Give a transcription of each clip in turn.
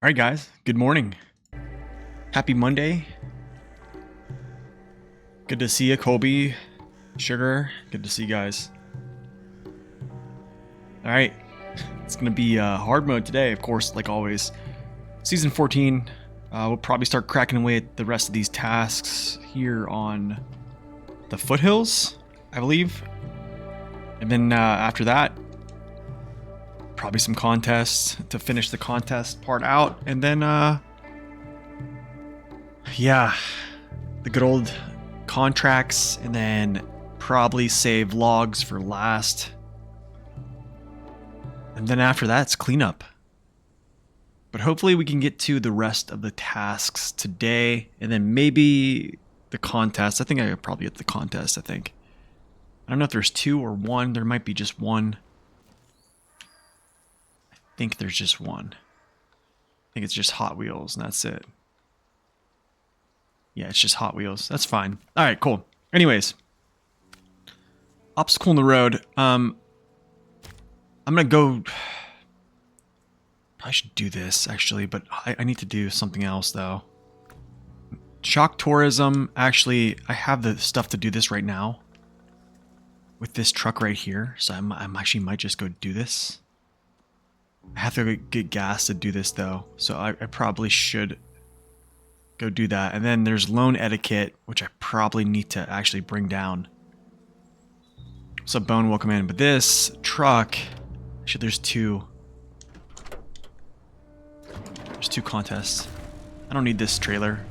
All right, guys. Good morning. Happy Monday. Good to see you, Colby. Sugar. Good to see you guys. All right. It's going to be hard mode today, of course, like always. Season 14. We'll probably start cracking away at the rest of these tasks here on the foothills, I believe. And then after that, probably some contests to finish the contest part out. And then, yeah, the good old contracts, and then probably save logs for last. And then after that, it's cleanup. But hopefully we can get to the rest of the tasks today, and then maybe the contest. I think I could probably get the contest, I think. I don't know if there's two or one. There might be just one. I think there's just one. I think it's just Hot Wheels, and that's it. Yeah, it's just Hot Wheels. That's fine. All right, cool. Anyways, obstacle in the road. I'm gonna go. Probably should do this actually, but I need to do something else though. Shock tourism. Actually, I have the stuff to do this right now with this truck right here. So I'm actually might just go do this. I have to get gas to do this though, so I probably should go do that. And then there's loan etiquette, which I probably need to actually bring down. What's up, Bone? Welcome in. But this truck, actually, there's two. There's two contests. I don't need this trailer.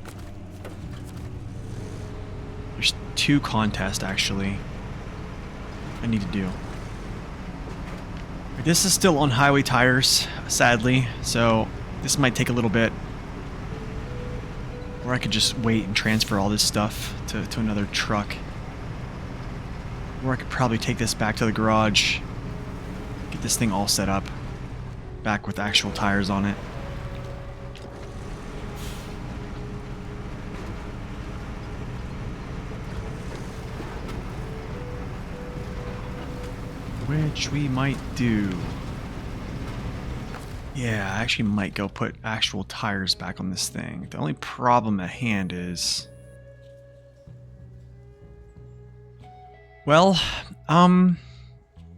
There's two contests, actually, I need to do. This is still on highway tires, sadly, so this might take a little bit. Or I could just wait and transfer all this stuff to another truck. Or I could probably take this back to the garage, get this thing all set up, back with actual tires on it. Which we might do. Yeah, I actually might go put actual tires back on this thing. The only problem at hand is... Well,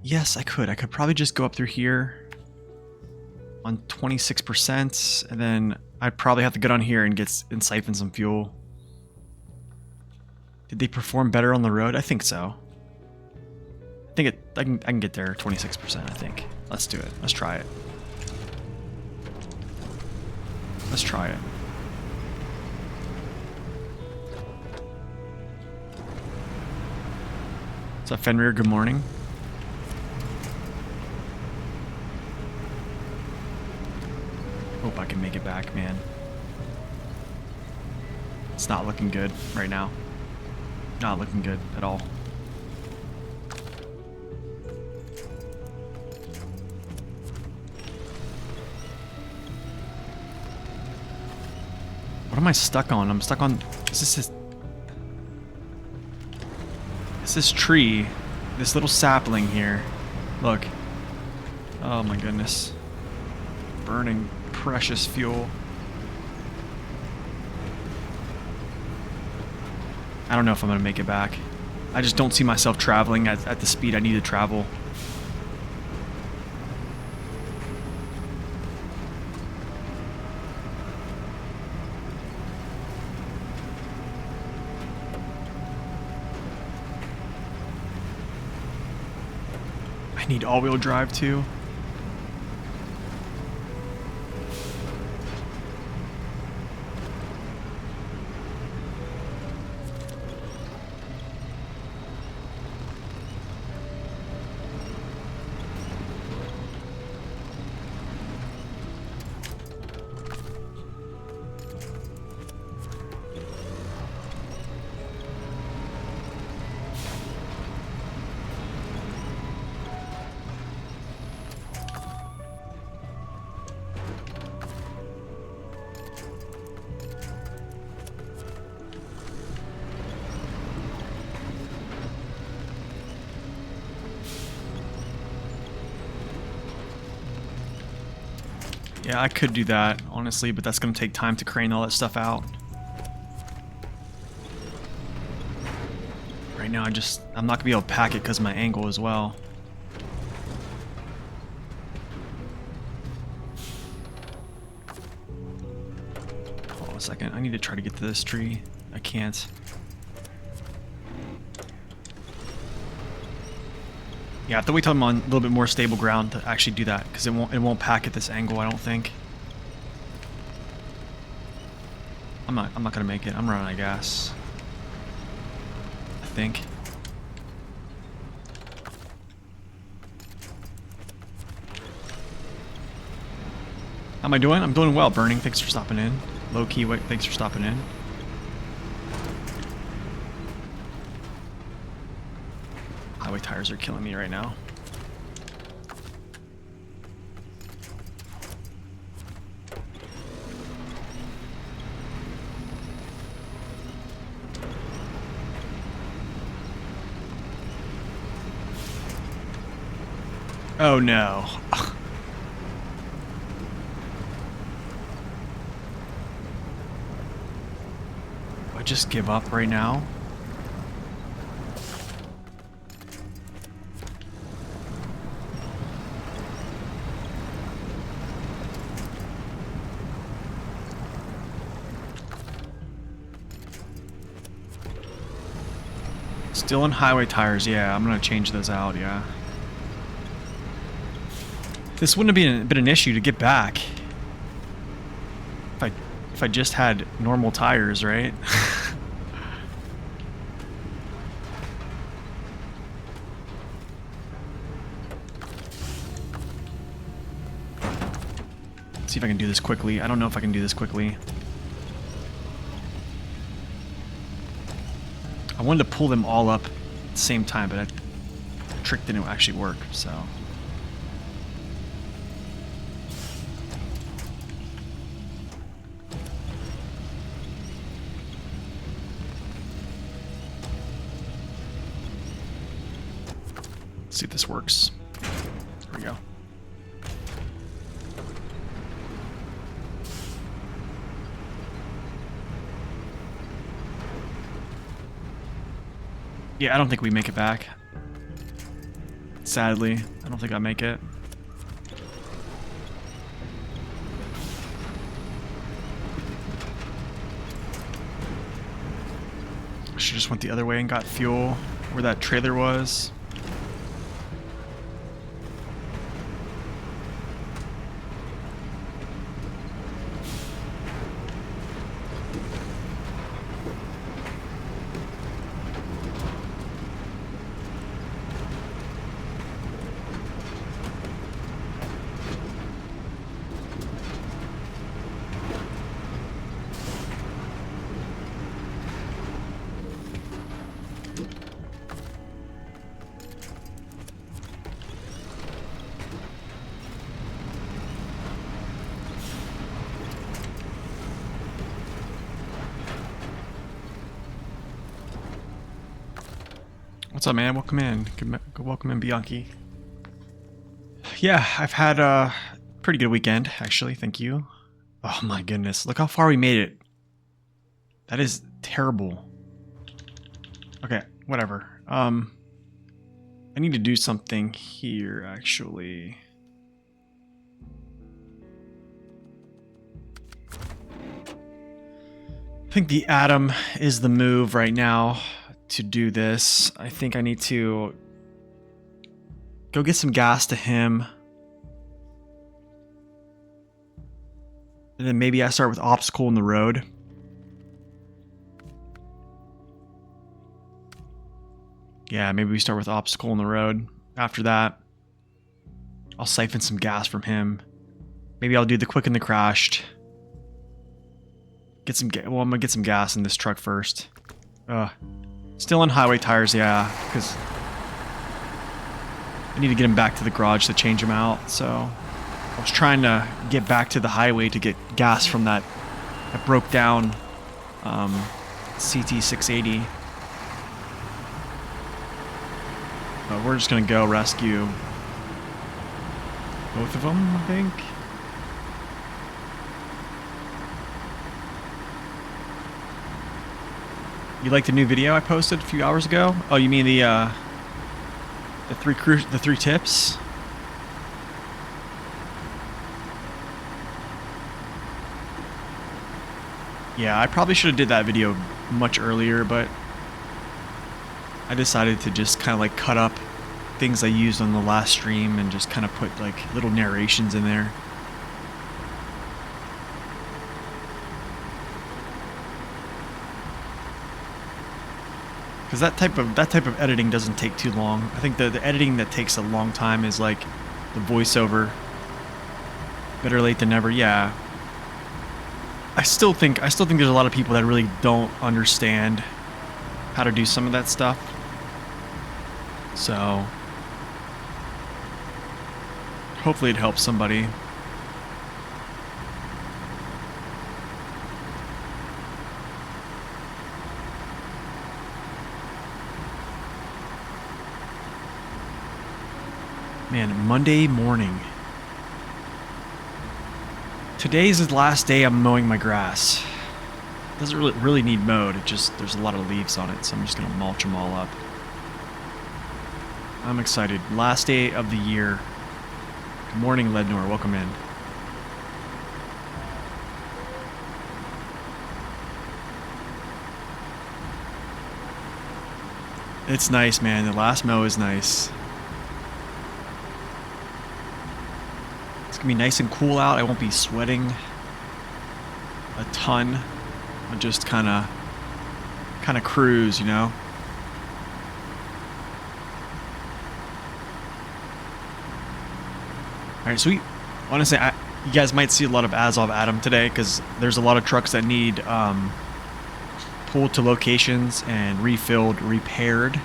yes, I could. I could probably just go up through here on 26%, and then I'd probably have to get on here and siphon some fuel. Did they perform better on the road? I think so. I can get there 26%, I think. Let's do it. Let's try it. Let's try it. What's up, Fenrir? Good morning. Hope I can make it back, man. It's not looking good right now. Not looking good at all. What am I stuck on? I'm stuck on... Is this tree? This little sapling here. Look. Oh my goodness. Burning precious fuel. I don't know if I'm gonna make it back. I just don't see myself traveling at the speed I need to travel. I need all-wheel drive too. Yeah, I could do that, honestly, but that's going to take time to crane all that stuff out. Right now, I'm not going to be able to pack it because of my angle as well. Hold on a second. I need to try to get to this tree. I can't. Yeah, I have to wait till I'm on a little bit more stable ground to actually do that, because it won't pack at this angle, I don't think. I'm not gonna make it. I'm running out of gas. I think. How am I doing? I'm doing well, Burning. Thanks for stopping in. Low key, wait, thanks for stopping in. Highway tires are killing me right now. Oh no. I just give up right now. Still in highway tires, yeah. I'm gonna change those out, yeah. This wouldn't have been an issue to get back if I just had normal tires, right? See if I can do this quickly. I don't know if I can do this quickly. I wanted to pull them all up at the same time, but the trick didn't actually work, so. Let's see if this works. There we go. Yeah, I don't think we make it back. Sadly, I don't think I make it. I should just went the other way and got fuel where that trailer was. What's up, man? Welcome in. Welcome in, Bianchi. Yeah, I've had a pretty good weekend, actually. Thank you. Oh my goodness. Look how far we made it. That is terrible. Okay, whatever. I need to do something here, actually. I think the Atom is the move right now to do this. I think I need to go get some gas to him. And then maybe I start with obstacle in the road. Yeah, maybe we start with obstacle in the road. After that, I'll siphon some gas from him. Maybe I'll do the quick and the crashed. Get some well, I'm gonna get some gas in this truck first. Still on highway tires, yeah, because I need to get him back to the garage to change him out. So I was trying to get back to the highway to get gas from that broke down CT680. But we're just gonna go rescue both of them, I think. You like the new video I posted a few hours ago? Oh, you mean the three tips? Yeah, I probably should have did that video much earlier, but I decided to just kind of like cut up things I used on the last stream and just kind of put like little narrations in there. Because that type of editing doesn't take too long. I think the editing that takes a long time is like the voiceover. Better late than never. Yeah. I still think there's a lot of people that really don't understand how to do some of that stuff. So hopefully it helps somebody. Man, Monday morning. Today's the last day I'm mowing my grass. Doesn't really need mowed. It just, there's a lot of leaves on it, so I'm just gonna mulch them all up. I'm excited. Last day of the year. Good morning, Lednor. Welcome in. It's nice, man. The last mow is nice. It's gonna be nice and cool out. I won't be sweating a ton. I'll just kind of cruise, you know. All right, so honestly, you guys might see a lot of Azov Adam today because there's a lot of trucks that need pulled to locations and refilled, repaired.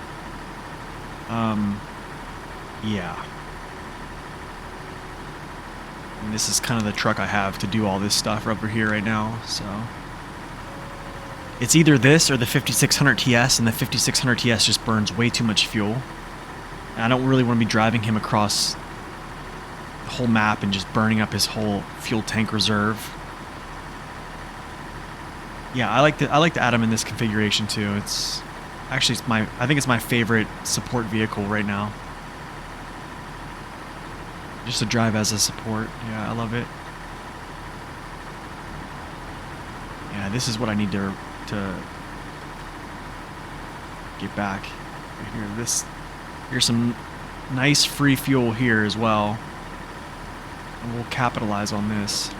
Yeah. And this is kind of the truck I have to do all this stuff over here right now, so. It's either this or the 5600 TS, and the 5600 TS just burns way too much fuel. And I don't really want to be driving him across the whole map and just burning up his whole fuel tank reserve. Yeah, I like the Atom in this configuration too. It's actually I think it's my favorite support vehicle right now. Just to drive as a support. Yeah, I love it. Yeah, this is what I need to get back right here. Here's some nice free fuel here as well, and we'll capitalize on this.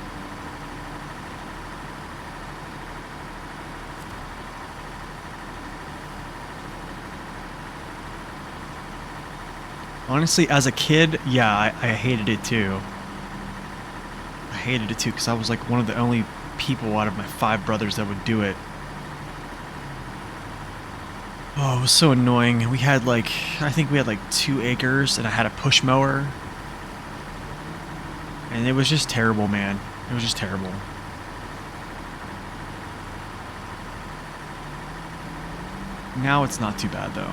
Honestly, as a kid, yeah, I hated it too. I hated it too because I was like one of the only people out of my 5 brothers that would do it. Oh, it was so annoying. We had like, I think we had like 2 acres and I had a push mower. And it was just terrible, man. It was just terrible. Now it's not too bad though.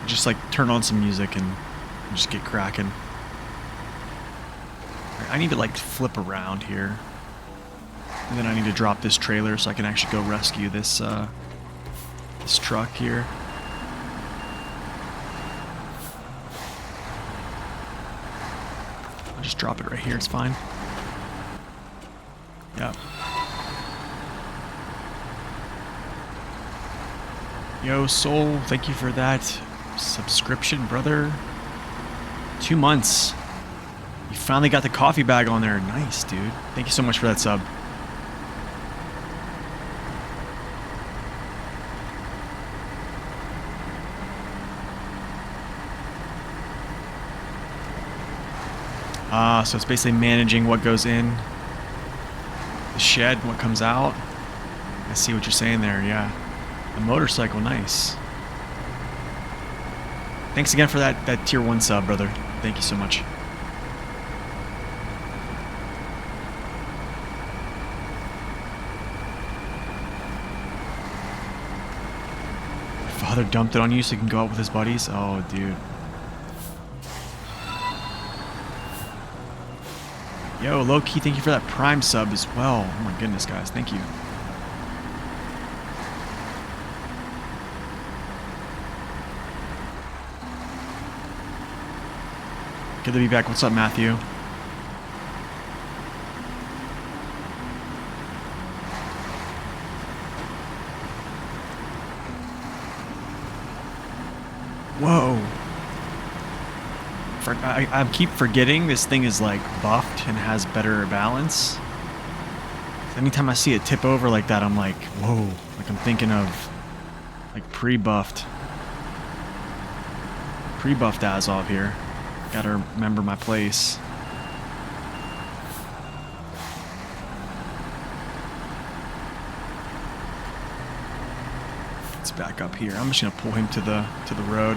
Just like turn on some music and just get cracking. I need to like flip around here. And then I need to drop this trailer so I can actually go rescue this this truck here. I'll just drop it right here, it's fine. Yep. Yo, Soul, thank you for that subscription, brother. 2 months. You finally got the coffee bag on there. Nice, dude. Thank you so much for that sub. So it's basically managing what goes in the shed and what comes out. I see what you're saying there, yeah. A motorcycle, nice. Thanks again for that tier 1 sub, brother. Thank you so much. Your father dumped it on you so you can go out with his buddies? Oh, dude. Yo, Low-Key, thank you for that Prime sub as well. Oh my goodness, guys. Thank you. Good to be back. What's up, Matthew? Whoa. I keep forgetting this thing is like buffed and has better balance. Anytime I see it tip over like that, I'm like, whoa. Like I'm thinking of like pre-buffed Azov here. Gotta remember my place. Let's back up here. I'm just gonna pull him to the road.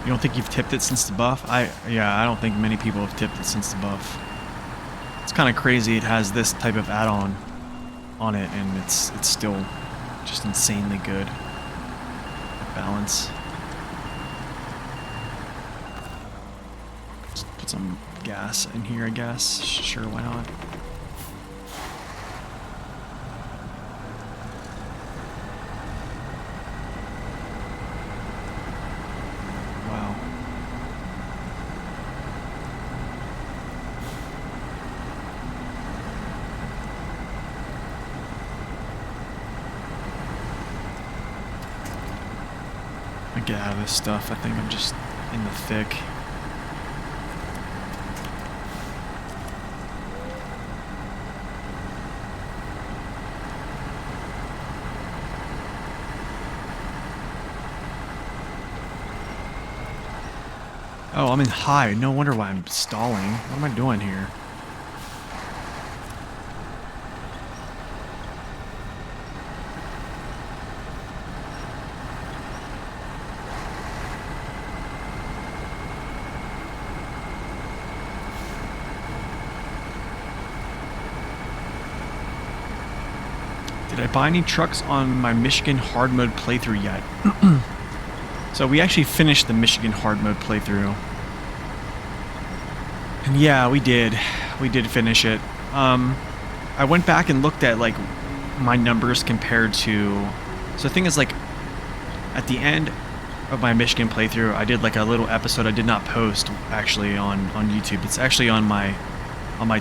You don't think you've tipped it since the buff? Yeah, I don't think many people have tipped it since the buff. It's kind of crazy. It has this type of add-on on it, and it's still just insanely good balance. Just put some gas in here, I guess. Sure, why not? Wow. I get out of this stuff. I think I'm just in the thick. Oh, I'm in high. No wonder why I'm stalling. What am I doing here? Did I buy any trucks on my Michigan hard mode playthrough yet? So we actually finished the Michigan hard mode playthrough. And yeah, we did. We did finish it. I went back and looked at like my numbers compared to... So the thing is, like, at the end of my Michigan playthrough, I did like a little episode I did not post actually on YouTube. It's actually on my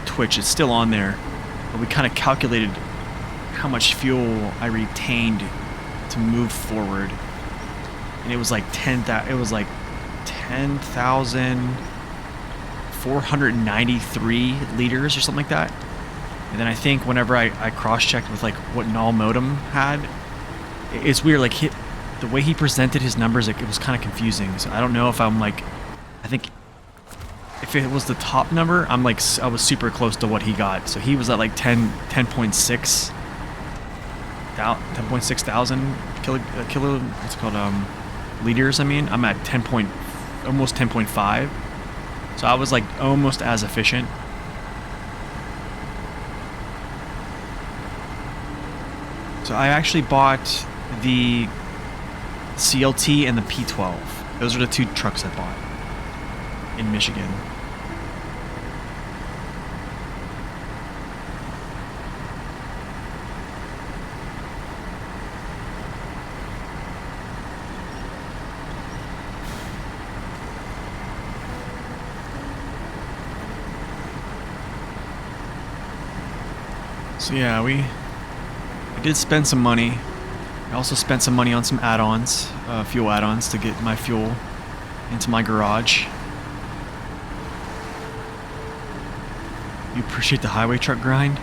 Twitch. It's still on there. But we kind of calculated how much fuel I retained to move forward. And it was like 10,493 liters or something like that. And then I think whenever I cross-checked with like what Null Modem had, it's weird, like the way he presented his numbers, like, it was kind of confusing. So I don't know if I'm like, I think if it was the top number, I'm like, I was super close to what he got. So he was at like 10.6 thousand kilo, what's it called, liters. I mean, I'm at almost 10.5. So I was like almost as efficient. So I actually bought the CLT and the P12. Those are the two trucks I bought in Michigan. So yeah, I did spend some money. I also spent some money on some add-ons, fuel add-ons, to get my fuel into my garage. You appreciate the highway truck grind?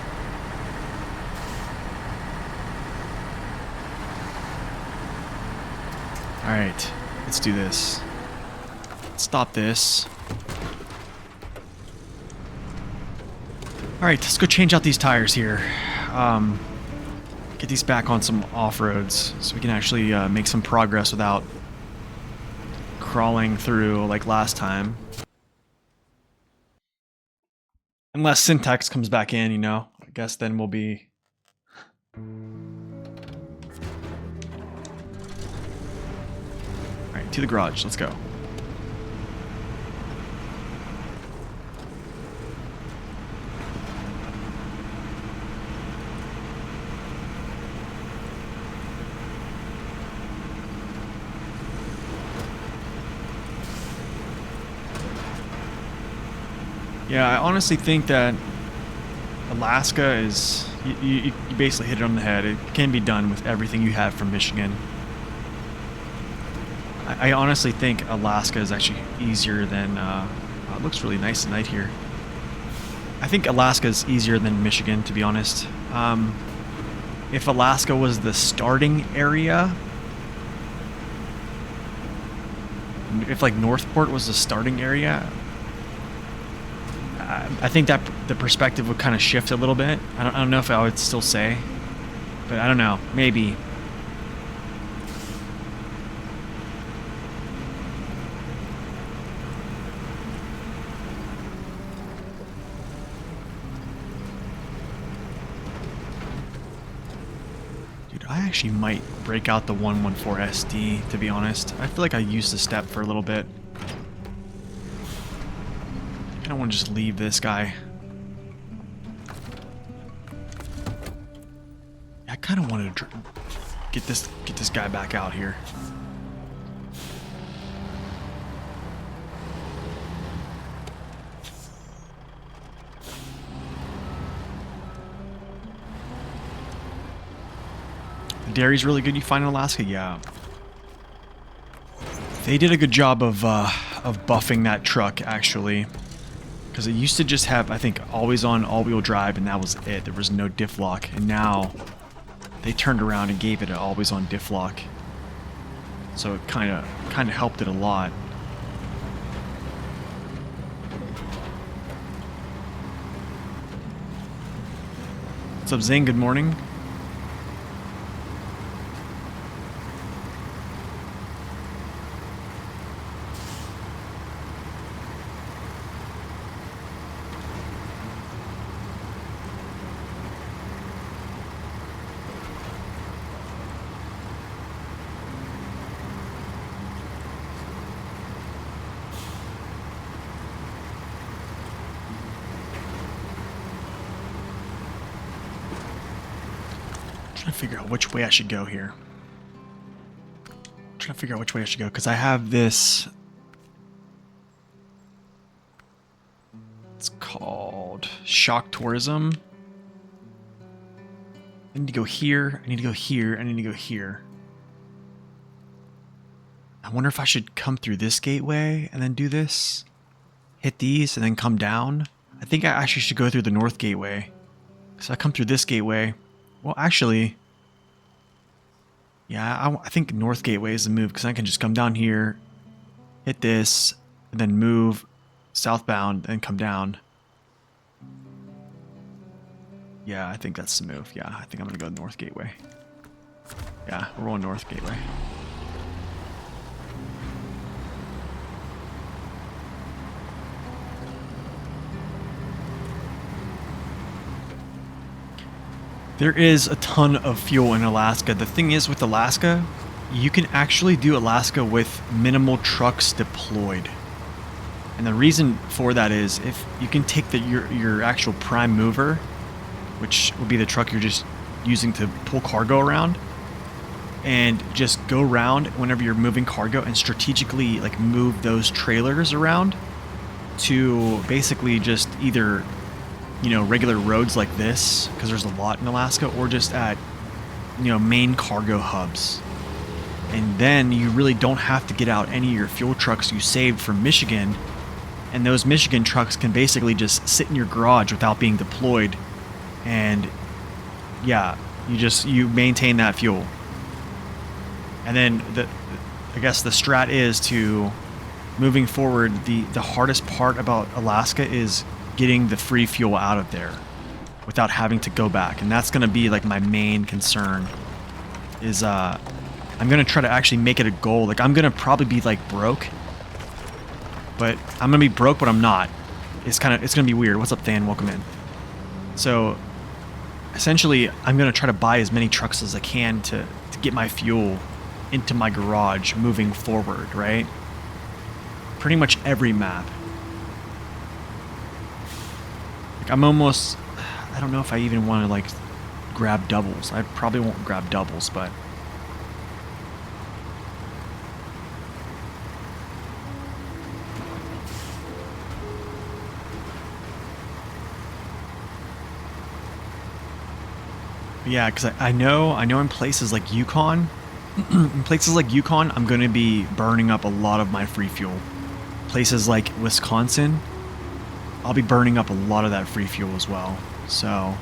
Alright, let's do this. Let's stop this. Alright, let's go change out these tires here. Get these back on some off-roads so we can actually make some progress without crawling through like last time. Unless Syntax comes back in, you know. I guess then we'll be... Alright, to the garage. Let's go. Yeah, I honestly think that Alaska is... You basically hit it on the head. It can be done with everything you have from Michigan. I honestly think Alaska is actually easier than... oh, it looks really nice at night here. I think Alaska is easier than Michigan, to be honest. If Alaska was the starting area... If, like, Northport was the starting area... I think that the perspective would kind of shift a little bit. I don't know if I would still say, but I don't know. Maybe. Dude, I actually might break out the 114 SD, to be honest. I feel like I used the step for a little bit. I don't want to just leave this guy. I kind of wanted to get this guy back out here. The dairy's really good. You find in Alaska, yeah. They did a good job of buffing that truck, actually. Because it used to just have, I think, always on all-wheel drive, and that was it. There was no diff lock. And now they turned around and gave it an always on diff lock. So it kind of helped it a lot. What's up, Zing? Good morning. Trying to figure out which way I should go here. Trying to figure out which way I should go because I have this. It's called shock tourism. I need to go here. I need to go here. I need to go here. I wonder if I should come through this gateway and then do this. Hit these and then come down. I think I actually should go through the north gateway. So I come through this gateway. Well, actually, yeah, I think North Gateway is the move because I can just come down here, hit this, and then move southbound and come down. Yeah, I think that's the move. Yeah, I think I'm going to go North Gateway. Yeah, we're going North Gateway. There is a ton of fuel in Alaska. The thing is with Alaska, you can actually do Alaska with minimal trucks deployed. And the reason for that is if you can take your actual prime mover, which will be the truck you're just using to pull cargo around, and just go around whenever you're moving cargo and strategically like move those trailers around to basically just either, you know, regular roads like this, because there's a lot in Alaska, or just at, you know, main cargo hubs. And then you really don't have to get out any of your fuel trucks you saved from Michigan, and those Michigan trucks can basically just sit in your garage without being deployed, and yeah, you maintain that fuel. And then I guess the strat is to, moving forward, the hardest part about Alaska is getting the free fuel out of there without having to go back. And that's going to be like my main concern is I'm going to try to actually make it a goal. Like I'm going to probably be like broke, but I'm going to be broke, but I'm not. It's going to be weird. What's up, Than? Welcome in. So essentially I'm going to try to buy as many trucks as I can to get my fuel into my garage moving forward, right? Pretty much every map. Like I'm almost, I don't know if I even want to like grab doubles. I probably won't grab doubles, but But yeah, because I know in places like Yukon, I'm going to be burning up a lot of my free fuel. Places like Wisconsin, I'll be burning up a lot of that free fuel as well. So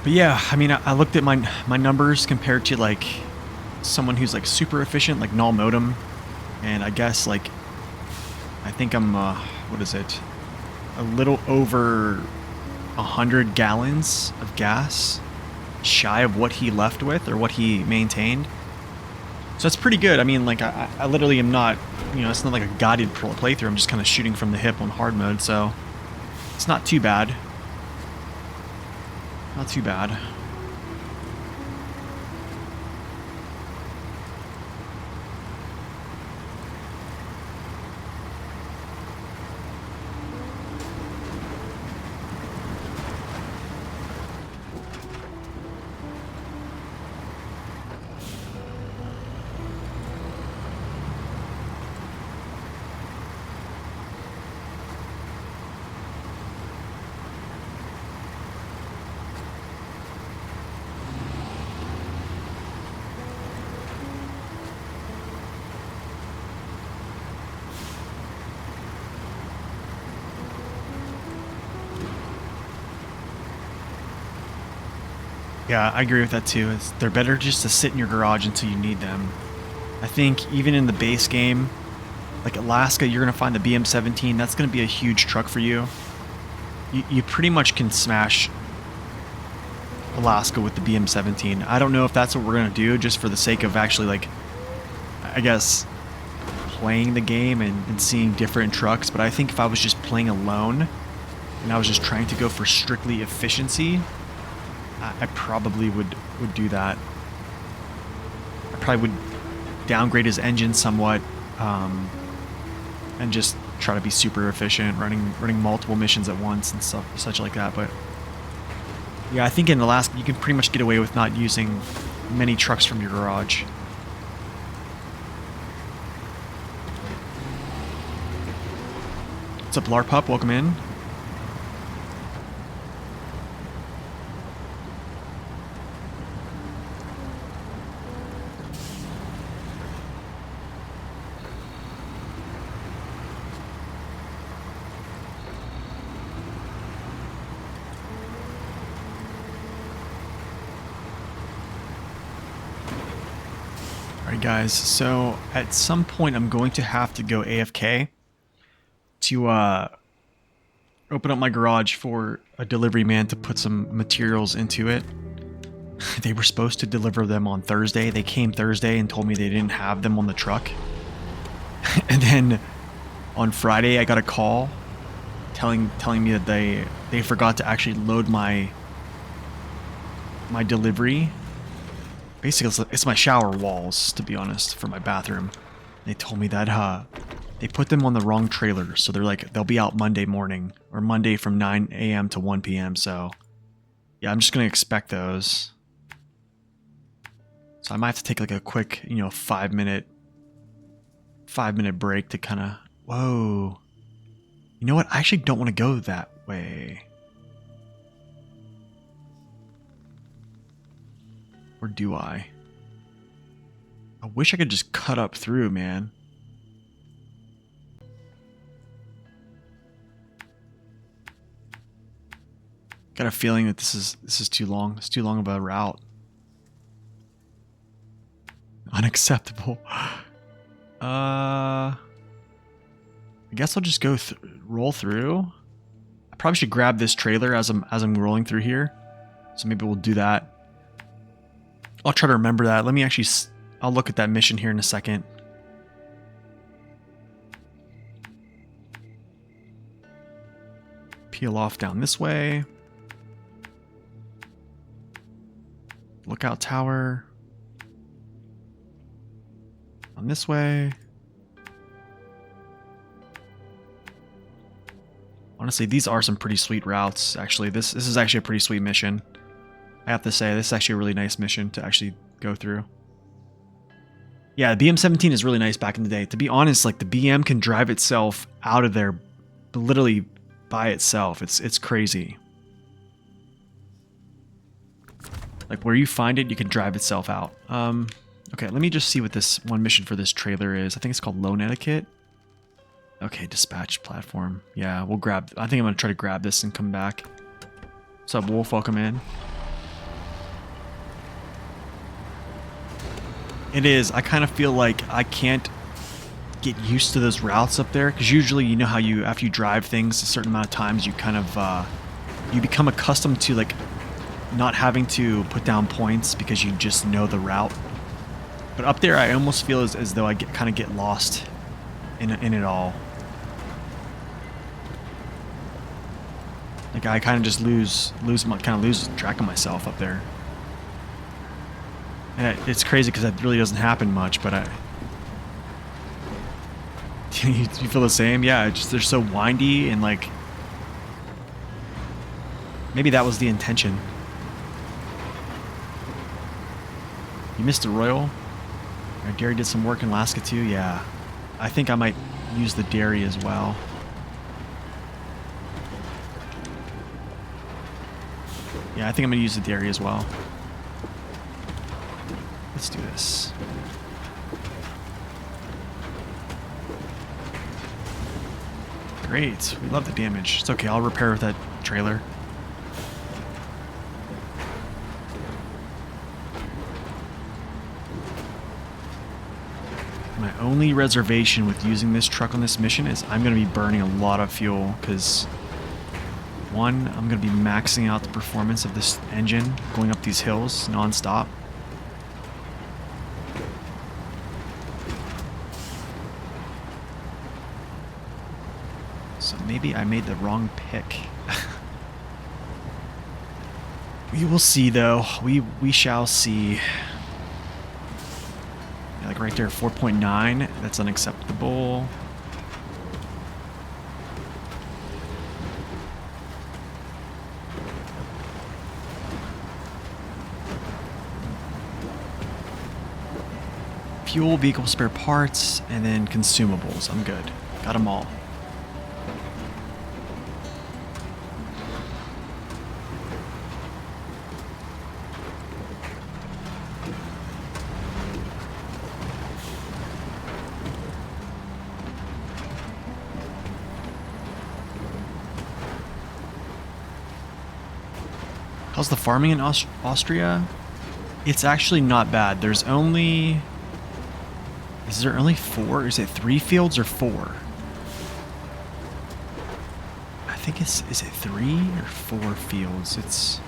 but yeah, I mean, I looked at my numbers compared to like someone who's like super efficient, like Null Modem, and I guess like I think I'm what is it? A little over 100 gallons of gas shy of what he left with or what he maintained. So that's pretty good. I mean, like I literally am not, it's not like a guided playthrough. I'm just kind of shooting from the hip on hard mode, so it's not too bad. Not too bad. Yeah, I agree with that too. They're better just to sit in your garage until you need them. I think even in the base game, like Alaska, you're going to find the BM-17. That's going to be a huge truck for you. You pretty much can smash Alaska with the BM-17. I don't know if that's what we're going to do just for the sake of actually, like, I guess, playing the game and seeing different trucks. But I think if I was just playing alone and I was just trying to go for strictly efficiency, I probably would do that. I probably would downgrade his engine somewhat, and just try to be super efficient, running multiple missions at once and stuff, such like that. But yeah, I think in Alaska you can pretty much get away with not using many trucks from your garage. What's up, Larpup? Welcome in. Alright guys, so at some point I'm going to have to go AFK to open up my garage for a delivery man to put some materials into it. They were supposed to deliver them on Thursday. They came Thursday and told me they didn't have them on the truck. And then on Friday I got a call telling me that they forgot to actually load my delivery. Basically, it's my shower walls, to be honest, for my bathroom. They told me that they put them on the wrong trailer, so they'll be out Monday morning, or Monday from 9 a.m. to 1 p.m. So yeah, I'm just gonna expect those. So I might have to take like a quick, 5-minute break to kind of. Whoa. You know what? I actually don't want to go that way. Or do I? I wish I could just cut up through, man. Got a feeling that this is too long. It's too long of a route. Unacceptable. I guess I'll just go roll through. I probably should grab this trailer as I'm rolling through here. So maybe we'll do that. I'll try to remember that. Let me actually... I'll look at that mission here in a second. Peel off down this way. Lookout tower. On this way. Honestly, these are some pretty sweet routes, actually. This is actually a pretty sweet mission. I have to say, this is actually a really nice mission to actually go through. Yeah, the BM-17 is really nice back in the day. To be honest, like the BM can drive itself out of there literally by itself. It's crazy. Like where you find it, you can drive itself out. Okay, let me just see what this one mission for this trailer is. I think it's called Loan Etiquette. Okay, dispatch platform. Yeah, we'll grab... I think I'm going to try to grab this and come back. What's up, Wolf? Welcome in. It is. I kind of feel like I can't get used to those routes up there. Because usually, you know how you... After you drive things a certain amount of times, you kind of... you become accustomed to, like, not having to put down points because you just know the route. But up there, I almost feel as though I kind of get lost in it all. Like I kind of just lose track of myself up there. And it's crazy because that really doesn't happen much, but you feel the same? Yeah, they're so windy and like maybe that was the intention. You missed a Royal? Dairy did some work in Alaska too? Yeah. I think I might use the dairy as well. Yeah, I think I'm going to use the dairy as well. Let's do this. Great. We love the damage. It's okay. I'll repair with that trailer. My only reservation with using this truck on this mission is I'm going to be burning a lot of fuel because, one, I'm going to be maxing out the performance of this engine going up these hills non-stop. So maybe I made the wrong pick. We will see, though. We shall see. Like right there, 4.9. That's unacceptable. Fuel, vehicle spare parts, and then consumables. I'm good. Got them all. How's the farming in Austria? It's actually not bad. There's only... Is there only 4? Is it 3 fields or 4? I think it's... Is it 3 or 4 fields? It's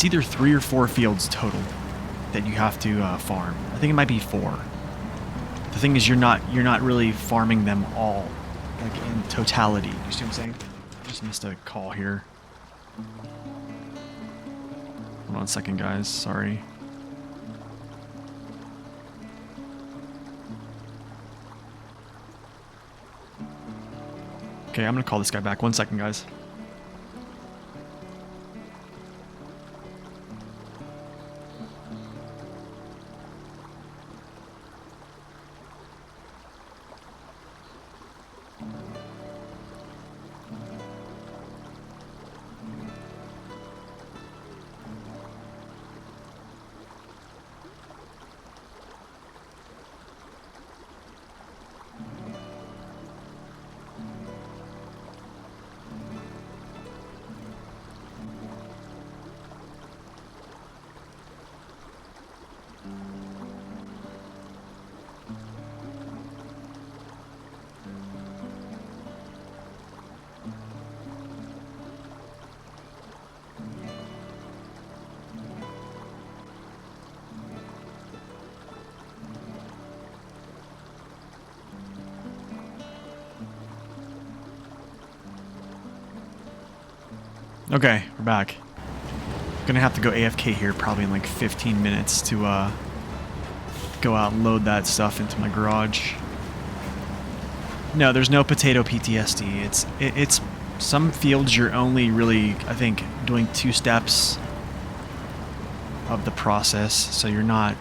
either 3 or 4 fields total that you have to farm. I think it might be 4. The thing is, you're not really farming them all, like in totality. You see what I'm saying? I just missed a call here. Hold on a second, guys. Sorry. Okay, I'm gonna call this guy back. 1 second, guys. Okay, we're back. Gonna have to go AFK here probably in like 15 minutes to go out and load that stuff into my garage. No, there's no potato PTSD. It's some fields you're only really, I think, doing 2 steps. of the process, so you're not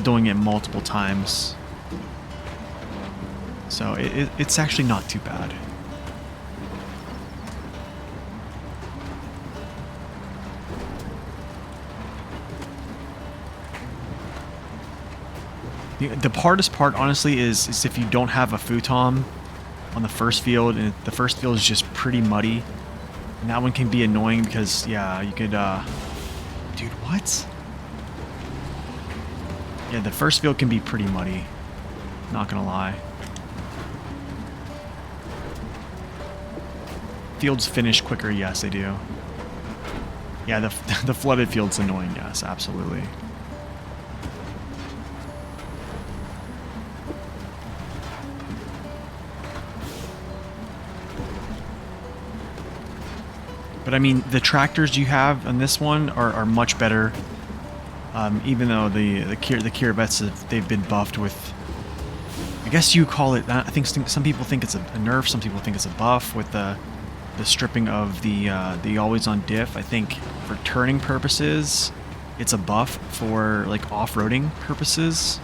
doing it multiple times. So it's actually not too bad. The hardest part, honestly, is if you don't have a futon on the first field, and the first field is just pretty muddy. And that one can be annoying because, yeah, you could, dude, what? Yeah, the first field can be pretty muddy. Not gonna lie. Fields finish quicker, yes, they do. Yeah, the flooded field's annoying, yes, absolutely. But I mean, the tractors you have on this one are much better. Even though the Corvettes they've been buffed with, I guess you call it. I think some people think it's a nerf, some people think it's a buff with the stripping of the always on diff. I think for turning purposes, it's a buff. For like off-roading purposes,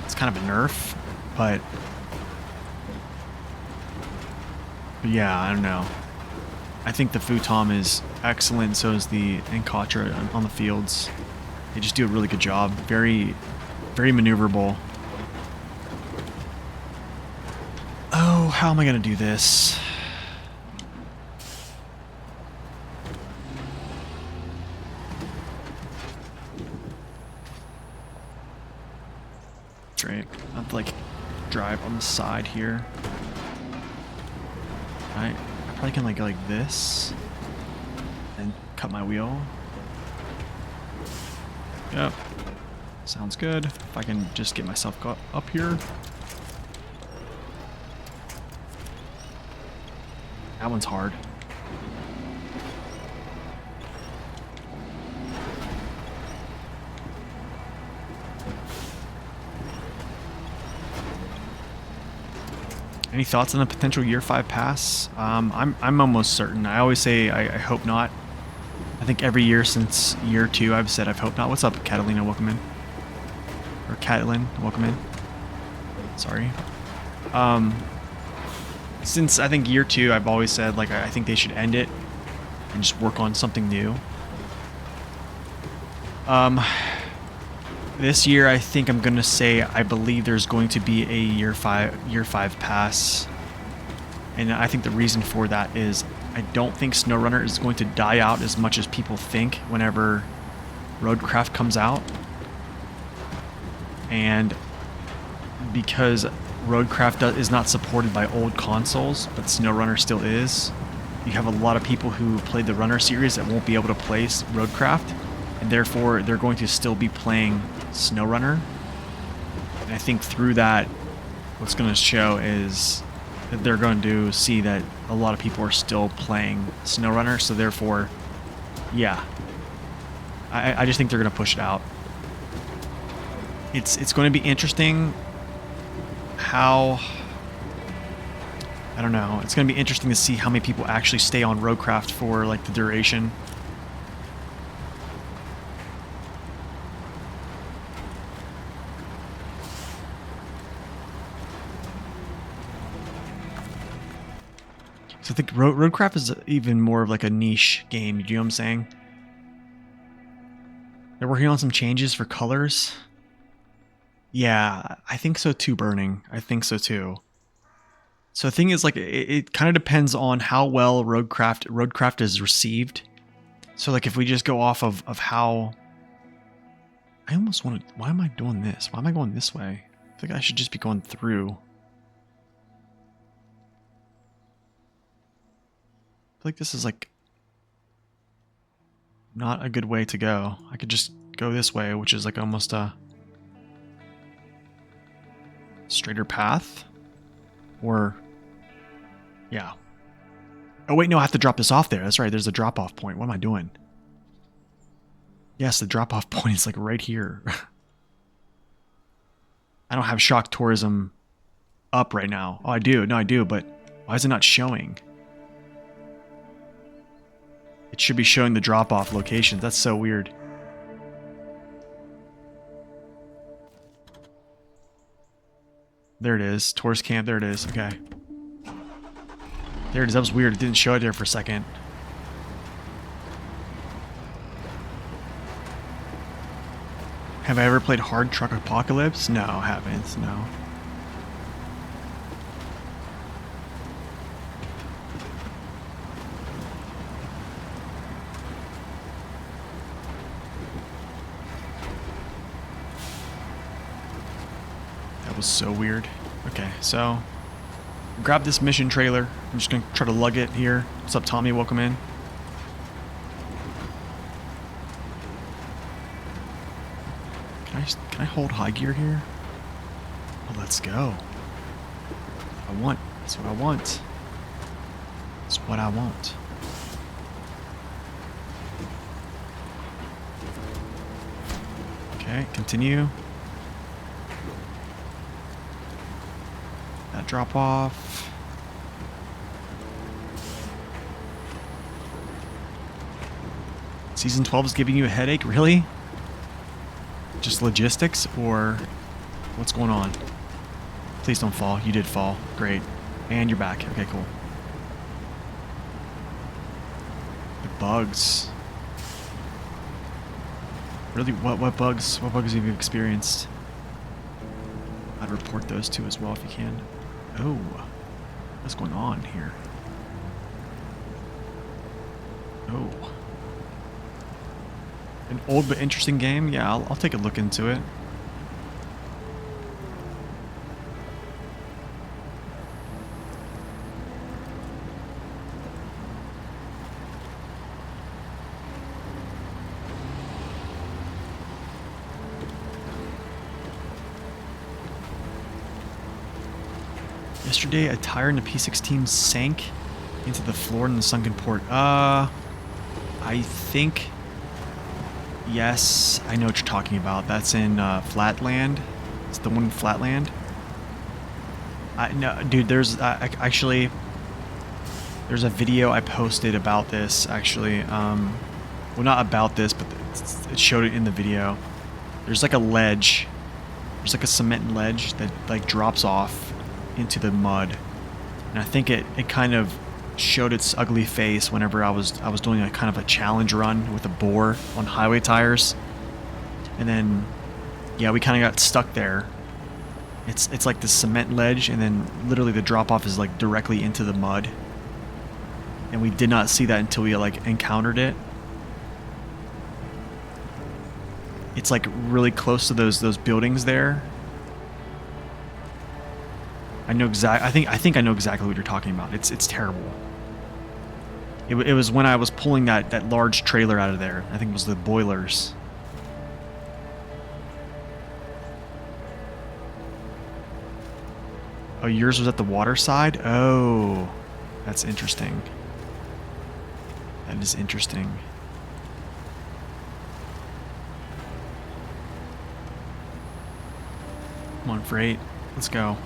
it's kind of a nerf. But yeah, I don't know. I think the futon is excellent, so is the Encatra on the fields. They just do a really good job. Very, very maneuverable. Oh, how am I going to do this? That's right. I have to, like, drive on the side here. Alright. I probably can, like, go like this. And cut my wheel. Yep. Sounds good. If I can just get myself up here. That one's hard. Any thoughts on a potential year 5 pass? I'm almost certain. I always say I hope not. I think every year since year 2 I've said I've hoped not. What's up, Catalina? Welcome in. Or Catelyn, welcome in. Sorry. Since I think year 2 I've always said like I think they should end it and just work on something new. This year I think I'm gonna say I believe there's going to be a year 5 pass. And I think the reason for that is I don't think SnowRunner is going to die out as much as people think whenever Roadcraft comes out. And because Roadcraft is not supported by old consoles, but SnowRunner still is, you have a lot of people who played the Runner series that won't be able to play Roadcraft, and therefore they're going to still be playing SnowRunner. And I think through that, what's going to show is that they're going to see that a lot of people are still playing SnowRunner, so therefore, yeah. I just think they're going to push it out. It's going to be interesting how... I don't know. It's going to be interesting to see how many people actually stay on Roadcraft for like the duration. So I think Roadcraft is even more of like a niche game, you know what I'm saying? They're working on some changes for colors. Yeah, I think so too, Burning. I think so too. So the thing is, like, it kind of depends on how well Roadcraft is received. So like if we just go off of how... I almost want to... Why am I doing this? Why am I going this way? I think I should just be going through. I feel like this is like not a good way to go. I could just go this way, which is like almost a straighter path. Or, yeah. Oh wait, no, I have to drop this off there. That's right, there's a drop-off point. What am I doing? Yes, the drop-off point is like right here. I don't have shock tourism up right now. Oh, I do. No, I do, but why is it not showing? It should be showing the drop-off locations. That's so weird. There it is. Tourist camp. There it is. Okay. There it is. That was weird. It didn't show it there for a second. Have I ever played Hard Truck Apocalypse? No, I haven't. No. That was so weird. Okay, so grab this mission trailer. I'm just gonna try to lug it here. What's up, Tommy? Welcome in. Can I hold high gear here? Oh, let's go. I want. That's what I want. That's what I want. Okay, continue. That drop off. Season 12 is giving you a headache? Really? Just logistics, or what's going on? Please don't fall. You did fall. Great. And you're back. Okay, cool. The bugs. Really? What bugs? What bugs have you experienced? I'd report those too as well if you can. Oh. What's going on here? Oh. An old but interesting game? Yeah, I'll take a look into it. Yesterday, a tire in a P16 sank into the floor in the sunken port. I think... Yes, I know what you're talking about. That's in Flatland. It's the one in Flatland. No, dude, there's actually... There's a video I posted about this, actually. Well, not about this, but it showed it in the video. There's like a ledge. There's like a cement ledge that like drops off into the mud. And I think it kind of showed its ugly face whenever I was doing a kind of a challenge run with a bore on highway tires. And then, yeah, we kind of got stuck there. It's like this cement ledge, and then literally the drop off is like directly into the mud. And we did not see that until we like encountered it. It's like really close to those buildings there. I know I think I know exactly what you're talking about. It's terrible. It was when I was pulling that large trailer out of there. I think it was the boilers. Oh, yours was at the water side? Oh, that's interesting. That is interesting. Come on, freight. Let's go.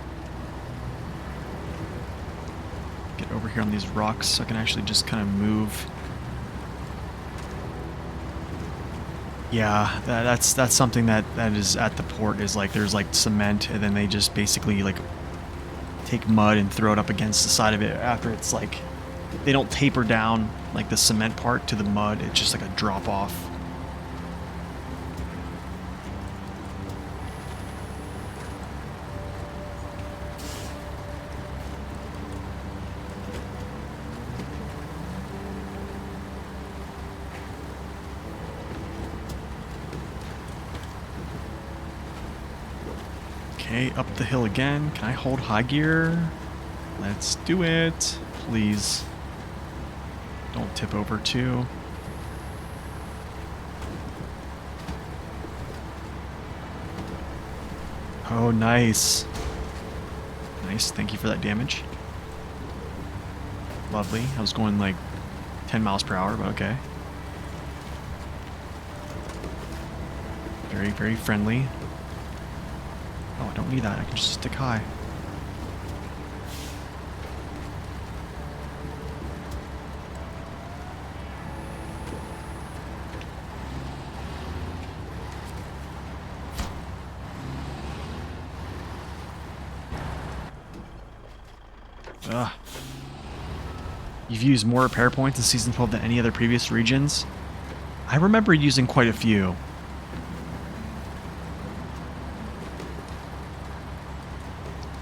Get over here on these rocks so I can actually just kind of move. Yeah, that's something that is at the port, is like there's like cement, and then they just basically like take mud and throw it up against the side of it after it's like, they don't taper down like the cement part to the mud. It's just like a drop off. Okay, up the hill again. Can I hold high gear? Let's do it. Please. Don't tip over too. Oh, nice. Nice, thank you for that damage. Lovely. I was going like 10 miles per hour, but okay. Very, very friendly. Oh, I don't need that. I can just stick high. Ugh. You've used more repair points in Season 12 than any other previous regions? I remember using quite a few.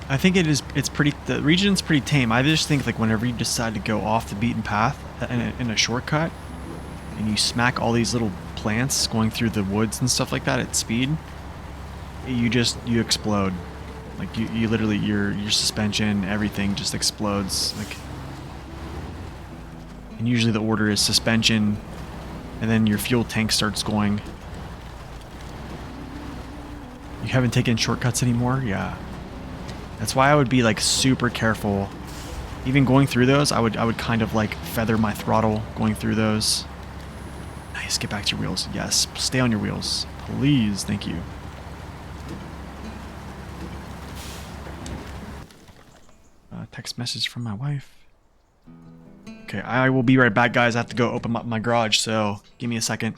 I think the region's pretty tame. I just think like whenever you decide to go off the beaten path in a shortcut, and you smack all these little plants going through the woods and stuff like that at speed, you explode. Like you literally, your suspension, everything just explodes. Like, and usually the order is suspension, and then your fuel tank starts going. You haven't taken shortcuts anymore? Yeah. That's why I would be like super careful. Even going through those, I would kind of like feather my throttle going through those. Nice, get back to your wheels. Yes, stay on your wheels. Please, thank you. Text message from my wife. Okay, I will be right back, guys. I have to go open up my garage, so give me a second.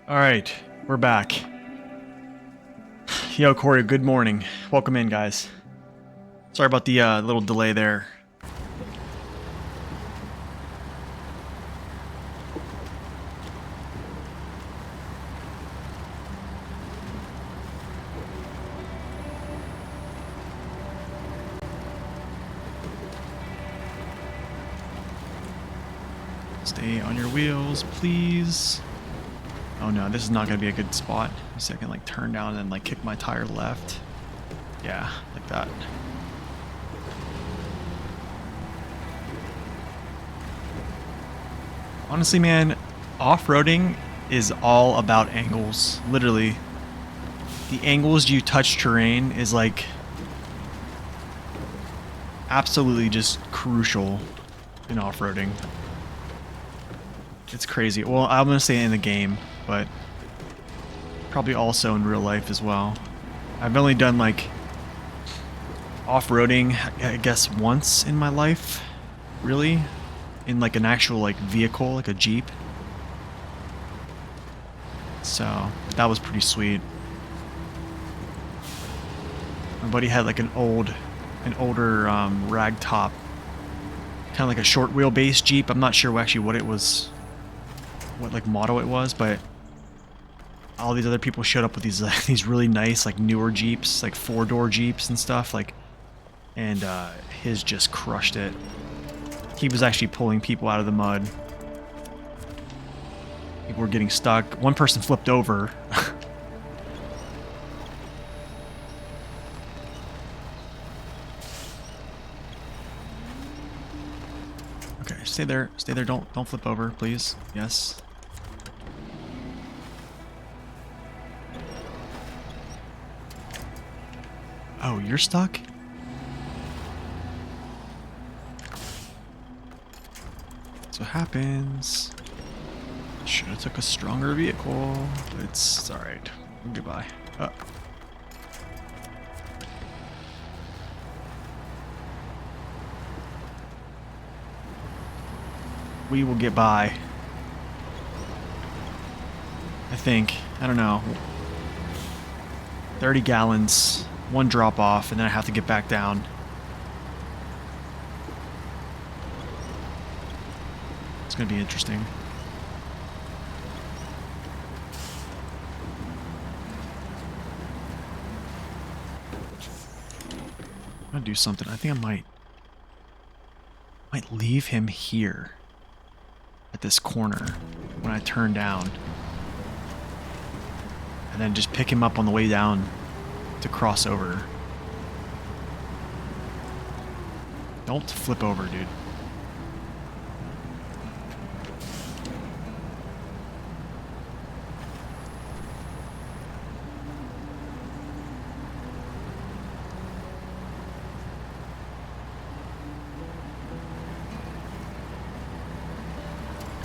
All right, we're back. Yo, Corey, good morning. Welcome in, guys. Sorry about the little delay there. Stay on your wheels, please. Oh no, this is not gonna be a good spot. So I can like turn down and then like kick my tire left. Yeah, like that. Honestly, man, off-roading is all about angles. Literally. The angles you touch terrain is like absolutely just crucial in off-roading. It's crazy. Well, I'm gonna say in the game, but probably also in real life as well. I've only done like off-roading, I guess, once in my life, really, in like an actual like vehicle, like a Jeep. So that was pretty sweet. My buddy had like an older rag top, kind of like a short wheelbase Jeep. I'm not sure actually what it was, what like model it was, but all these other people showed up with these these really nice like newer Jeeps, like 4-door Jeeps and stuff, like, and his just crushed it. He was actually pulling people out of the mud. People were getting stuck. One person flipped over. Okay, stay there. Stay there. Don't flip over, please. Yes. Oh, you're stuck? That's what happens. Should have took a stronger vehicle, but it's alright. Goodbye. We will get by. I think. I don't know. 30 gallons, one drop off, and then I have to get back down. It's gonna be interesting. I'm gonna do something. I think I might leave him here at this corner when I turn down, and then just pick him up on the way down to cross over. Don't flip over, dude.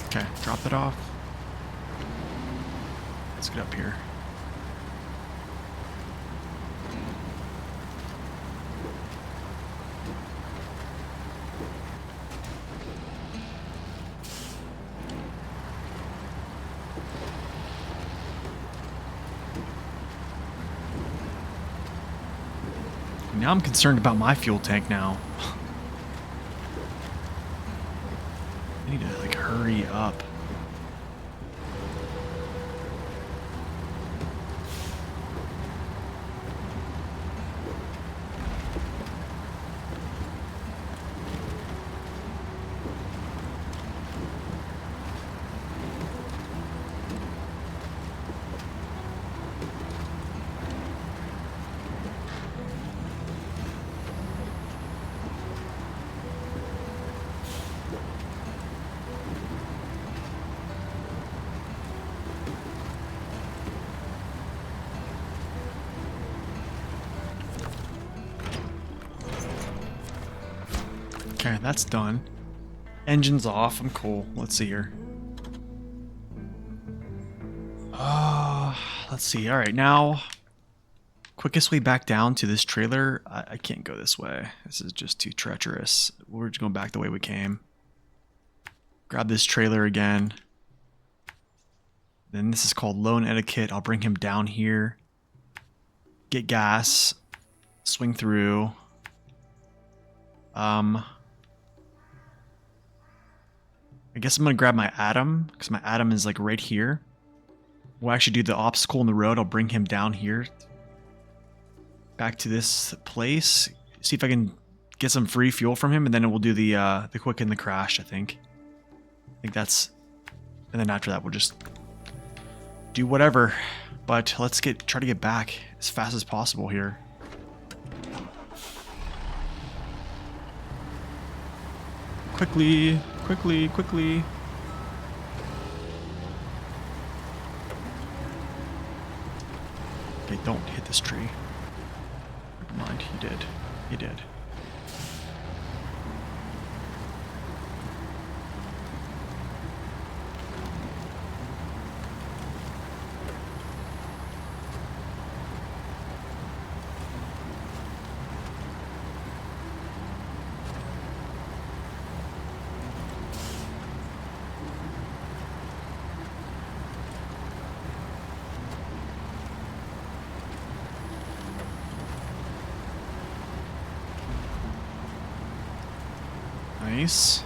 Okay, drop that off. Let's get up here. Now I'm concerned about my fuel tank now. I need to, like, hurry up. Okay, that's done. Engine's off. I'm cool. Let's see here. Let's see. All right, now quickest way back down to this trailer. I can't go this way. This is just too treacherous. We're just going back the way we came. Grab this trailer again. Then this is called loan etiquette. I'll bring him down here. Get gas. Swing through. I guess I'm gonna grab my Atom, because my Atom is like right here. We'll actually do the obstacle in the road. I'll bring him down here. Back to this place. See if I can get some free fuel from him, and then we'll do the quick and the crash, I think. I think that's... And then after that, we'll just do whatever. But let's try to get back as fast as possible here. Quickly, quickly, quickly. Okay, don't hit this tree. Never mind, you did. You did. Nice.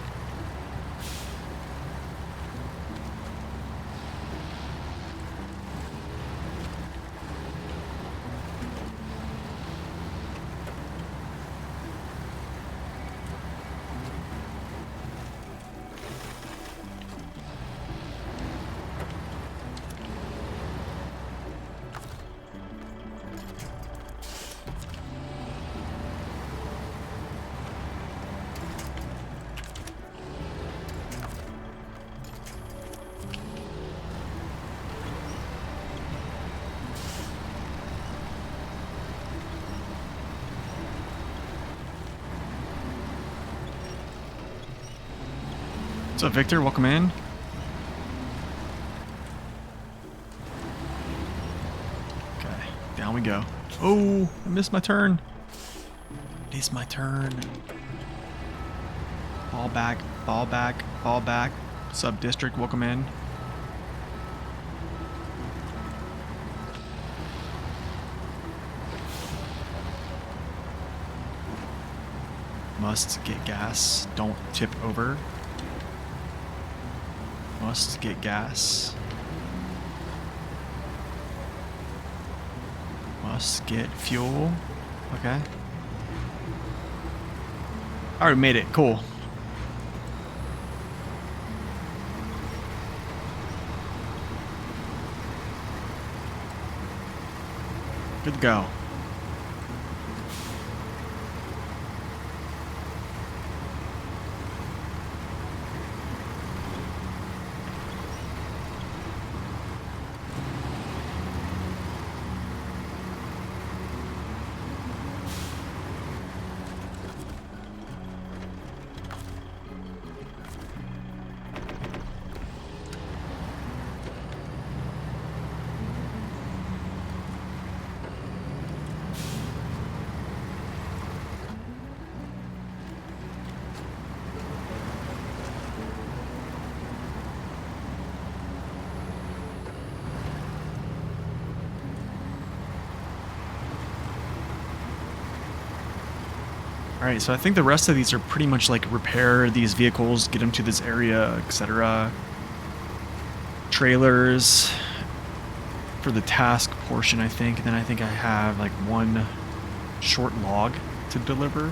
What's up, Victor? Welcome in. Okay, down we go. Oh, I missed my turn. It is my turn. Ball back, ball back, ball back. Sub-district, welcome in. Must get gas. Don't tip over. Must get gas. Must get fuel. Okay. I already made it. Cool. Good to go. Alright, so I think the rest of these are pretty much like repair these vehicles, get them to this area, etc. Trailers for the task portion, I think. And then I think I have like one short log to deliver,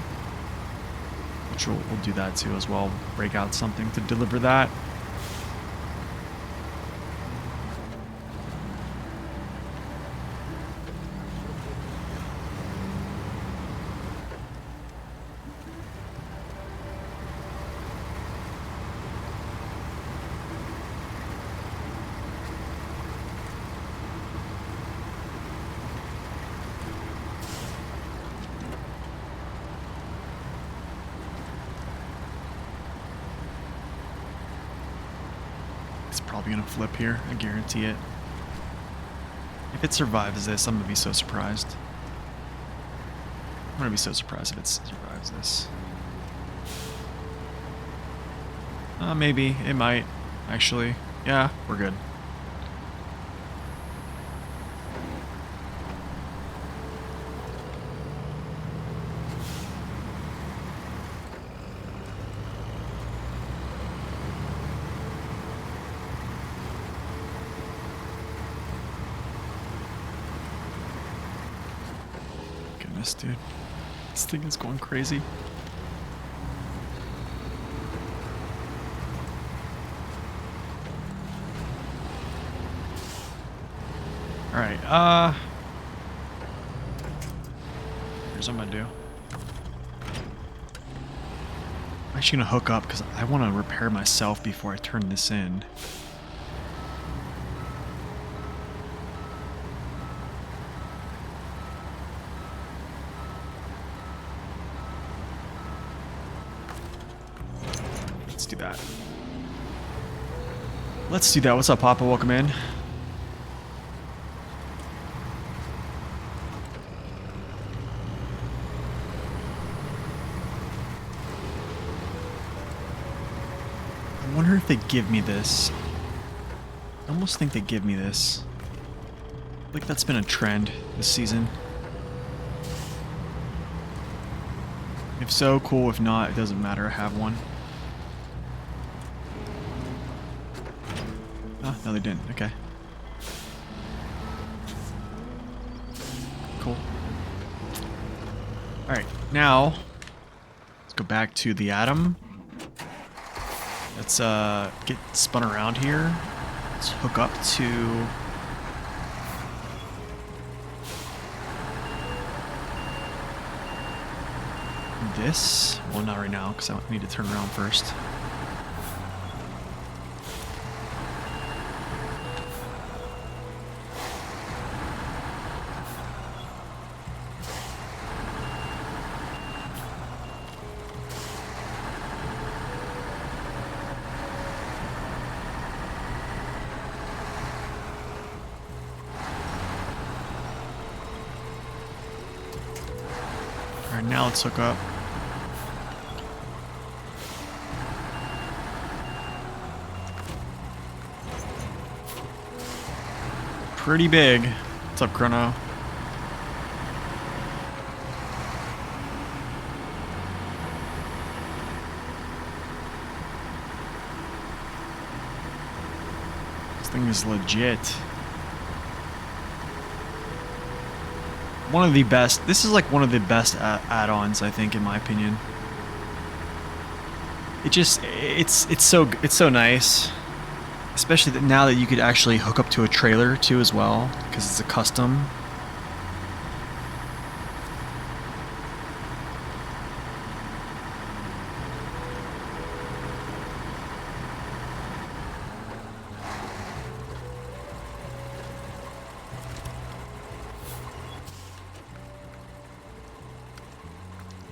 which we'll do that too as well. Break out something to deliver that. Probably gonna flip here, I guarantee it. If it survives this, I'm gonna be so surprised. I'm gonna be so surprised if it survives this. Maybe, it might, actually. Yeah, we're good. Dude, this thing is going crazy. All right, here's what I'm gonna do. I'm actually gonna hook up because I want to repair myself before I turn this in. Let's do that. Let's do that. What's up, Papa? Welcome in. I wonder if they give me this. I almost think they give me this. Like that's been a trend this season. If so, cool. If not, it doesn't matter. I have one. Oh, no, they didn't. Okay. Cool. Alright, now let's go back to the Atom. Let's get spun around here. Let's hook up to this. Well, not right now, because I need to turn around first. Alright, now let's hook up. Pretty big. What's up, Chrono? This thing is legit. One of the best. This is like one of the best add-ons, I think, in my opinion. It's so nice. Especially that now that you could actually hook up to a trailer too as well, because it's a custom.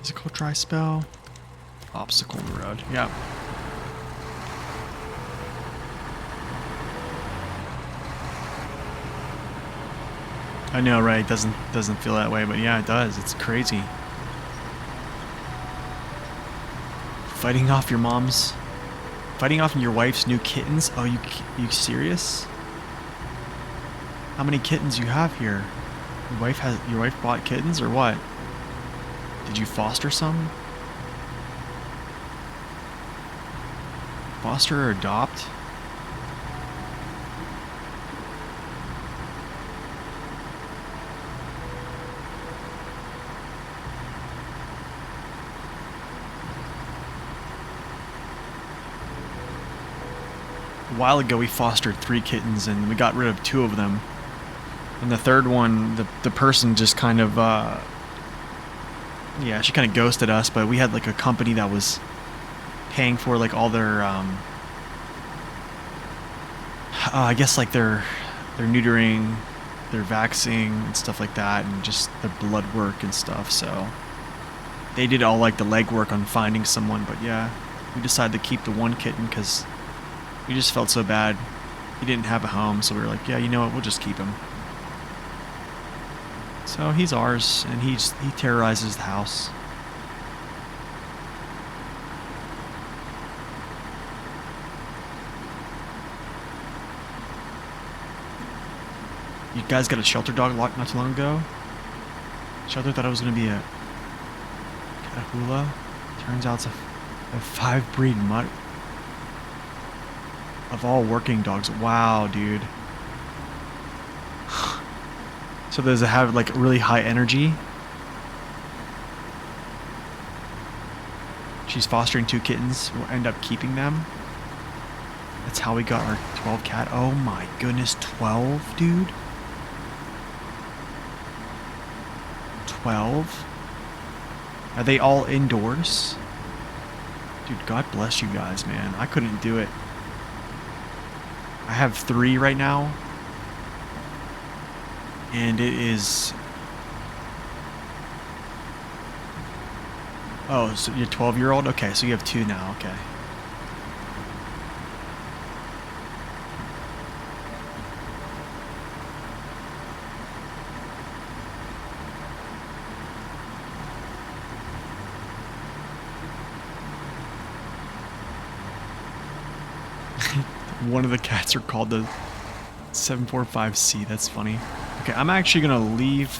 Is it called dry spell? Obstacle in the road. Yeah. I know, right? It doesn't feel that way, but yeah, it does. It's crazy. Fighting off your wife's new kittens? Oh, you serious? How many kittens you have here? Your wife bought kittens or what? Did you foster some? Foster or adopt? A while ago we fostered 3 kittens and we got rid of 2 of them. And the third one, the person just kind of, yeah, she kind of ghosted us, but we had like a company that was paying for like all their, I guess like their neutering, their vaxxing and stuff like that, and just their blood work and stuff, so they did all like the legwork on finding someone. But yeah, we decided to keep the one kitten because we just felt so bad. He didn't have a home, so we were like, yeah, you know what, we'll just keep him. So he's ours, and he terrorizes the house. You guys got a shelter dog not too long ago? Shelter thought it was going to be a Catahoula. Turns out it's a 5-breed mutt. Of all working dogs. Wow, dude. So does it have like really high energy? She's fostering 2 kittens. We'll end up keeping them. That's how we got our 12 cat. Oh my goodness, 12, dude. 12? Are they all indoors? Dude, God bless you guys, man. I couldn't do it. I have 3 right now. And it is... Oh, so you're 12-year-old? Okay, so you have 2 now, okay. One of the cats are called the 745C. That's funny. Okay, I'm actually gonna leave.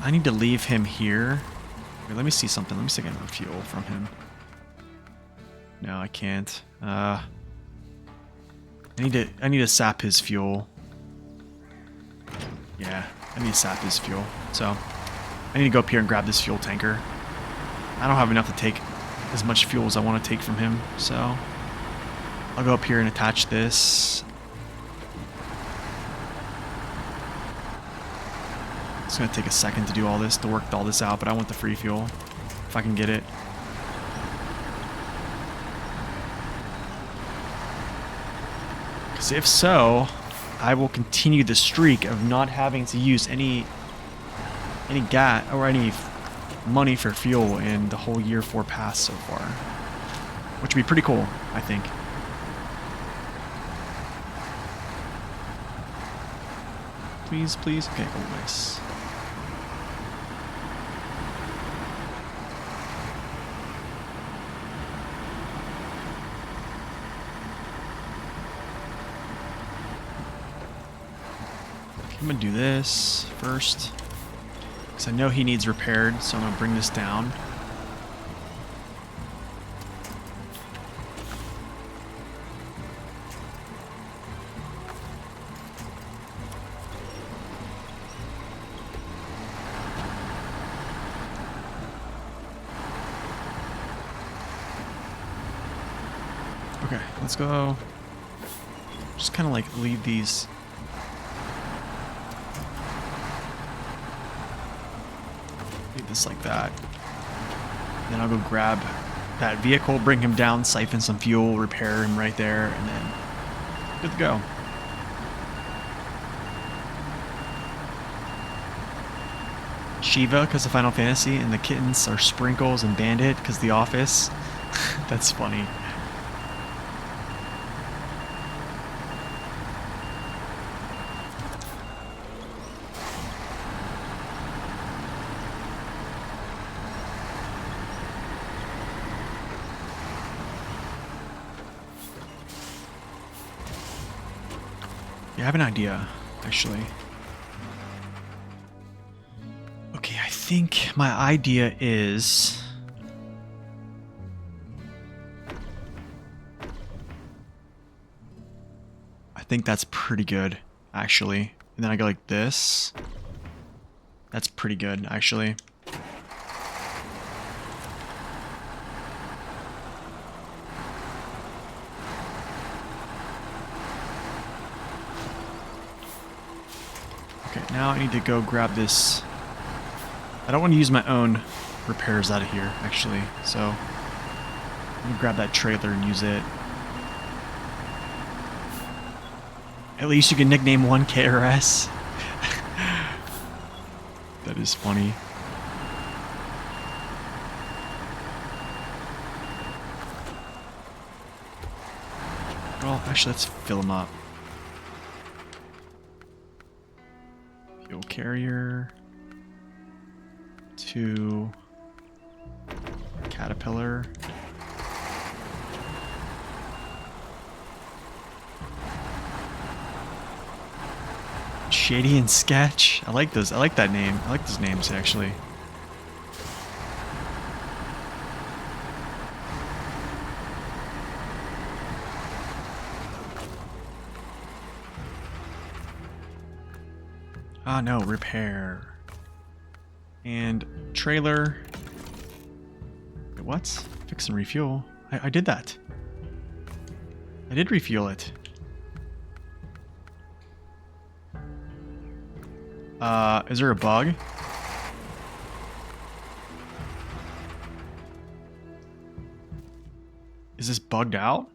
I need to leave him here. Wait, let me see something. Let me see if I can refuel from him. No, I can't. I need to sap his fuel. Yeah, I need to sap his fuel. So I need to go up here and grab this fuel tanker. I don't have enough to take as much fuel as I want to take from him, so I'll go up here and attach this. It's gonna take a second to do all this, to work all this out, but I want the free fuel if I can get it. Because if so, I will continue the streak of not having to use any gas or any money for fuel in the whole year 4 pass so far, which would be pretty cool, I think. Please, please. Okay, oh, nice. I'm gonna do this first, because I know he needs repaired, so I'm gonna bring this down. Okay, let's go. Just kind of like leave these. Leave this like that. Then I'll go grab that vehicle, bring him down, siphon some fuel, repair him right there, and then good to go. Shiva because of Final Fantasy, and the kittens are Sprinkles and Bandit because The Office. That's funny. Yeah, I have an idea, actually. Okay, I think my idea is... think that's pretty good, actually. And then I go like this. That's pretty good, actually. Okay, now I need to go grab this. I don't want to use my own repairs out of here, actually. So I'm gonna grab that trailer and use it. At least you can nickname one KRS. That is funny. Well, actually, let's fill them up. Fuel carrier. 2. Caterpillar. Shady and Sketch. I like those. I like that name. I like those names, actually. Ah, no. Repair. And trailer. Wait, what? Fix and refuel. I did that. I did refuel it. Is there a bug? Is this bugged out?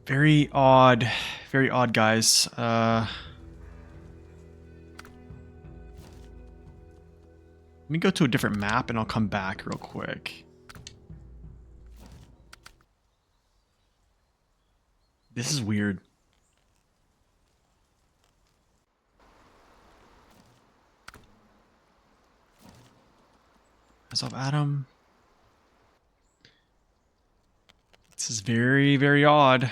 Very odd, guys. Let me go to a different map and I'll come back real quick. This is weird. As of Adam. This is very, very odd.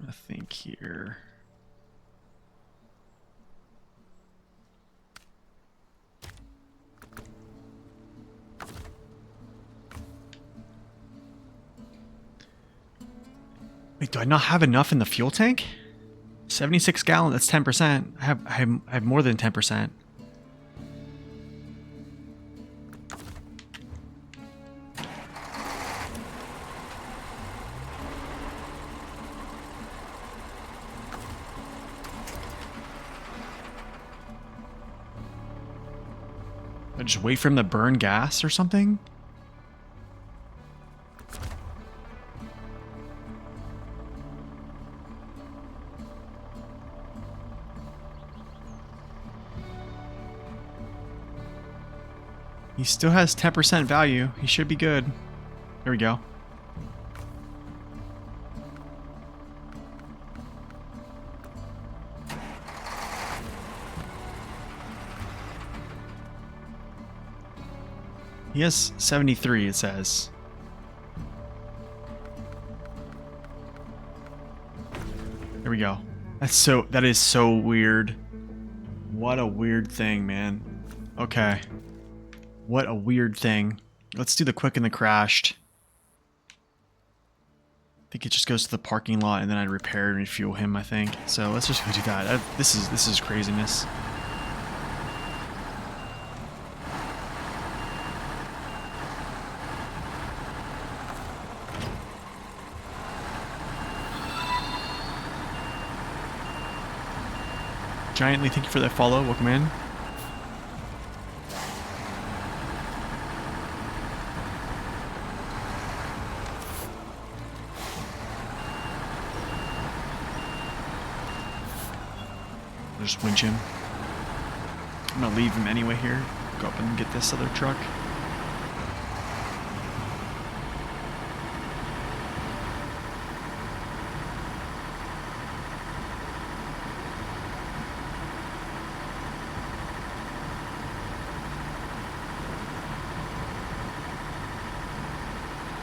I'm gonna think here. Wait, do I not have enough in the fuel tank? 76 gallons, that's 10%. I have more than 10%. I just wait for him to burn gas or something? He still has 10% value. He should be good. There we go. He has 73, it says. There we go. That is so weird. What a weird thing, man. Okay. What a weird thing. Let's do the quick and the crashed. I think it just goes to the parking lot and then I repair and refuel him, I think. So let's just go do that. This is craziness. Giantly, thank you for that follow. Welcome in. I'll just winch him. I'm gonna leave him anyway here. Go up and get this other truck.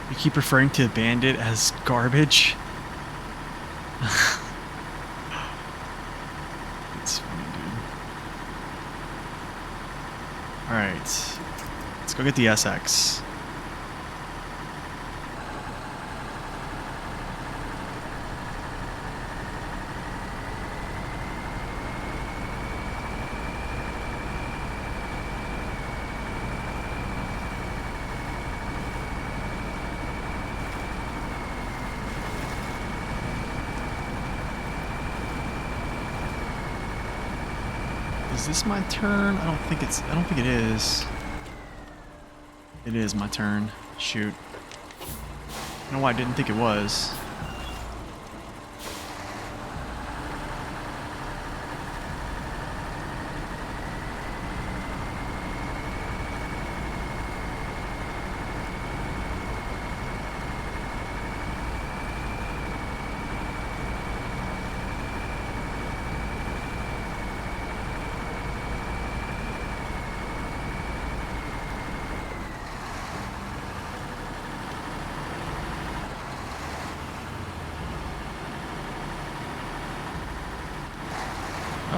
You keep referring to Bandit as garbage. It's funny, dude. Alright. Let's go get the SX. Is this my turn? I don't think it is. It is my turn. Shoot. I don't know why I didn't think it was.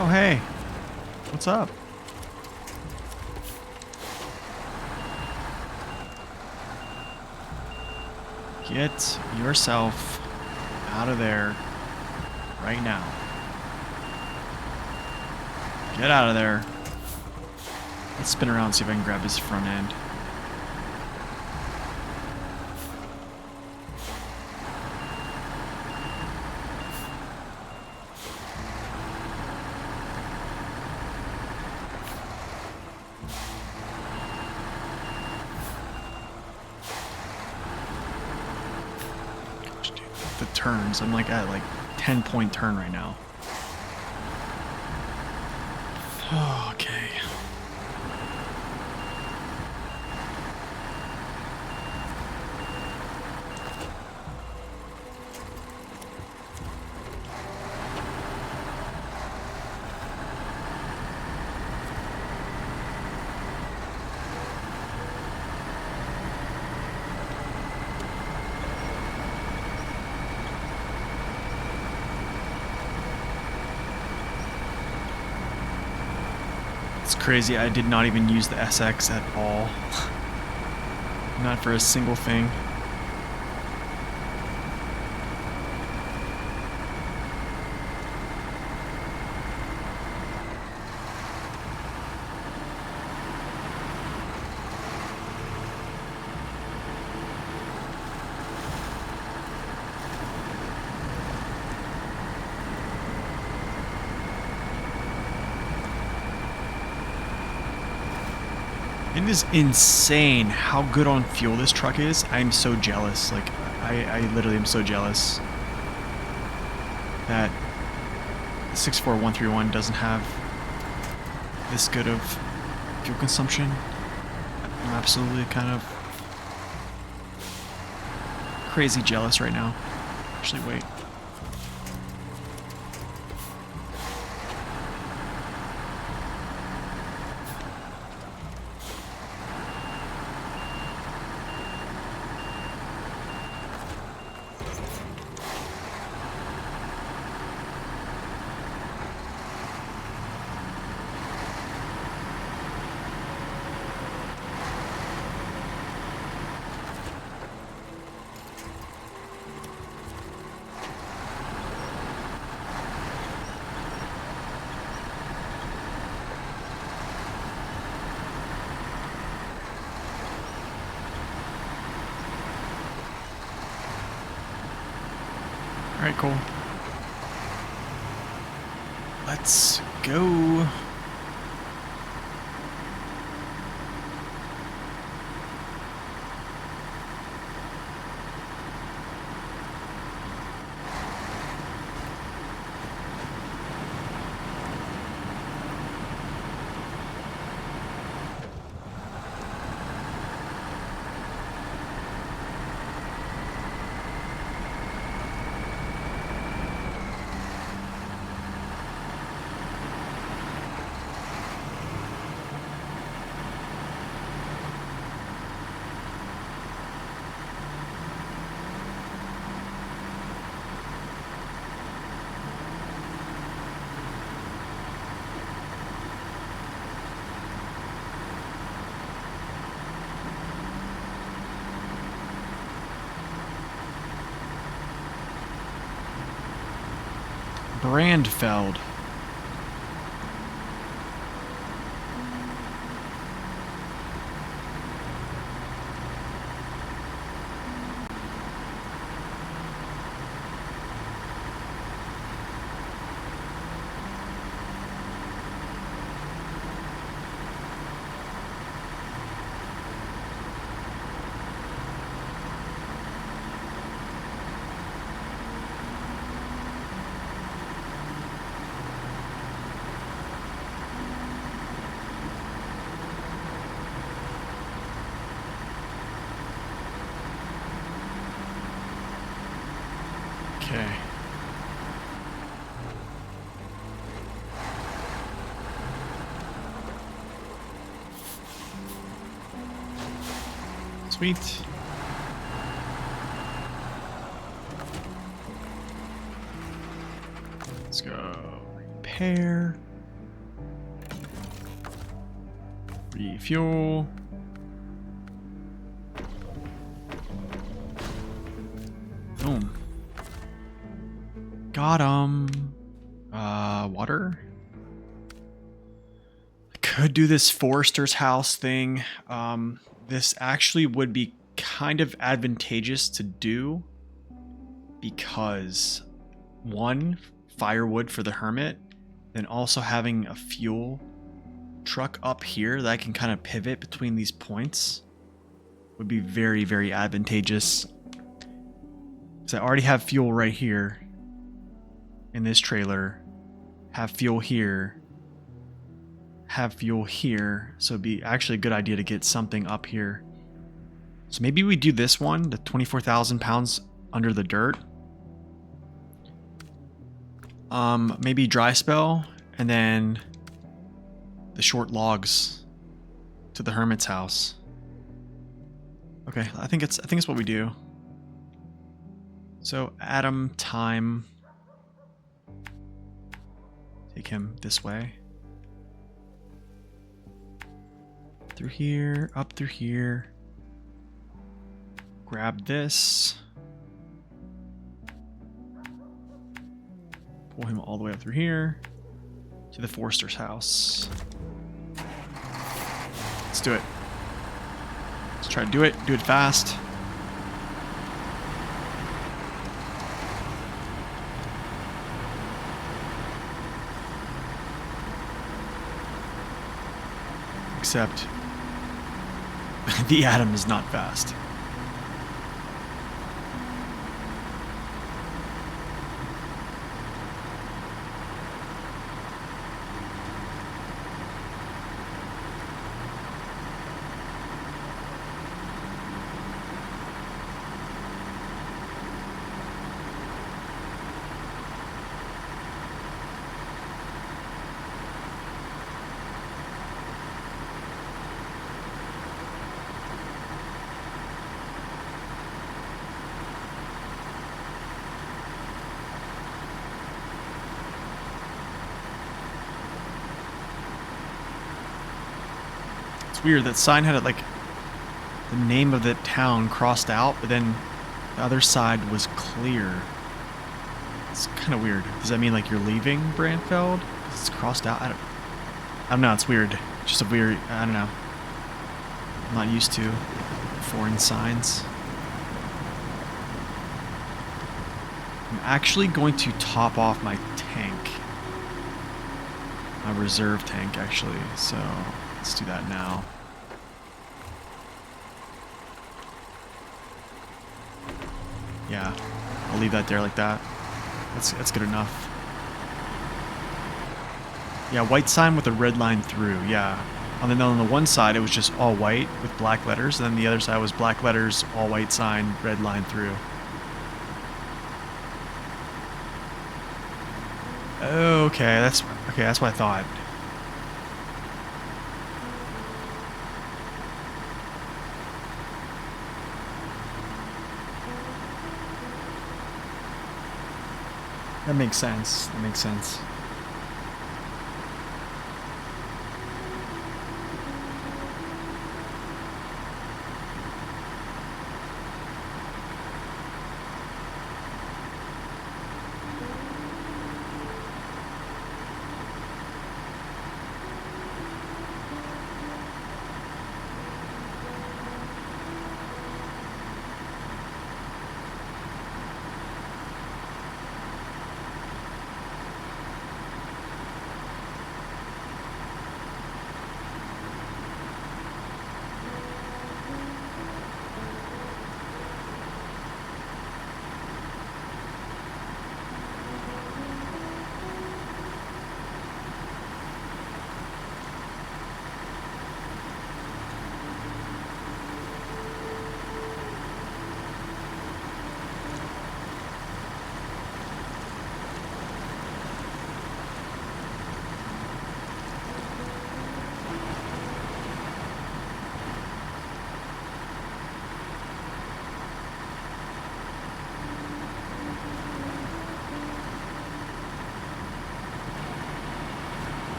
Oh, hey. What's up? Get yourself out of there right now. Get out of there. Let's spin around and see if I can grab his front end. The turns. I'm like at 10-point turn right now. Okay. It's crazy, I did not even use the SX at all. Not for a single thing. It is insane how good on fuel this truck is. I'm so jealous. Like, I literally am so jealous that the 64131 doesn't have this good of fuel consumption. I'm absolutely kind of crazy jealous right now. Actually, wait. Alright, cool. Let's go. Brandfeld. Okay. Sweet. Let's go. Repair. Refuel. Boom. Got him. Water. I could do this Forester's house thing. This actually would be kind of advantageous to do because one, firewood for the hermit, then also having a fuel truck up here that I can kind of pivot between these points would be very, very advantageous. Because I already have fuel right here in this trailer, have fuel here, have fuel here, so it'd be actually a good idea to get something up here. So maybe we do this one, the 24,000 pounds under the dirt. Maybe dry spell, and then the short logs to the hermit's house. Okay, I think it's what we do. So Adam time. Take him this way. Through here, up through here. Grab this. Pull him all the way up through here to the Forester's house. Let's do it. Let's try to do it. Do it fast. Except the Atom is not fast. It's weird, that sign had it like the name of the town crossed out, but then the other side was clear. It's kind of weird. Does that mean like you're leaving Brandfeld? It's crossed out. I don't know. It's weird. Just a weird. I don't know. I'm not used to foreign signs. I'm actually going to top off my tank. My reserve tank, actually. So let's do that now. Yeah, I'll leave that there like that. That's good enough. Yeah, white sign with a red line through. Yeah. On the one side it was just all white with black letters, and then the other side was black letters, all white sign, red line through. Okay, that's what I thought. That makes sense. That makes sense.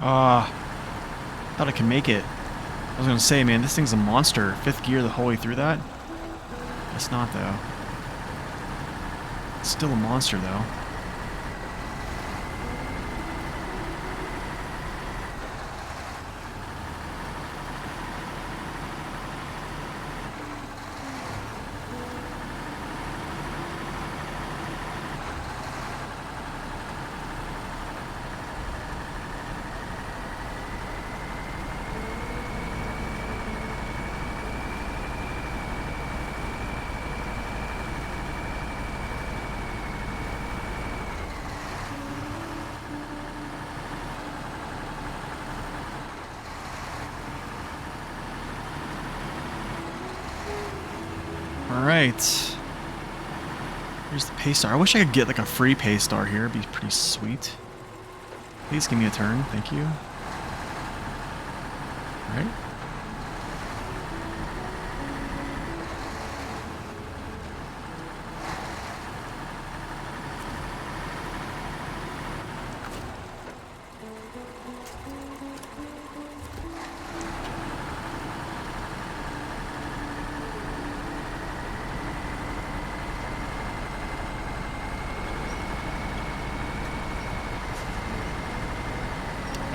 Ah, thought I could make it. I was gonna say, man, this thing's a monster. 5th gear the whole way through that? Guess not, though. It's still a monster, though. Alright. Here's the pay star. I wish I could get like a free pay star here. It'd be pretty sweet. Please give me a turn. Thank you. Alright.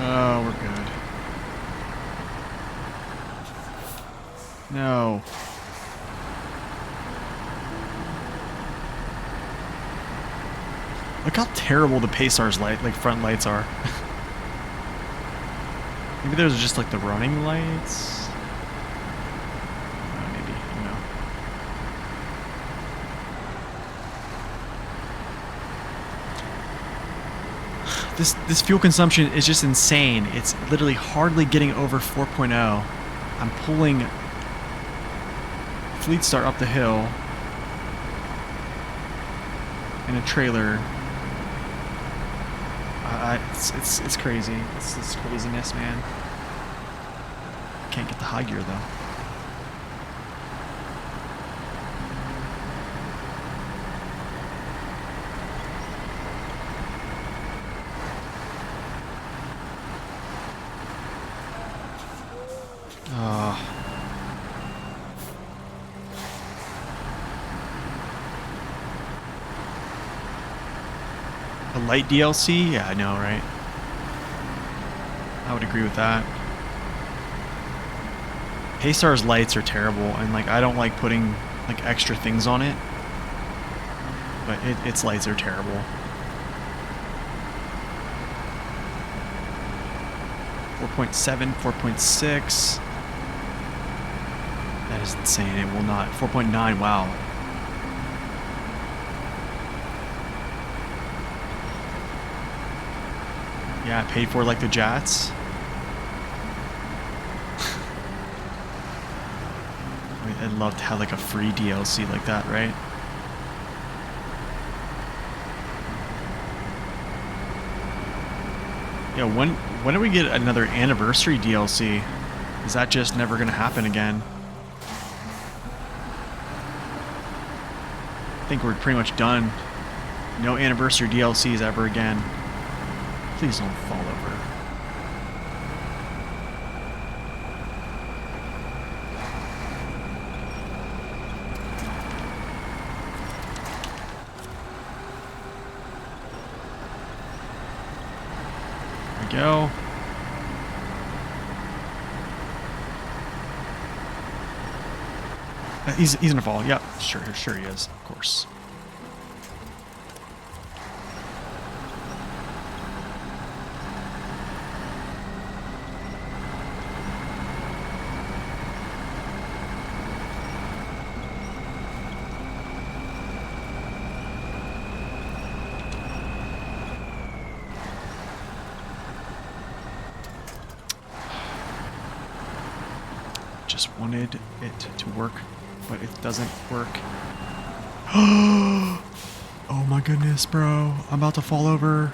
Oh, we're good. No. Look how terrible the Paystar's light, like front lights are. Maybe those are just like the running lights. Maybe, you know. This fuel consumption is just insane. It's literally hardly getting over 4.0. I'm pulling Fleet Star up the hill in a trailer. It's crazy. It's this craziness, man. Can't get the high gear though. A light DLC? Yeah, I know, right? I would agree with that. Paystar's lights are terrible, and like I don't like putting like extra things on it, but its lights are terrible. 4.7, 4.6. That is insane. It will not. 4.9. Wow. Yeah, paid for like the Jats. I mean, I'd love to have like a free DLC like that, right? Yeah, when do we get another anniversary DLC? Is that just never gonna happen again? I think we're pretty much done. No anniversary DLCs ever again. Please don't fall over. There we go. He's gonna fall. Yep, sure he is. Of course. Just wanted it to work, but it doesn't work. Oh my goodness, bro. I'm about to fall over.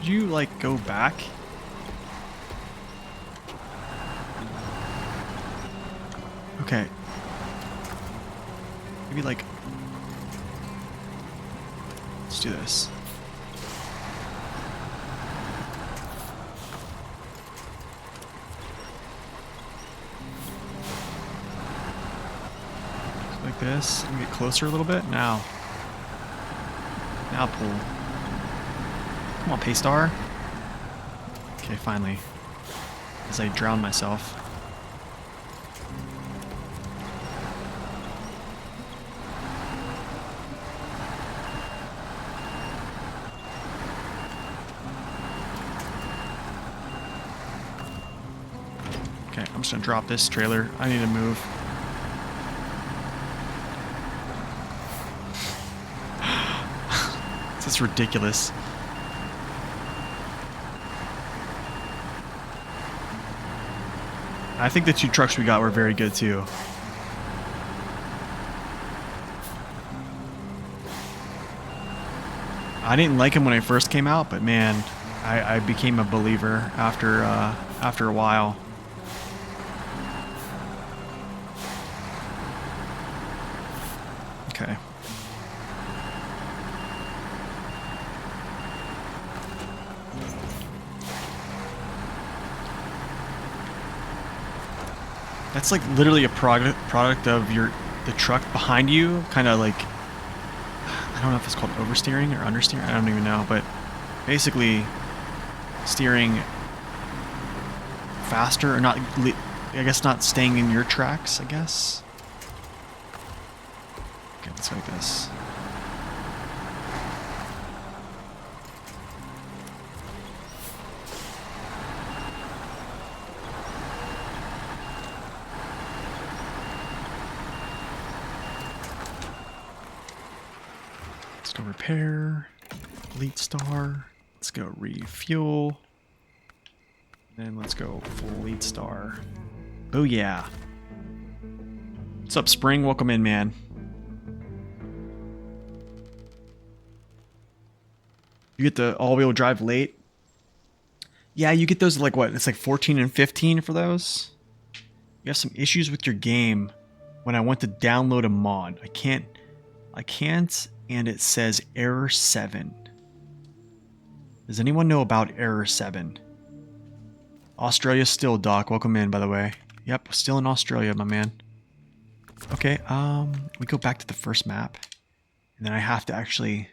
Did you, like, go back? Okay. Maybe like... Let's do this. Like this. Let me get closer a little bit. Now. Now pull. Come on, Paystar. Okay, finally. As I drown myself. Okay, I'm just gonna drop this trailer. I need to move. This is ridiculous. I think the 2 trucks we got were very good too. I didn't like him when I first came out, but man, I became a believer after a while. Okay. That's like literally a product of the truck behind you, kind of like, I don't know if it's called oversteering or understeering, I don't even know, but basically steering faster or not, I guess not staying in your tracks, I guess. Okay, let's go like this. Let's go repair, Elite Star, let's go refuel, then let's go Elite Star. Oh yeah. What's up, Spring? Welcome in, man. You get the all-wheel drive late. Yeah, you get those like what? It's like 14 and 15 for those. You have some issues with your game when I want to download a mod. I can't, and it says error 7. Does anyone know about error 7? Australia still, Doc. Welcome in, by the way. Yep, still in Australia, my man. Okay, we go back to the first map. And then I have to actually...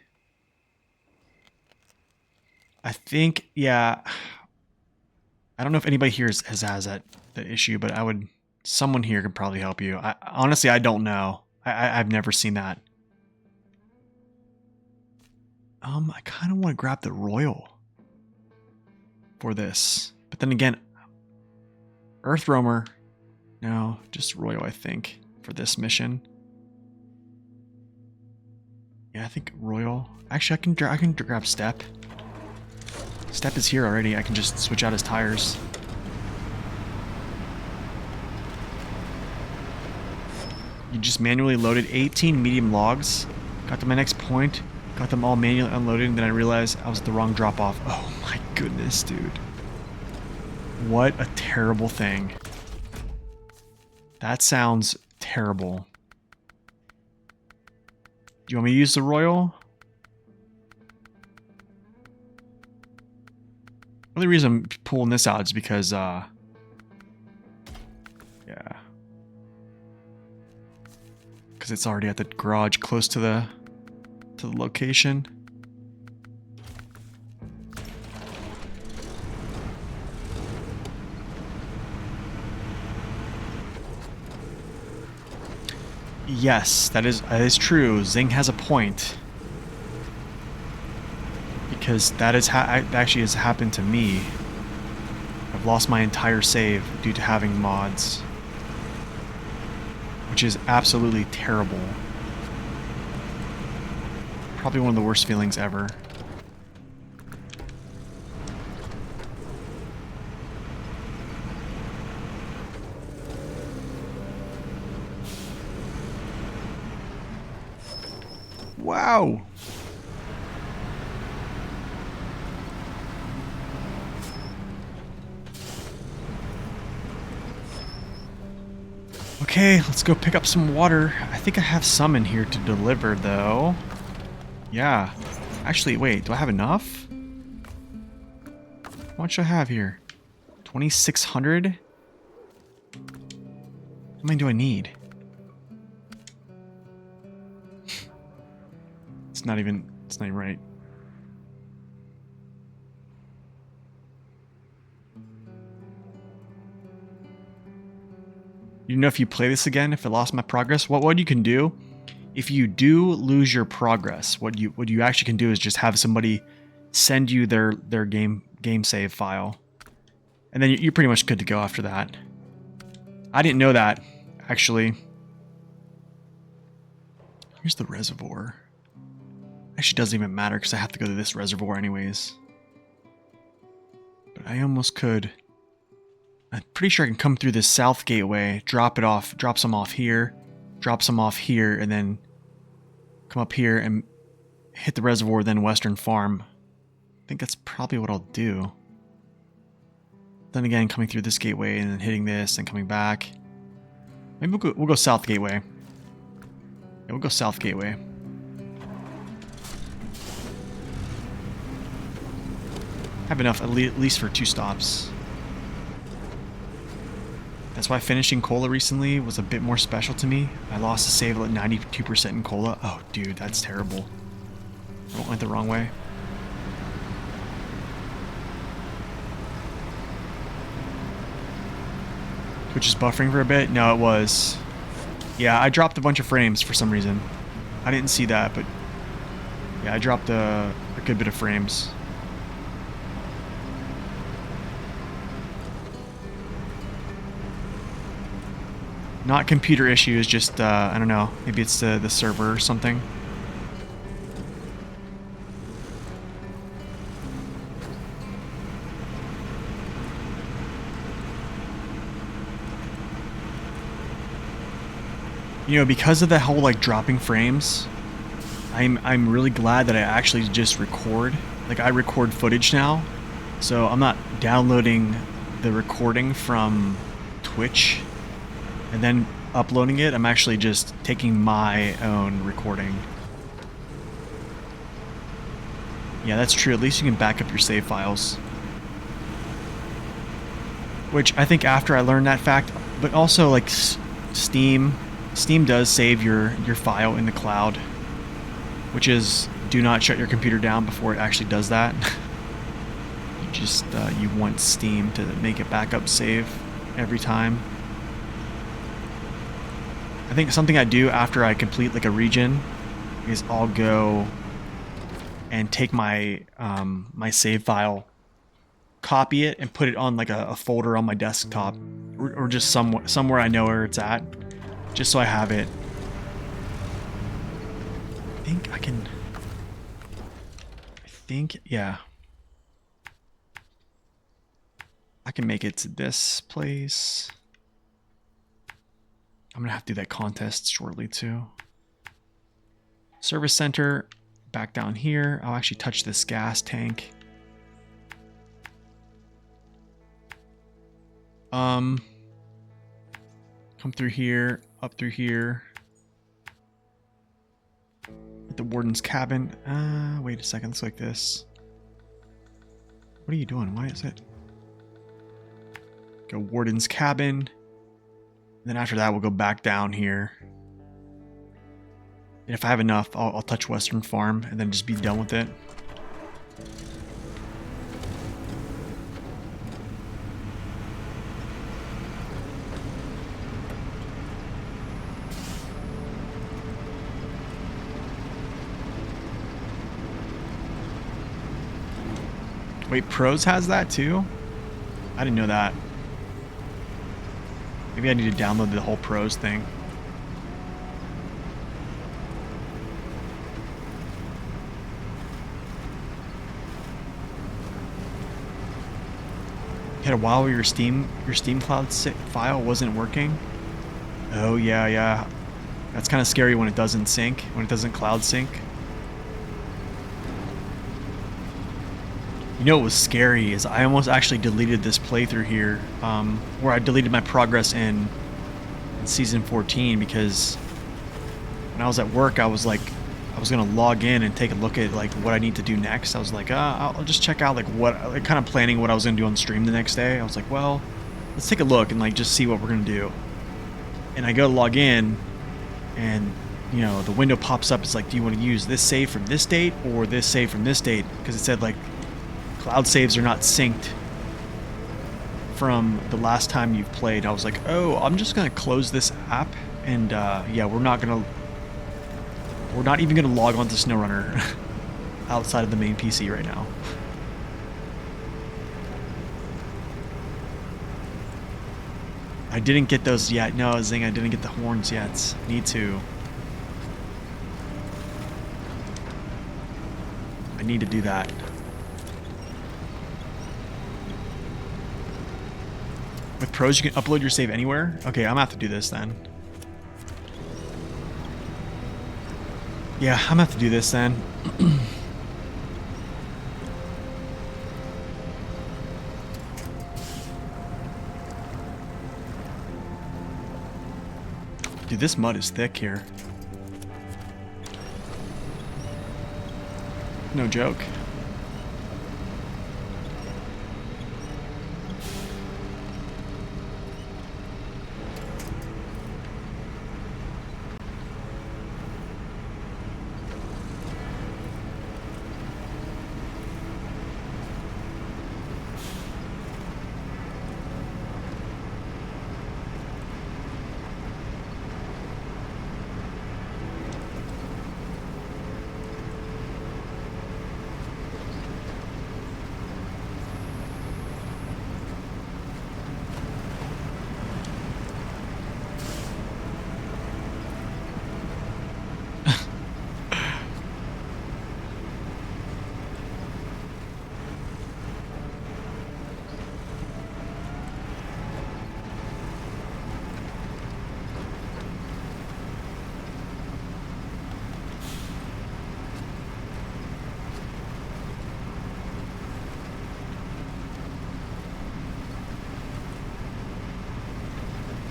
I think, yeah... I don't know if anybody here has that issue, but someone here could probably help you. Honestly, I don't know. I've never seen that. I kind of want to grab the Royal for this. But then again, Earth Roamer. No, just Royal, I think, for this mission. Yeah, I think Royal. Actually, I can grab Step. Step is here already. I can just switch out his tires. You just manually loaded 18 medium logs. Got to my next point. Got them all manually unloaded, and then I realized I was at the wrong drop-off. Oh my goodness, dude. What a terrible thing. That sounds terrible. Do you want me to use the Royal? The only reason I'm pulling this out is because, yeah. Because it's already at the garage close to the location. Yes, that is true. Zing has a point. Because that actually has happened to me. I've lost my entire save due to having mods. Which is absolutely terrible. Probably one of the worst feelings ever. Wow! Okay, let's go pick up some water. I think I have some in here to deliver, though. Yeah. Actually, wait, do I have enough? How much do I have here? 2,600? How many do I need? It's not even right. You know, if you play this again, if I lost my progress, what you can do, if you do lose your progress, what you actually can do is just have somebody send you their game save file, and then you're pretty much good to go after that. I didn't know that, actually. Here's the reservoir. Actually, doesn't even matter because I have to go to this reservoir anyways. But I almost could. I'm pretty sure I can come through this south gateway, drop some off here, drop some off here, and then come up here and hit the reservoir, then Western Farm. I think that's probably what I'll do. Then again, coming through this gateway and then hitting this and coming back. Maybe we'll go south gateway. Yeah, we'll go south gateway. Have enough at least for 2 stops. That's why finishing cola recently was a bit more special to me. I lost a save at 92% in cola. Oh, dude, that's terrible. I went the wrong way. Twitch is buffering for a bit? No, it was. Yeah, I dropped a bunch of frames for some reason. I didn't see that, but yeah, I dropped a good bit of frames. Not computer issues, just, I don't know, maybe it's the server or something. You know, because of the whole, like, dropping frames, I'm really glad that I actually just record. Like, I record footage now, so I'm not downloading the recording from Twitch and then uploading it. I'm actually just taking my own recording. Yeah, that's true. At least you can back up your save files. Which I think after I learned that fact, but also like Steam does save your file in the cloud, which is do not shut your computer down before it actually does that. You just you want Steam to make it backup save every time. I think something I do after I complete like a region is I'll go and take my my save file, copy it, and put it on like a folder on my desktop, or just somewhere I know where it's at, just so I have it. I think I can. Yeah. I can make it to this place. I'm gonna have to do that contest shortly too. Service center, back down here. I'll actually touch this gas tank. Come through here, up through here. At the warden's cabin. Wait a second, looks like this. What are you doing? Why is it? Go warden's cabin. Then after that, we'll go back down here. And if I have enough, I'll touch Western Farm and then just be done with it. Wait, Pros has that too? I didn't know that. Maybe I need to download the whole Pros thing. You had a while where your Steam Cloud file wasn't working? Oh yeah. That's kind of scary when it doesn't sync, when it doesn't cloud sync. You know what was scary is I almost actually deleted this playthrough here, where I deleted my progress in season 14 because when I was at work, I was like, I was gonna log in and take a look at like what I need to do next. I was like, I'll just check out like what, like kind of planning what I was gonna do on stream the next day. I was like, well, let's take a look and like just see what we're gonna do. And I go to log in, and you know the window pops up. It's like, do you want to use this save from this date or this save from this date? Because it said like cloud saves are not synced from the last time you've played. I was like, oh, I'm just gonna close this app, and yeah, we're not even gonna log on to SnowRunner outside of the main PC right now. I didn't get those yet. No, Zing, I didn't get the horns yet. Need to. I need to do that. With pros, you can upload your save anywhere? Okay, I'm gonna have to do this then. Yeah, I'm gonna have to do this then. Dude, this mud is thick here. No joke.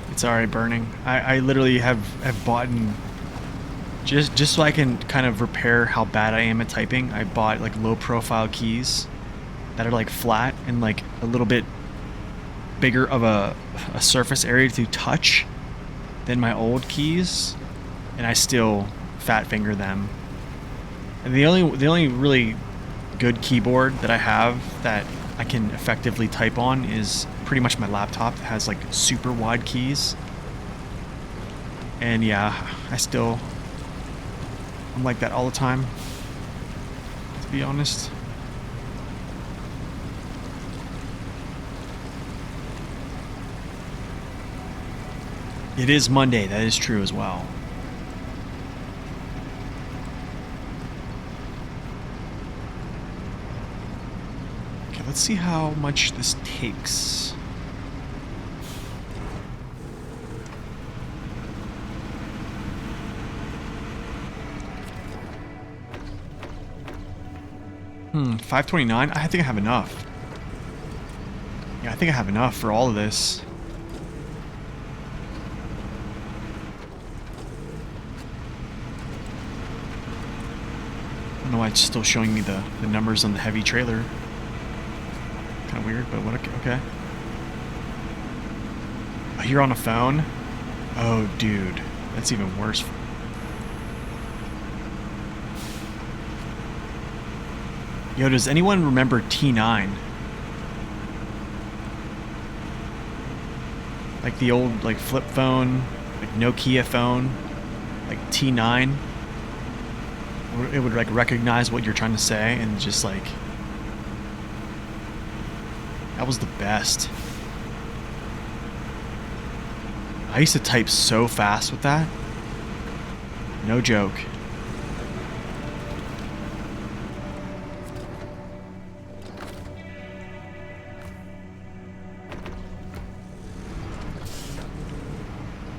It's already burning. I literally have bought just so I can kind of repair how bad I am at typing. I bought like low profile keys that are like flat and like a little bit bigger of a surface area to touch than my old keys, and I still fat finger them. And the only really good keyboard that I have that I can effectively type on is pretty much my laptop that has like super wide keys. And yeah, I'm like that all the time, to be honest. It is Monday, that is true as well. Okay, let's see how much this takes. $5.29? I think I have enough. Yeah, I think I have enough for all of this. I don't know why it's still showing me the numbers on the heavy trailer. Kind of weird, but what? Okay. Oh, you're on a phone? Oh, dude. That's even worse. Yo, does anyone remember T9? Like the old like flip phone, like Nokia phone, like T9. It would like recognize what you're trying to say and just like, that was the best. I used to type so fast with that. No joke.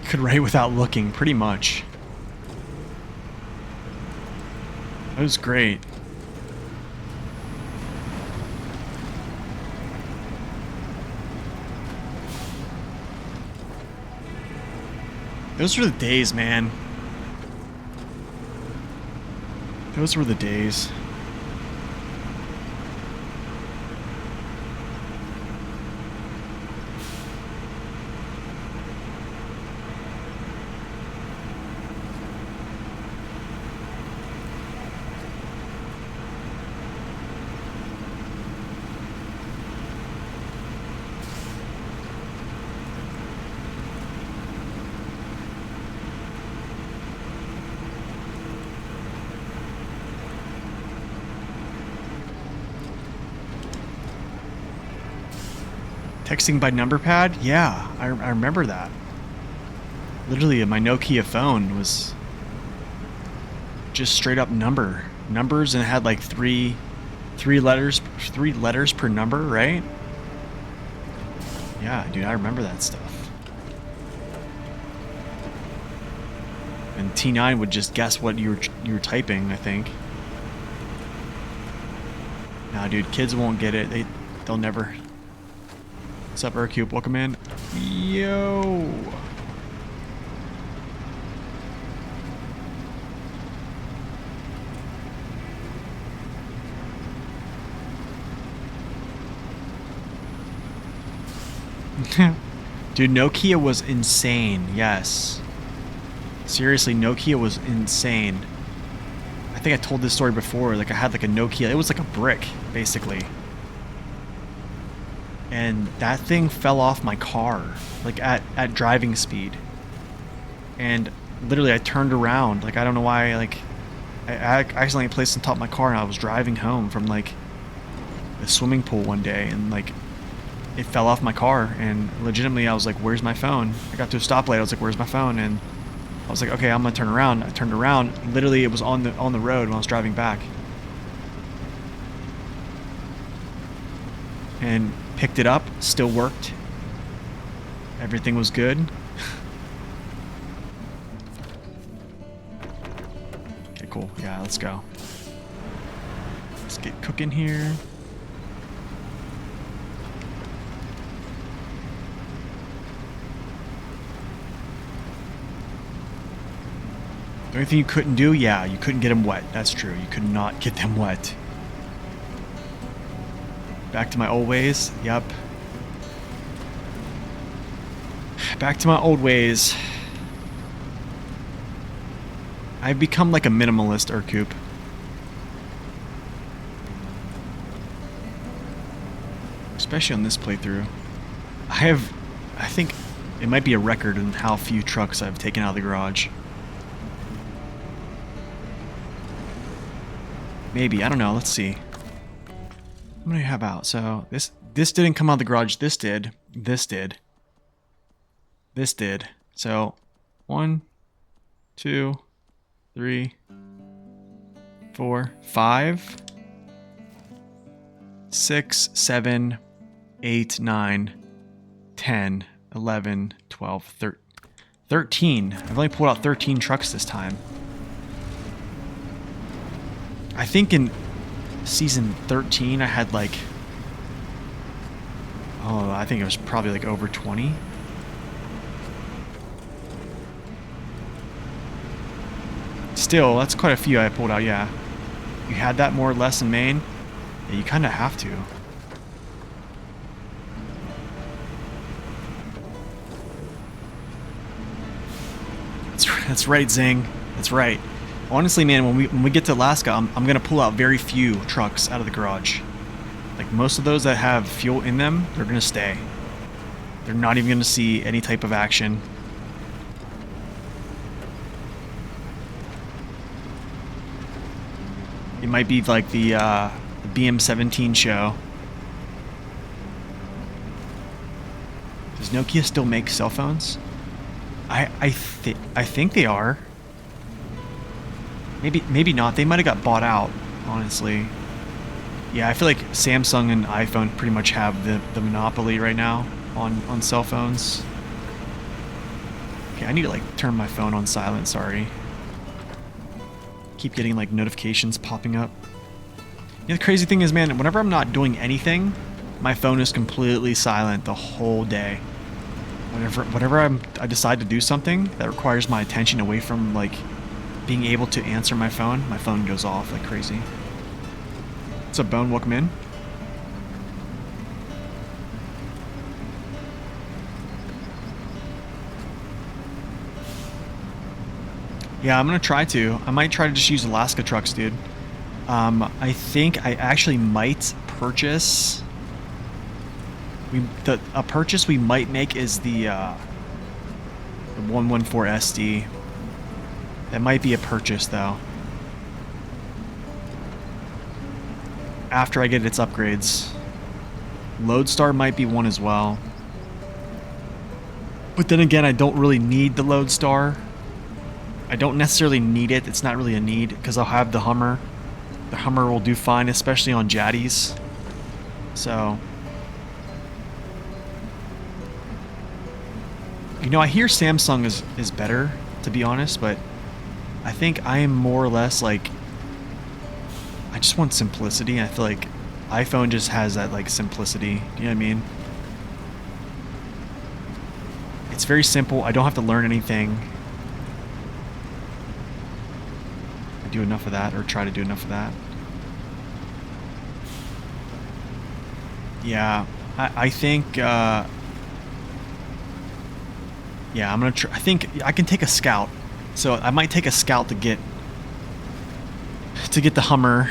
Could write without looking, pretty much. That was great. Those were the days, man. Those were the days. Texting by number pad? Yeah, I remember that. Literally, my Nokia phone was just straight up numbers, and it had like three letters per number, right? Yeah, dude, I remember that stuff. And T9 would just guess what you were typing, I think. Nah, dude, kids won't get it. They'll never. What's up, Urcube? Welcome in. Yo. Dude, Nokia was insane. Yes. Seriously, Nokia was insane. I think I told this story before. Like, I had like a Nokia. It was like a brick, basically. And that thing fell off my car, like at driving speed. And literally I turned around, like I don't know why, like I accidentally placed on top of my car, and I was driving home from like the swimming pool one day, and like it fell off my car, and legitimately I was like, where's my phone? I got to a stoplight, I was like, where's my phone? And I was like, okay, I'm gonna turn around. I turned around, literally it was on the road when I was driving back. And picked it up, still worked. Everything was good. Okay, cool. Yeah, let's go. Let's get cooking here. The only thing you couldn't do, yeah, you couldn't get them wet. That's true. You could not get them wet. Back to my old ways. Yep. Back to my old ways. I've become like a minimalist, Urcoop. Especially on this playthrough. I think it might be a record in how few trucks I've taken out of the garage. Maybe, I don't know, let's see. What do I have out? So this didn't come out of the garage. This did. This did. This did. So 1, 2, 3, 4, 5, 6, 7, 8, 9, 10, 11, 12, 13. I've only pulled out 13 trucks this time. I think in season 13 I had like, oh, I think it was probably like over 20. Still, that's quite a few I pulled out, yeah. You had that more or less in Maine? Yeah, you kind of have to. That's right, Zing. That's right. Honestly, man, when we get to Alaska, I'm gonna pull out very few trucks out of the garage. Like most of those that have fuel in them, they're gonna stay. They're not even gonna see any type of action. It might be like the BM17 show. Does Nokia still make cell phones? I think they are. Maybe not. They might have got bought out, honestly. Yeah, I feel like Samsung and iPhone pretty much have the monopoly right now on cell phones. Okay, I need to like turn my phone on silent, sorry. Keep getting like notifications popping up. Yeah, the crazy thing is, man, whenever I'm not doing anything, my phone is completely silent the whole day. Whenever I decide to do something that requires my attention away from like being able to answer my phone goes off like crazy. What's up, Bone? Welcome in. Yeah, I'm gonna try to. I might try to just use Alaska trucks, dude. I think I actually might purchase. A purchase we might make is the 114 SD. That might be a purchase though. After I get its upgrades. Lodestar might be one as well. But then again, I don't really need the Lodestar. I don't necessarily need it. It's not really a need because I'll have the Hummer. The Hummer will do fine, especially on Jaddies. So, you know, I hear Samsung is better, to be honest, but I think I am more or less like, I just want simplicity. I feel like iPhone just has that like simplicity. You know what I mean? It's very simple. I don't have to learn anything. I do enough of that, or try to do enough of that. Yeah, I think, yeah, I'm gonna try. I think I can take a Scout. So I might take a Scout to get the Hummer.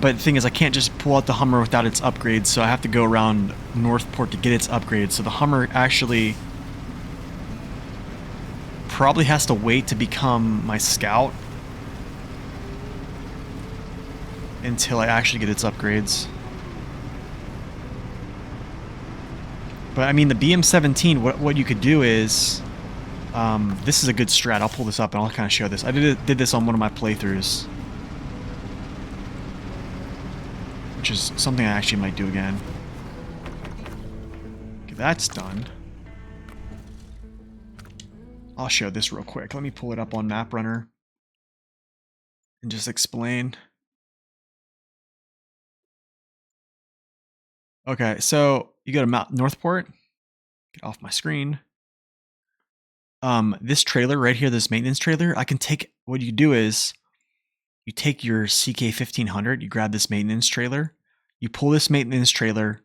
But the thing is, I can't just pull out the Hummer without its upgrades, so I have to go around Northport to get its upgrades. So the Hummer actually probably has to wait to become my Scout until I actually get its upgrades. But I mean, the BM17, what you could do is, this is a good strat. I'll pull this up and I'll kind of show this. I did this on one of my playthroughs, which is something I actually might do again. Okay, that's done. I'll show this real quick. Let me pull it up on Map Runner and just explain. Okay, so you go to Mount Northport. Get off my screen. This trailer right here, this maintenance trailer, I can take. What you do is you take your CK1500, you grab this maintenance trailer, you pull this maintenance trailer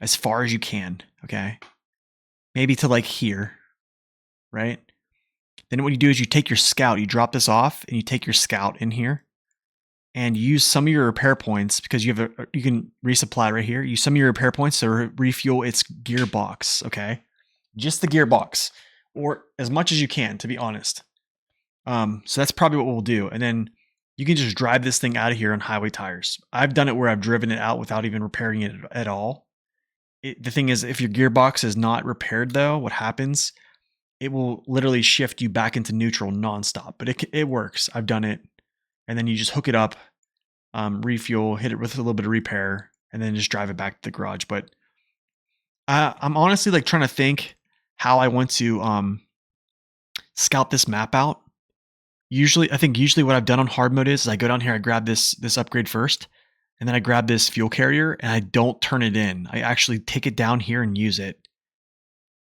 as far as you can. Okay, maybe to like here, right? Then what you do is you take your Scout, you drop this off, and you take your Scout in here, and you use some of your repair points because you can resupply right here. Use some of your repair points to refuel its gearbox. Okay, just the gearbox, or as much as you can, to be honest. So that's probably what we'll do, and then you can just drive this thing out of here on highway tires. I've done it where I've driven it out without even repairing it at all. The thing is, if your gearbox is not repaired, though, what happens? It will literally shift you back into neutral nonstop. But it works. I've done it. And then you just hook it up, refuel, hit it with a little bit of repair, and then just drive it back to the garage. But I'm honestly like trying to think how I want to scout this map out. I think usually what I've done on hard mode is I go down here, I grab this upgrade first, and then I grab this fuel carrier, and I don't turn it in. I actually take it down here and use it.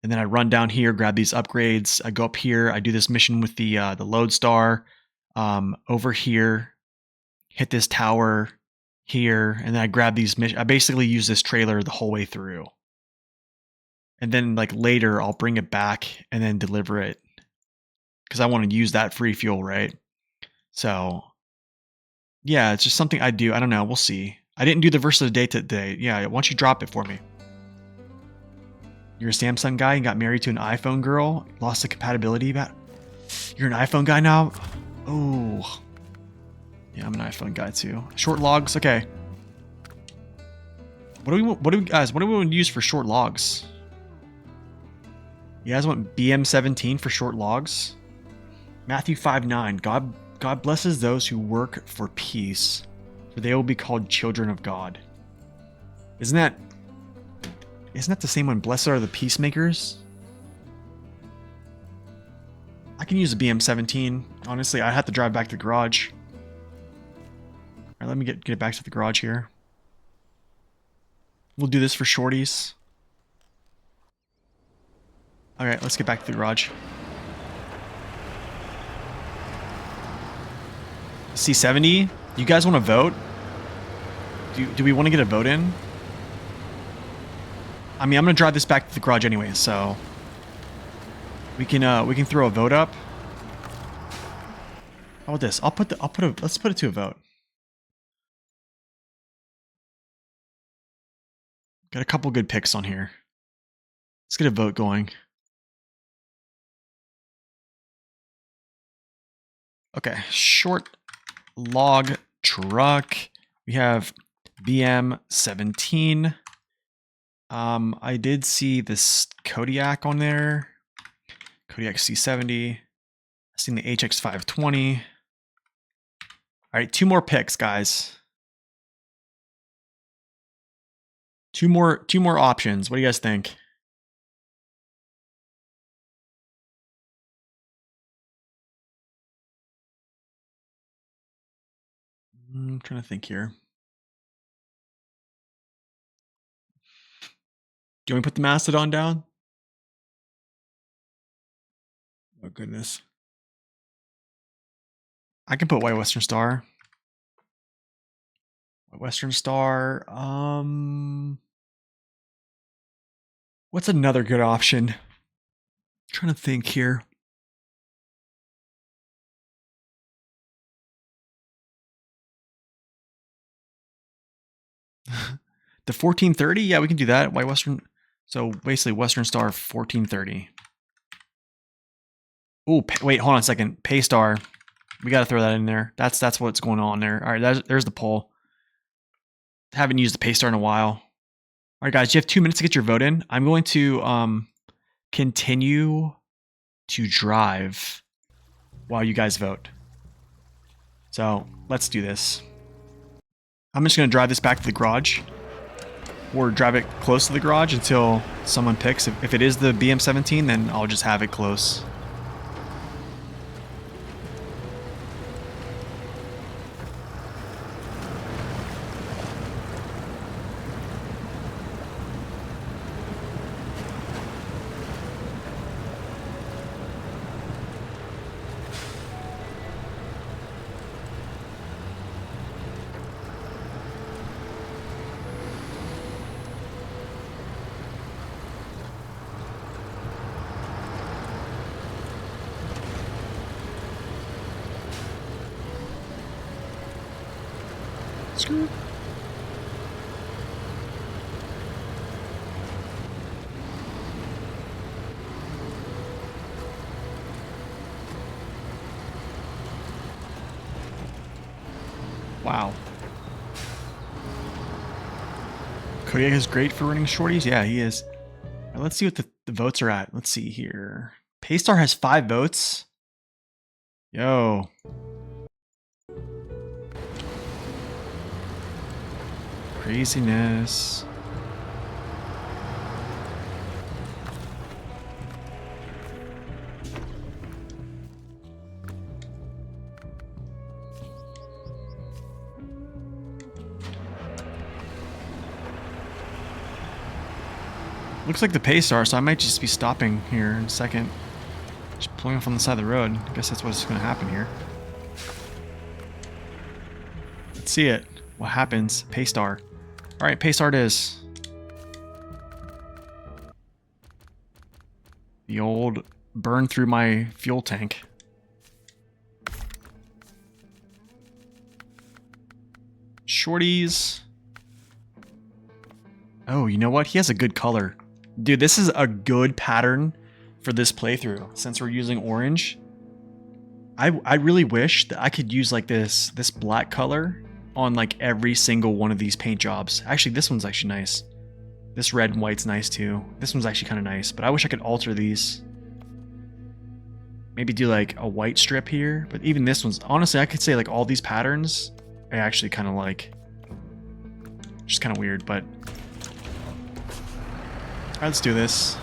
And then I run down here, grab these upgrades. I go up here. I do this mission with the Lodestar. Over here, hit this tower here, and then I grab these missions. I basically use this trailer the whole way through. And then like later, I'll bring it back and then deliver it because I want to use that free fuel, right? So yeah, it's just something I do. I don't know. We'll see. I didn't do the verse of the day today. Yeah, why don't you drop it for me? You're a Samsung guy and got married to an iPhone girl. Lost the compatibility about. You're an iPhone guy now? Oh. Yeah, I'm an iPhone guy too. Short logs, okay. What do we want to use for short logs? You guys want BM17 for short logs? Matthew 5:9. God blesses those who work for peace, for they will be called children of God. Isn't that the same one? Blessed are the peacemakers. I can use a BM17. Honestly, I have to drive back to the garage. All right, let me get it back to the garage here. We'll do this for shorties. All right, let's get back to the garage. C70, you guys want to vote? Do we want to get a vote in? I mean, I'm gonna drive this back to the garage anyway, so we can throw a vote up. How about this? Let's put it to a vote. Got a couple good picks on here. Let's get a vote going. Okay, short log truck. We have BM17. I did see this Kodiak on there. Kodiak C70. I've seen the HX520. All right, 2 more picks, guys. Two more options. What do you guys think? I'm trying to think here. Do you want me to put the Mastodon down? Oh, goodness. I can put White Western Star. White Western Star. What's another good option? I'm trying to think here. The 1430? Yeah, we can do that. White Western. So basically Western Star 1430. Oh, wait, hold on a second. Paystar. We got to throw that in there. That's what's going on there. All right, there's the poll. Haven't used the Paystar in a while. All right, guys, you have 2 minutes to get your vote in. I'm going to continue to drive while you guys vote. So let's do this. I'm just going to drive this back to the garage, or drive it close to the garage until someone picks. If it is the BM17, then I'll just have it close. Screw. Wow. Kodiak is great for running shorties. Yeah, he is. All right, let's see what the votes are at. Let's see here. Paystar has 5 votes. Yo. Craziness. Looks like the Paystar, so I might just be stopping here in a second. Just pulling off on the side of the road. I guess that's what's going to happen here. Let's see it. What happens? Paystar. All right, Paystar it is. The old burn through my fuel tank. Shorties. Oh, you know what? He has a good color. Dude, this is a good pattern for this playthrough since we're using orange. I really wish that I could use like this black color on like every single one of these paint jobs. Actually, this one's actually nice. This red and white's nice too. This one's actually kind of nice, but I wish I could alter these. Maybe do like a white strip here, but even this one's, honestly, I could say like all these patterns I actually kind of like. Just kind of weird, but all right, let's do this.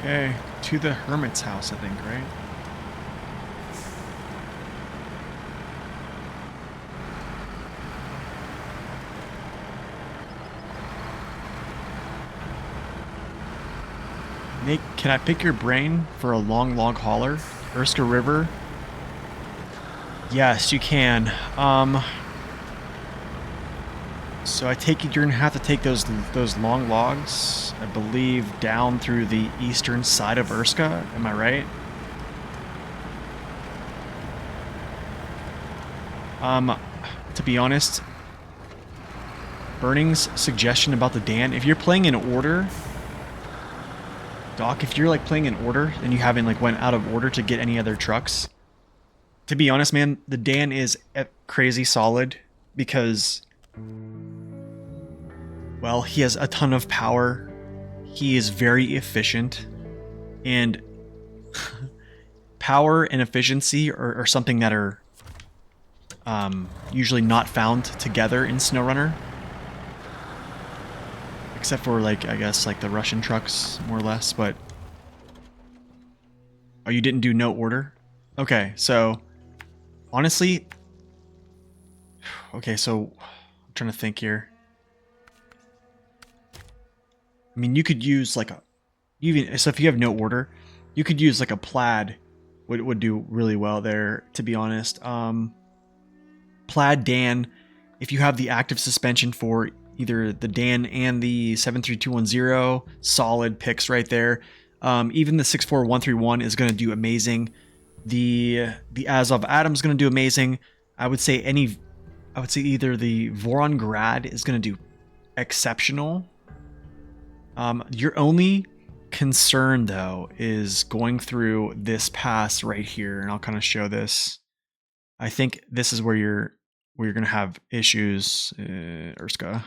Okay, to the hermit's house, I think, right? Nate, can I pick your brain for a long log hauler? Erska River? Yes, you can. So I take it you're gonna have to take those long logs, I believe, down through the eastern side of Erska. Am I right? To be honest, Burning's suggestion about the Dan, if you're playing in order, Doc, if you're like playing in order and you haven't like went out of order to get any other trucks, to be honest, man, the Dan is crazy solid because, well, he has a ton of power. He is very efficient, and power and efficiency are something that are usually not found together in SnowRunner. Except for, like, I guess, like the Russian trucks, more or less, but... Oh, you didn't do no order? Okay, so... Honestly... Okay, so... I'm trying to think here. I mean, you could use, like, a... Even, so if you have no order, you could use, like, a plaid. Would do really well there, to be honest. Plaid Dan, if you have the active suspension for either the Dan and the 73210, solid picks right there. Even the 64131 is going to do amazing. The Azov Atom's going to do amazing. I would say either the Voron Grad is going to do exceptional. Your only concern though is going through this pass right here, and I'll kind of show this. I think this is where you're going to have issues, Erska.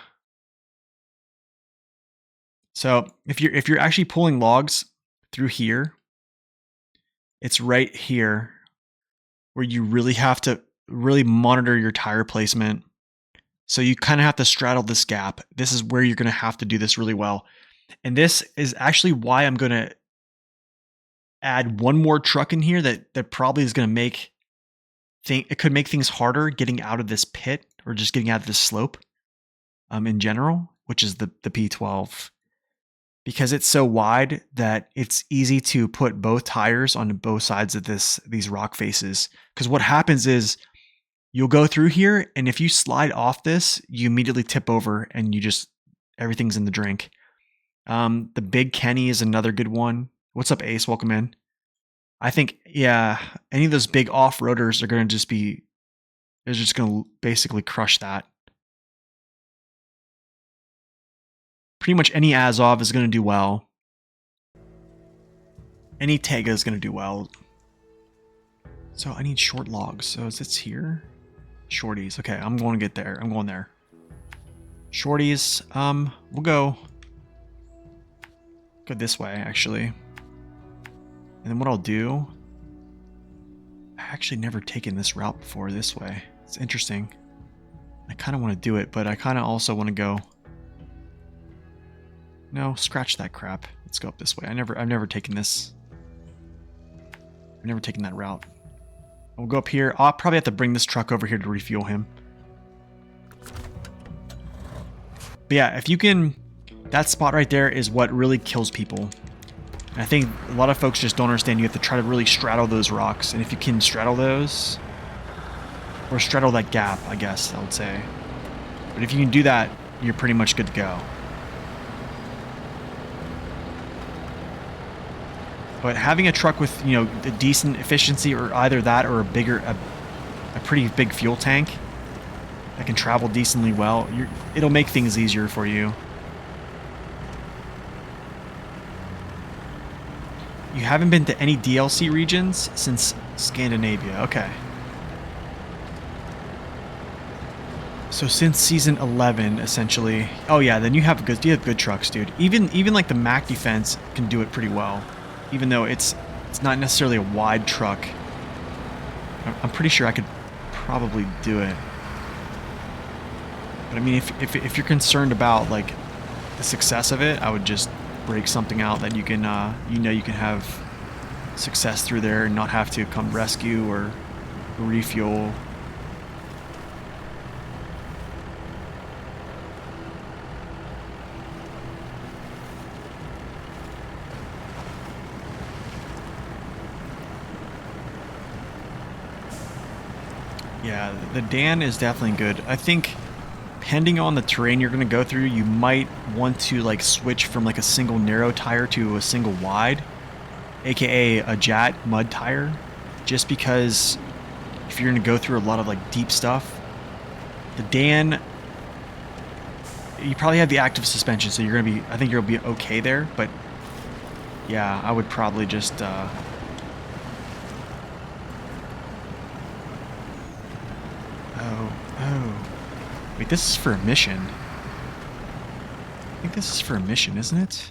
So if you're actually pulling logs through here, it's right here where you really have to really monitor your tire placement. So you kind of have to straddle this gap. This is where you're going to have to do this really well. And this is actually why I'm going to add one more truck in here that probably is going to make it could make things harder getting out of this pit or just getting out of this slope in general, which is the P12. Because it's so wide that it's easy to put both tires on both sides of these rock faces. Because what happens is you'll go through here, and if you slide off this, you immediately tip over and everything's in the drink. The Big Kenny is another good one. What's up, Ace? Welcome in. I think, yeah, any of those big off-roaders are going to they're just going to basically crush that. Pretty much any Azov is going to do well. Any Tega is going to do well. So I need short logs. So is this here? Shorties. Okay, I'm going to get there. I'm going there. Shorties. We'll go this way, actually. And then what I'll do... I actually never taken this route before this way. It's interesting. I kind of want to do it, but I kind of also want to go... No, scratch that crap. Let's go up this way. I've never taken this. I've never taken that route. We'll go up here. I'll probably have to bring this truck over here to refuel him. But yeah, if you can... That spot right there is what really kills people. And I think a lot of folks just don't understand. You have to try to really straddle those rocks. And if you can straddle those... Or straddle that gap, I guess, I would say. But if you can do that, you're pretty much good to go. But having a truck with, a decent efficiency, or either that or a pretty big fuel tank that can travel decently well, it'll make things easier for you. You haven't been to any DLC regions since Scandinavia. Okay. So since season 11, essentially. Oh yeah, then you have good trucks, dude. Even like the Mac Defense can do it pretty well. Even though it's not necessarily a wide truck. I'm pretty sure I could probably do it. But I mean, if you're concerned about like the success of it, I would just break something out that you can, you can have success through there and not have to come rescue or refuel. Yeah, the Dan is definitely good. I think depending on the terrain you're going to go through, you might want to like switch from like a single narrow tire to a single wide, aka a Jat mud tire, just because if you're going to go through a lot of like deep stuff, the Dan, you probably have the active suspension, so you're going to be, I think you'll be okay there, but yeah, I would probably just wait, this is for a mission. I think this is for a mission, isn't it?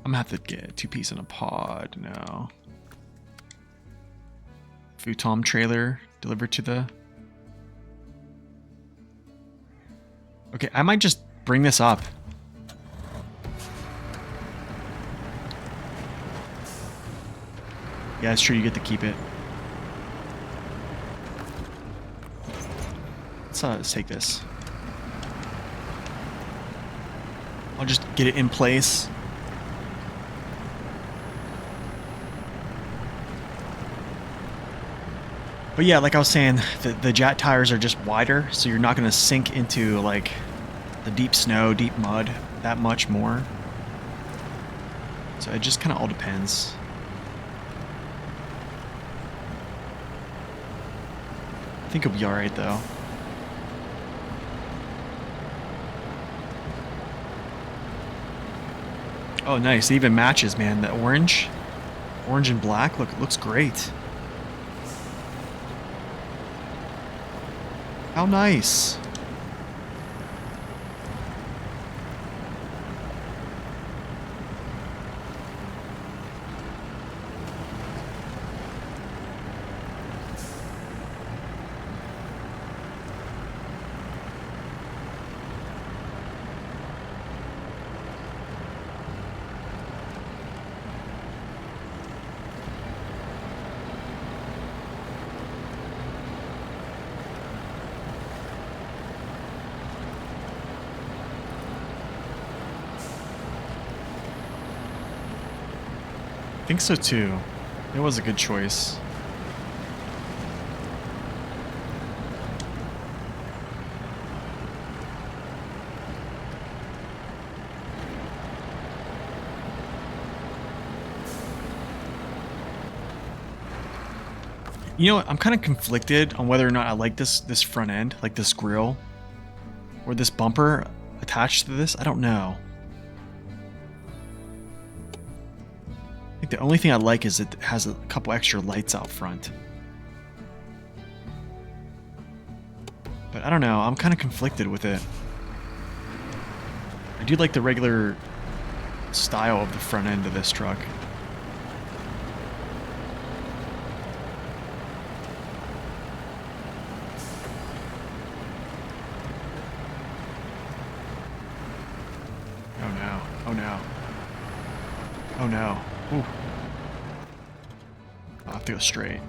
I'm gonna have to get 2 piece in a pod now. Futon trailer delivered to the... Okay, I might just bring this up. Yeah, it's true, you get to keep it. Let's take this. I'll just get it in place. But yeah, like I was saying, the Jat tires are just wider, so you're not going to sink into like the deep snow, deep mud that much more. So it just kind of all depends. I think it'll be alright though. Oh nice, it even matches, man. The orange and black looks great. How nice. I think so too. It was a good choice. You know, I'm kind of conflicted on whether or not I like this front end, like this grill, or this bumper attached to this. I don't know. I think the only thing I like is it has a couple extra lights out front. But I don't know, I'm kind of conflicted with it. I do like the regular style of the front end of this truck. Oh no, oh no. Oh no. Ooh. I'll have to go straight.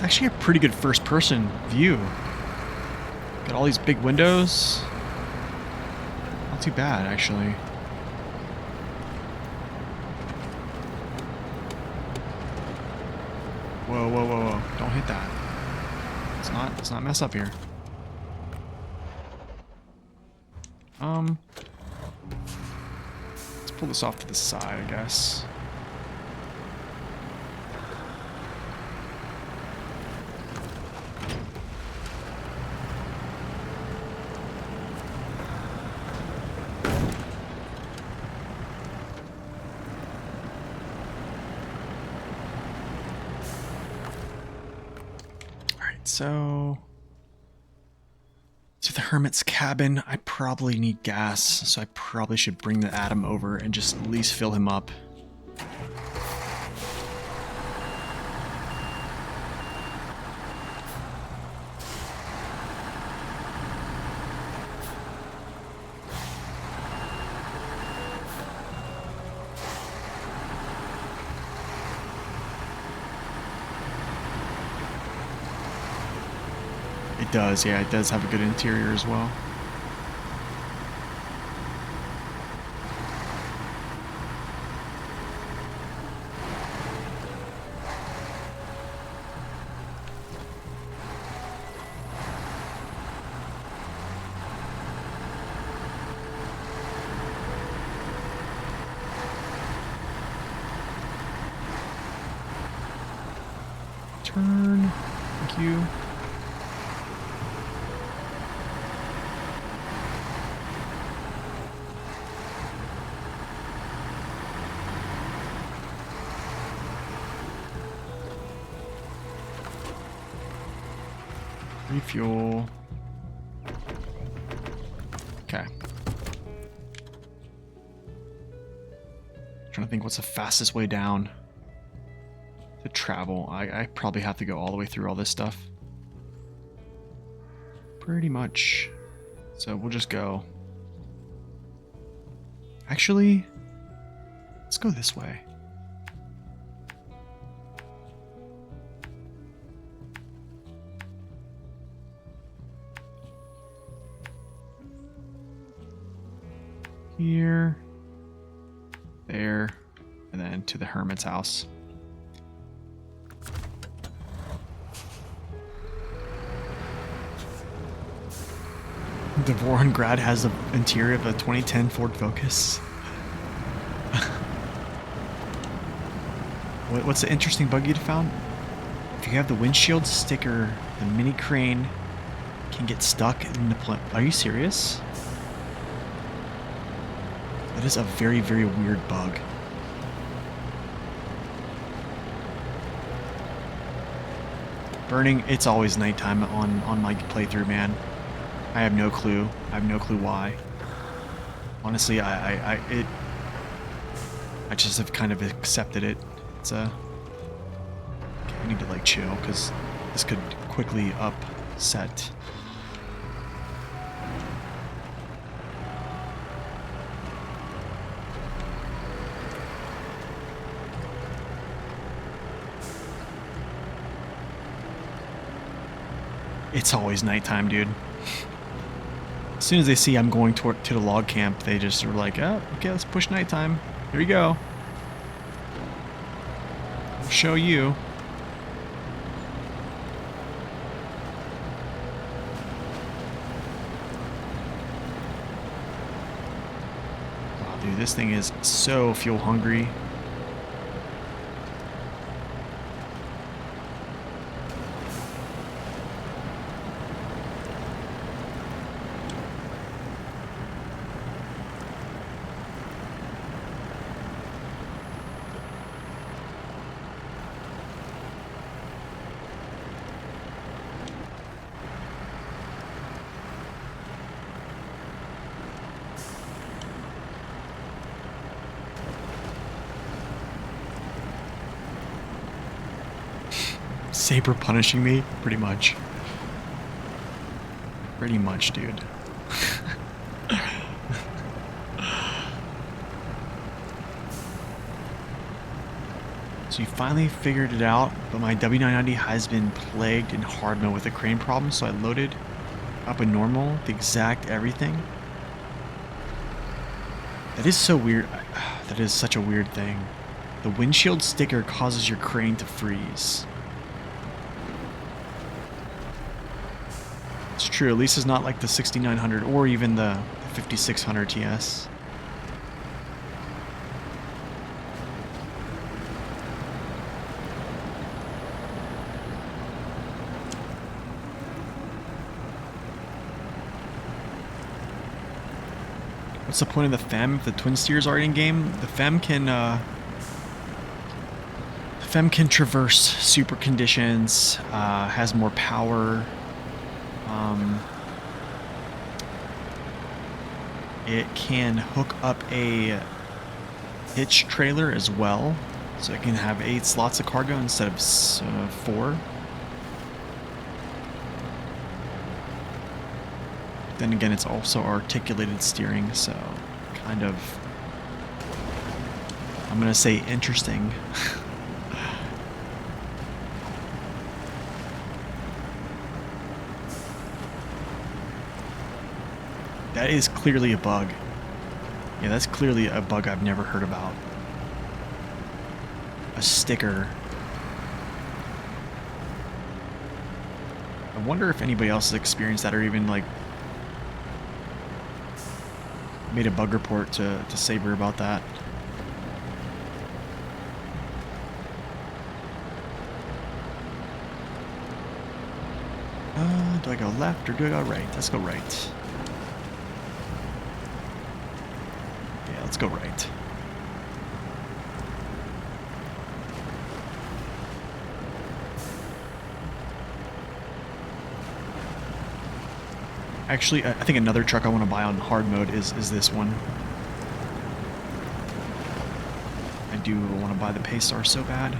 actually a pretty good first-person view. Got all these big windows. Not too bad, actually. Whoa, whoa, whoa, whoa. Don't hit that. Let's not mess up here. Let's pull this off to the side, I guess. So, to the hermit's cabin, I probably need gas, so I probably should bring the Atom over and just at least fill him up. It does, yeah, it does have a good interior as well. Turn, thank you. Refuel. Okay. Trying to think what's the fastest way down to travel. I probably have to go all the way through all this stuff. Pretty much. So we'll just go. Actually, let's go this way. Here, there, and then to the hermit's house. The Vorongrad has the interior of a 2010 Ford Focus. What's the interesting bug you found? If you have the windshield sticker, the mini crane can get stuck in the plane. Are you serious? That is a very, very weird bug. Burning, it's always nighttime on my playthrough, man. I have no clue. I have no clue why. Honestly, I just have kind of accepted it. It's okay, I need to like chill because this could quickly upset. It's always nighttime, dude. As soon as they see I'm going to the log camp, they just are like, oh, okay, let's push nighttime. Here you go. I'll show you. Wow, dude, this thing is so fuel hungry. Saber punishing me? Pretty much. Pretty much, dude. So you finally figured it out, but my W990 has been plagued in hard mode with a crane problem, so I loaded up a normal, the exact everything. That is so weird. That is such a weird thing. The windshield sticker causes your crane to freeze. It's true, at least it's not like the 6900 or even the 5600 TS. What's the point of the FEM if the twin steers are in game? The FEM can traverse super conditions, has more power. It can hook up a hitch trailer as well, so it can have 8 slots of cargo instead of 4. Then again, it's also articulated steering, so kind of, I'm gonna say interesting. That is clearly a bug. Yeah, that's clearly a bug I've never heard about. A sticker. I wonder if anybody else has experienced that or even like made a bug report to Saber about that. Do I go left or do I go right? Let's go right. Yeah, let's go right. Actually, I think another truck I want to buy on hard mode is this one. I do want to buy the Paystar so bad.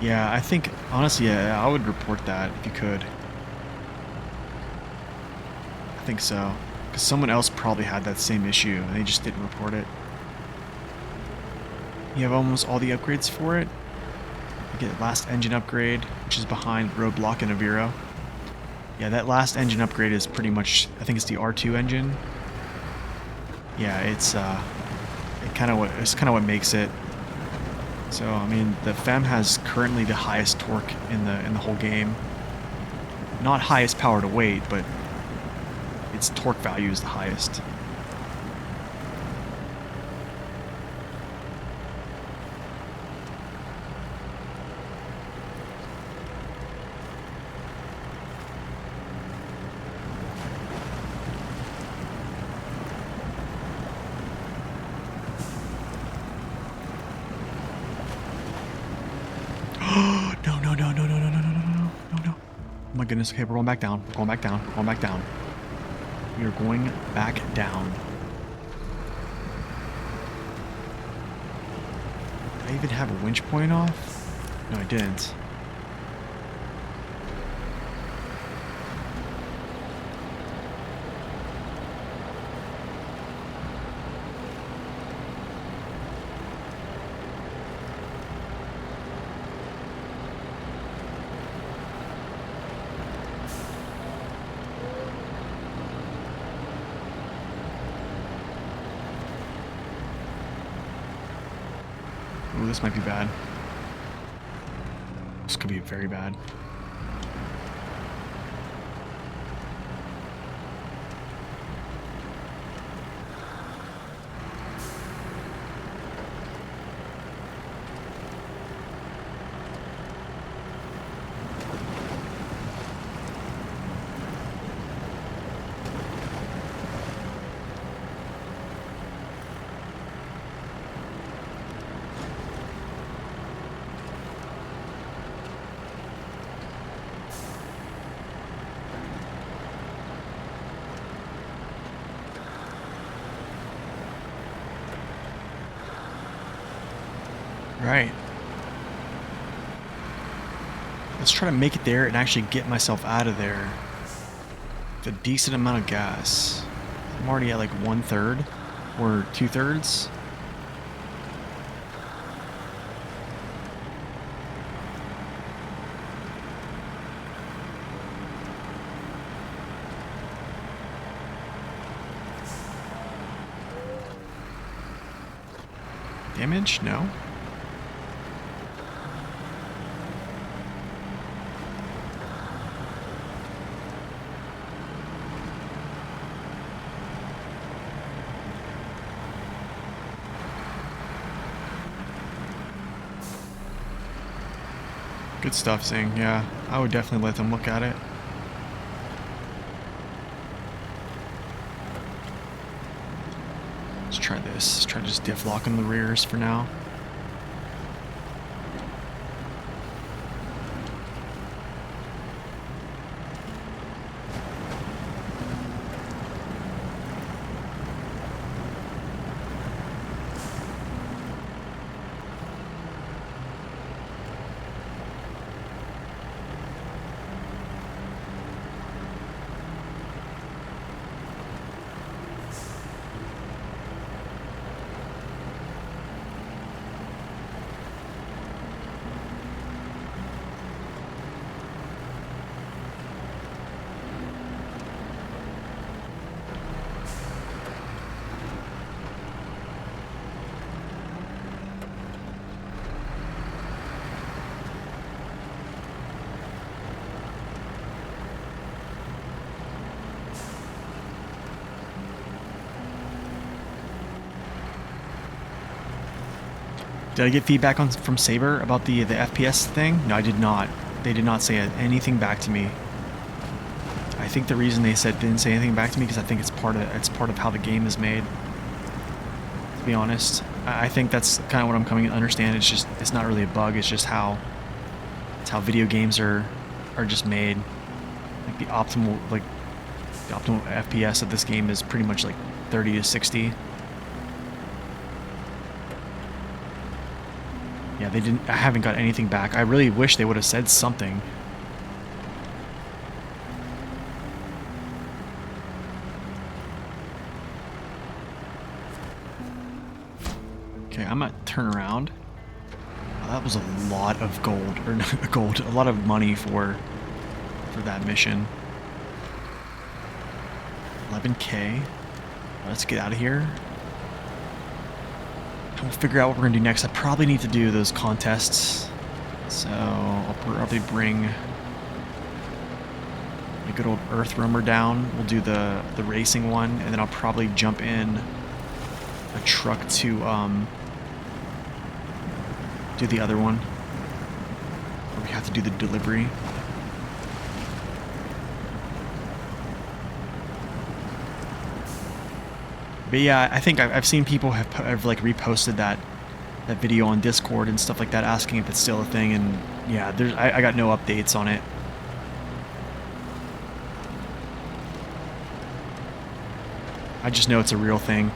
Yeah, I think, honestly, yeah, I would report that if you could. I think so. Because someone else probably had that same issue, and they just didn't report it. You have almost all the upgrades for it. You get last engine upgrade, which is behind Roadblock and Aviro. Yeah, that last engine upgrade is pretty much, I think it's the R2 engine. Yeah, it's kind of what makes it. So, I mean, the FEM has currently the highest torque in the whole game. Not highest power to weight, but its torque value is the highest. Oh my goodness, okay, we're going back down. We're going back down. We're going back down. We are going back down. Did I even have a winch point off? No, I didn't. Ooh, this might be bad. This could be very bad. Right. Let's try to make it there and actually get myself out of there with a decent amount of gas. I'm already at like 1/3 or 2/3. Damage? No. Good stuff, Zing. Yeah, I would definitely let them look at it. Let's try this. Let's try to just diff lock in the rears for now. Did I get feedback from Saber about the FPS thing? No, I did not. They did not say anything back to me. I think the reason they didn't say anything back to me because I think it's part of how the game is made. To be honest, I think that's kind of what I'm coming to understand. It's not really a bug. It's just how video games are just made. Like the optimal FPS of this game is pretty much like 30 to 60. Yeah, they didn't. I haven't got anything back. I really wish they would have said something. Okay, I'm at turnaround. Oh, that was a lot of gold, or not gold, a lot of money for that mission. 11K. Let's get out of here. We'll figure out what we're going to do next. I probably need to do those contests. So I'll probably bring a good old Earth Roamer down. We'll do the racing one, and then I'll probably jump in a truck to do the other one. Where we have to do the delivery. But yeah, I think I've seen people have like reposted that video on Discord and stuff like that, asking if it's still a thing. And yeah, I got no updates on it. I just know it's a real thing.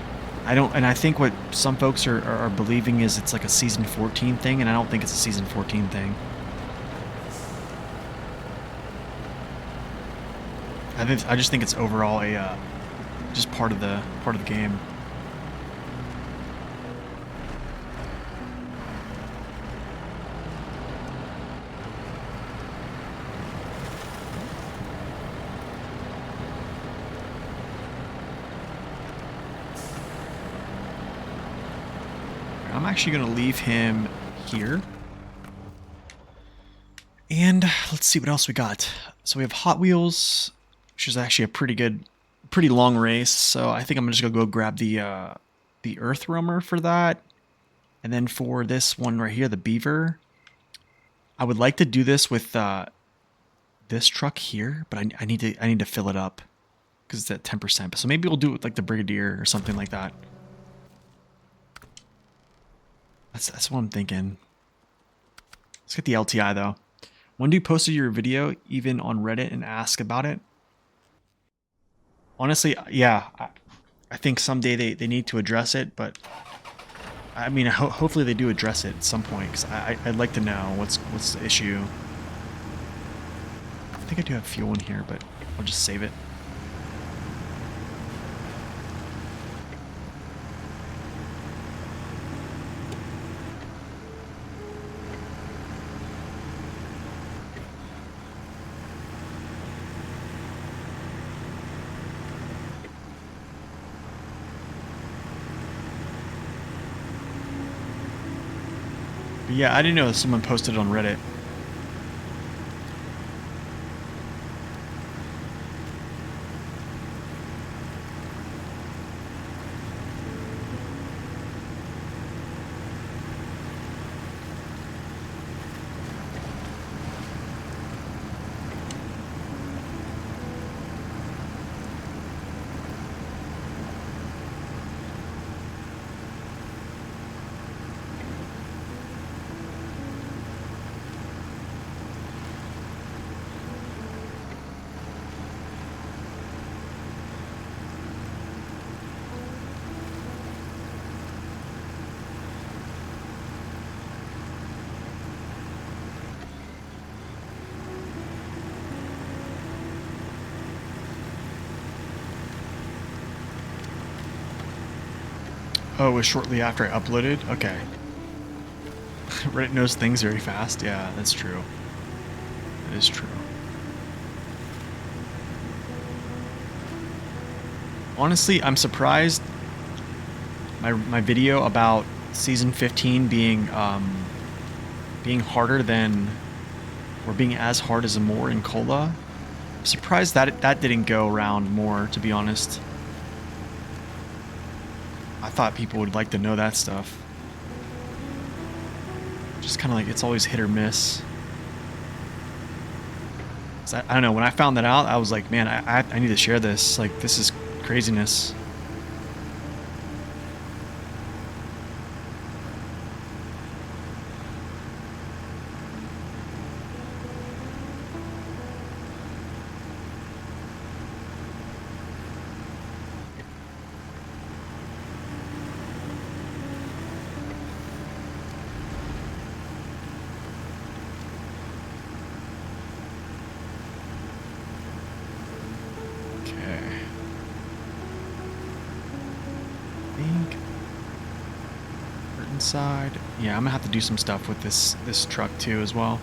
And I think what some folks are believing is it's like a season 14 thing, and I don't think it's a season 14 thing. I just think it's overall a just part of the game. I'm actually going to leave him here. And let's see what else we got. So we have Hot Wheels, which is actually a pretty long race. So I think I'm just going to go grab the Earth Roamer for that. And then for this one right here, the Beaver, I would like to do this with this truck here, but I need to fill it up because it's at 10%. So maybe we'll do it with like the Brigadier or something like that. That's what I'm thinking. Let's get the LTI though. One dude posted your video even on Reddit and asked about it. Honestly, yeah, I think someday they need to address it, but I mean, hopefully they do address it at some point, because I'd like to know what's the issue. think I do have fuel in here, but I'll just save it. But yeah, I didn't know that someone posted it on Reddit. Oh, it was shortly after I uploaded? Okay. Reddit knows things very fast. Yeah, that's true. That is true. Honestly, I'm surprised my video about season 15 being being harder than, or being as hard as Amore and Cola. I'm surprised that that didn't go around more, to be honest. I thought people would like to know that stuff. Just kind of like, it's always hit or miss. I don't know, when I found that out, I was like, man, I need to share this. Like, this is craziness. Side. Yeah, I'm gonna have to do some stuff with this truck too as well.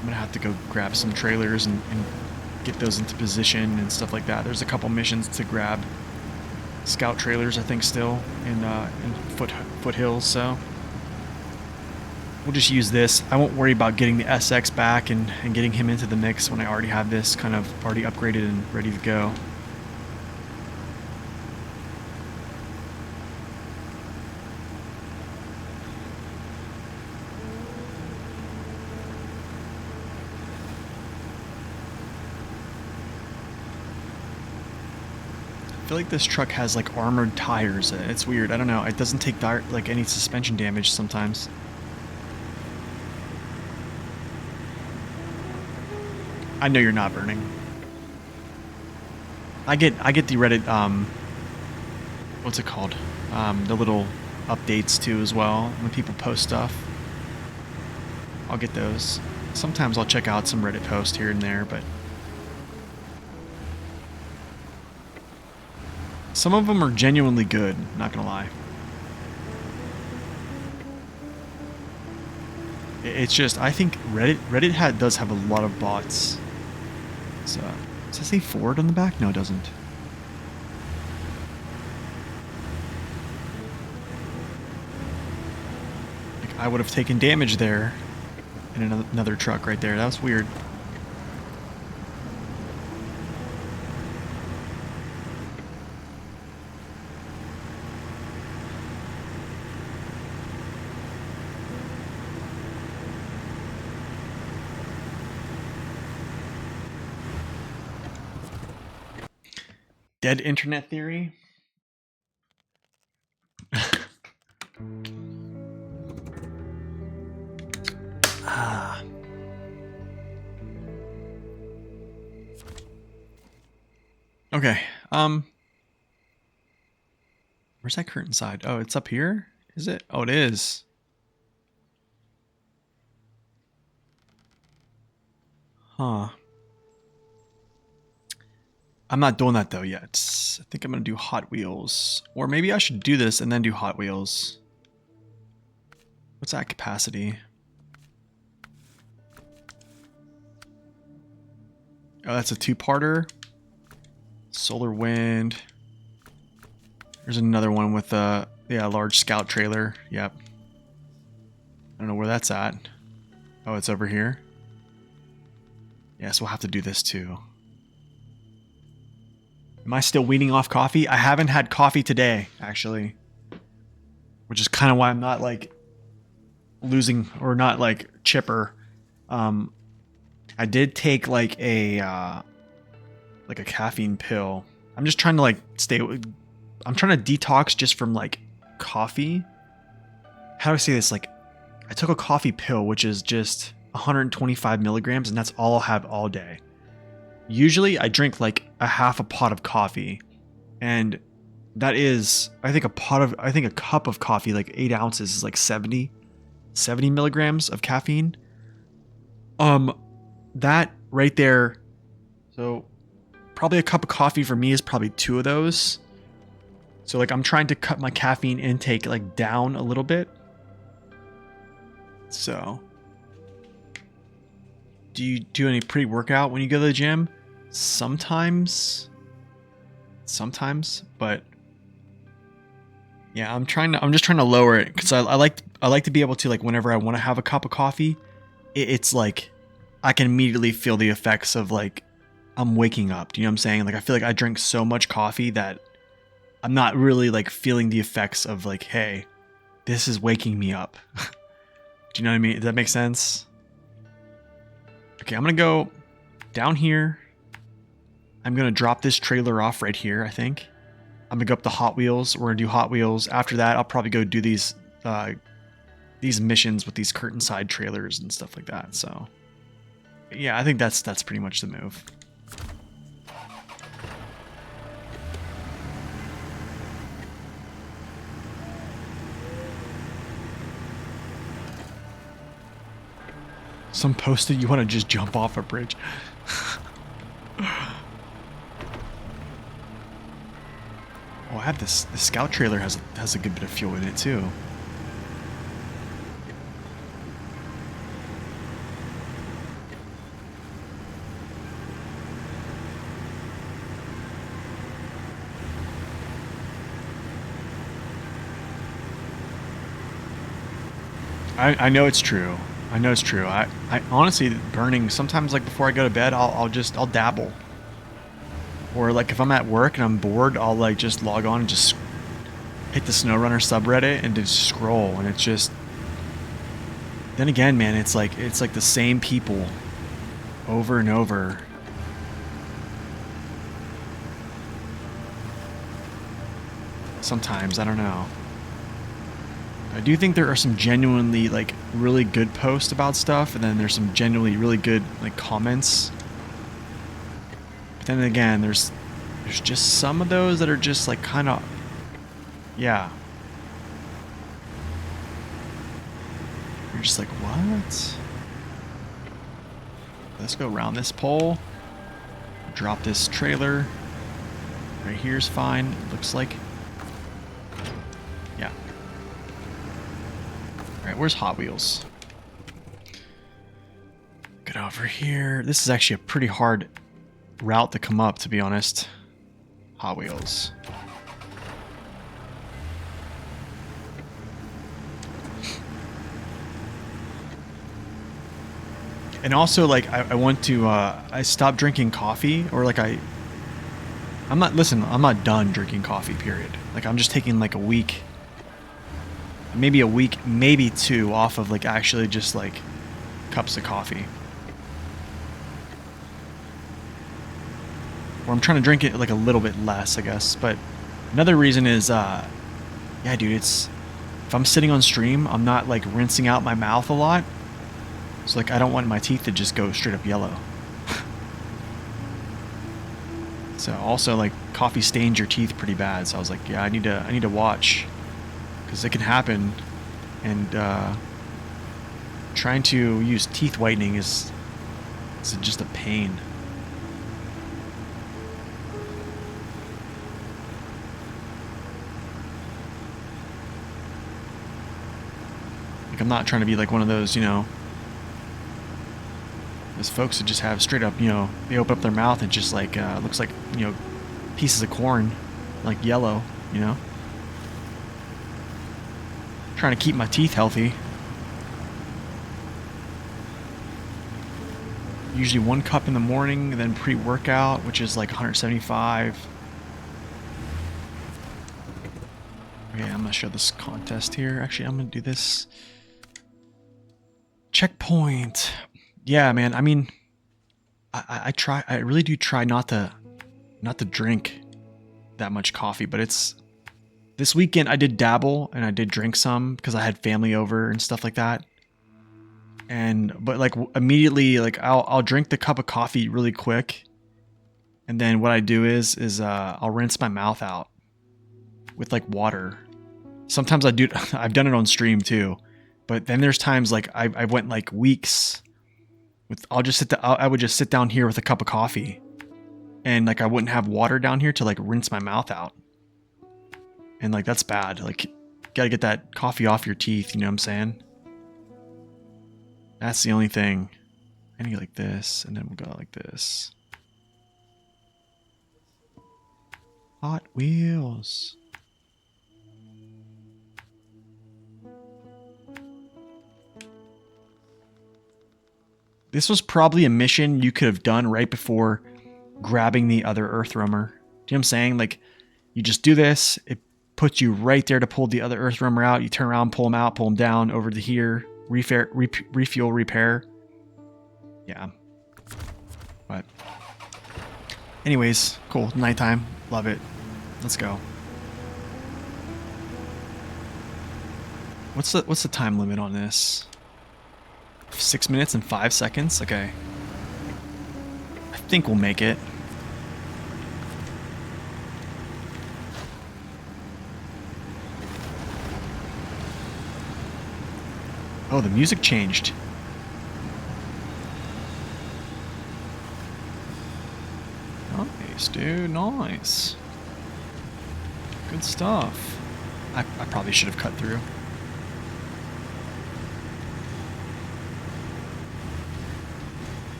I'm gonna have to go grab some trailers and get those into position and stuff like that. There's a couple missions to grab scout trailers, I think, still in foothills, so we'll just use this. I won't worry about getting the SX back and getting him into the mix when I already have this kind of already upgraded and ready to go. I feel like this truck has like armored tires. It's weird. I don't know. It doesn't take like any suspension damage sometimes. I know you're not burning. I get the Reddit what's it called? The little updates too as well when people post stuff. I'll get those. Sometimes I'll check out some Reddit posts here and there, but some of them are genuinely good, not gonna lie. It's just, I think Reddit does have a lot of bots. So, does it say Ford on the back? No, it doesn't. Like, I would have taken damage there in another truck right there. That was weird. Dead internet theory? Ah. Okay. Where's that curtain side? Oh, it's up here? Is it? Oh, it is. Huh. I'm not doing that though yet. I think I'm gonna do Hot Wheels. Or maybe I should do this and then do Hot Wheels. What's that capacity? Oh, that's a two-parter. Solar Wind. There's another one with a large scout trailer. Yep. I don't know where that's at. Oh, it's over here. Yes, we'll have to do this too. Am I still weaning off coffee? I haven't had coffee today, actually. Which is kind of why I'm not like losing or not like chipper. I did take like a caffeine pill. I'm just trying to like I'm trying to detox just from like coffee. How do I say this? Like I took a coffee pill, which is just 125 milligrams, and that's all I'll have all day. Usually I drink like a half a pot of coffee, and that is, I think a cup of coffee, like 8 ounces is like 70 milligrams of caffeine. That right there. So probably a cup of coffee for me is probably 2 of those. So like I'm trying to cut my caffeine intake like down a little bit. So do you do any pre-workout when you go to the gym? Sometimes, but yeah, I'm just trying to lower it because I like to be able to, like, whenever I want to have a cup of coffee, it's like I can immediately feel the effects of like I'm waking up. Do you know what I'm saying? Like I feel like I drink so much coffee that I'm not really like feeling the effects of like, hey, this is waking me up. Do you know what I mean? Does that make sense? Okay, I'm gonna go down here. I'm gonna drop this trailer off right here, I think. I'm gonna go up to Hot Wheels. We're gonna do Hot Wheels. After that, I'll probably go do these missions with these curtain side trailers and stuff like that. So yeah, I think that's pretty much the move. Some posted you want to just jump off a bridge. Oh, I have this. The scout trailer has a good bit of fuel in it too. I know it's true. I know it's true. I honestly, burning sometimes, like before I go to bed, I'll dabble. Or like if I'm at work and I'm bored, I'll like just log on and just hit the SnowRunner subreddit and just scroll, and it's just, then again, man, it's like the same people over and over. Sometimes, I don't know. I do think there are some genuinely like really good posts about stuff, and then there's some genuinely really good like comments. But then again, there's just some of those that are just like kind of, yeah. You're just like, what? Let's go around this pole. Drop this trailer. Right here's fine. It looks like. Yeah. Alright, where's Hot Wheels? Get over here. This is actually a pretty hard route to come up, to be honest. Hot Wheels. And also, like, I want to, I stopped drinking coffee, or like I'm not done drinking coffee, period. Like, I'm just taking like a week, maybe 2 off of like actually just like cups of coffee. Or I'm trying to drink it like a little bit less, I guess. But another reason is, yeah, dude, if I'm sitting on stream, I'm not like rinsing out my mouth a lot. So like I don't want my teeth to just go straight up yellow. So also like coffee stains your teeth pretty bad. So I was like, yeah, I need to watch, because it can happen. And trying to use teeth whitening is It's just a pain. Like, I'm not trying to be like one of those, you know, those folks that just have straight up, you know, they open up their mouth and just like, looks like, you know, pieces of corn, like yellow, you know? Trying to keep my teeth healthy. Usually 1 cup in the morning, and then pre-workout, which is like 175. Okay, I'm gonna show this contest here. Actually, I'm gonna do this. Checkpoint. Yeah, man. I mean, I really do try not to drink that much coffee, but it's this weekend I did dabble and I did drink some because I had family over and stuff like that. But like immediately, like I'll drink the cup of coffee really quick, and then what I do is I'll rinse my mouth out with like water. Sometimes I do. I've done it on stream too, but then there's times like I went like weeks with I would just sit down here with a cup of coffee, and like I wouldn't have water down here to like rinse my mouth out, and like that's bad. Like, gotta get that coffee off your teeth. You know what I'm saying? That's the only thing. I need like this, and then we'll go like this. Hot Wheels. This was probably a mission you could have done right before grabbing the other Earthroamer. Do you know what I'm saying? Like, you just do this. It puts you right there to pull the other Earthroamer out. You turn around, pull them out, pull them down, over to here. Refuel, repair. Yeah. But anyways, cool. Nighttime. Love it. Let's go. What's the time limit on this? 6 minutes and 5 seconds? Okay. I think we'll make it. Oh, the music changed. Nice, dude. Nice. Good stuff. I probably should have cut through.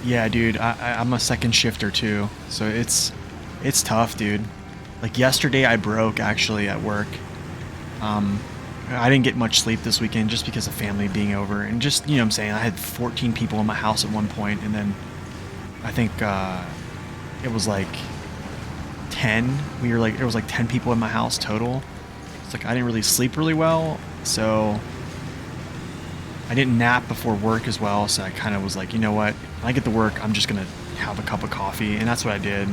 Yeah, dude, I'm a second shifter too, so it's tough, dude. Like yesterday I broke actually at work. I didn't get much sleep this weekend just because of family being over, and just, you know what I'm saying, I had 14 people in my house at one point, and then I think it was like 10. It was like 10 people in my house total. It's like I didn't really sleep really well, so I didn't nap before work as well, so I kind of was like, you know what, when I get to work, I'm just gonna have a cup of coffee, and that's what I did.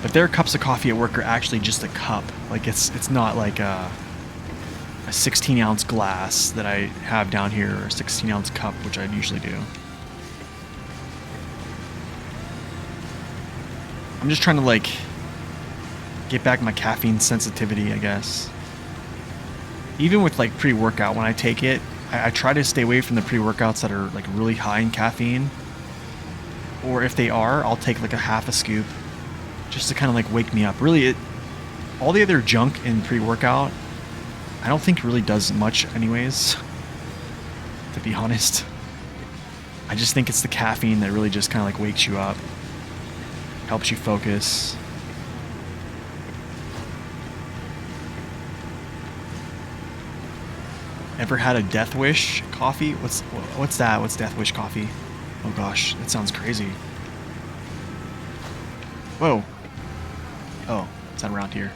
But their cups of coffee at work are actually just a cup. Like it's not like a 16-ounce glass that I have down here, or a 16-ounce cup, which I'd usually do. I'm just trying to like get back my caffeine sensitivity, I guess. Even with like pre-workout, when I take it, I try to stay away from the pre-workouts that are like really high in caffeine. Or if they are, I'll take like a half a scoop just to kind of like wake me up. Really, all the other junk in pre-workout, I don't think really does much anyways, to be honest. I just think it's the caffeine that really just kind of like wakes you up, helps you focus. Ever had a Death Wish coffee? What's that? What's Death Wish coffee? Oh gosh, that sounds crazy. Whoa. Oh, it's not around here.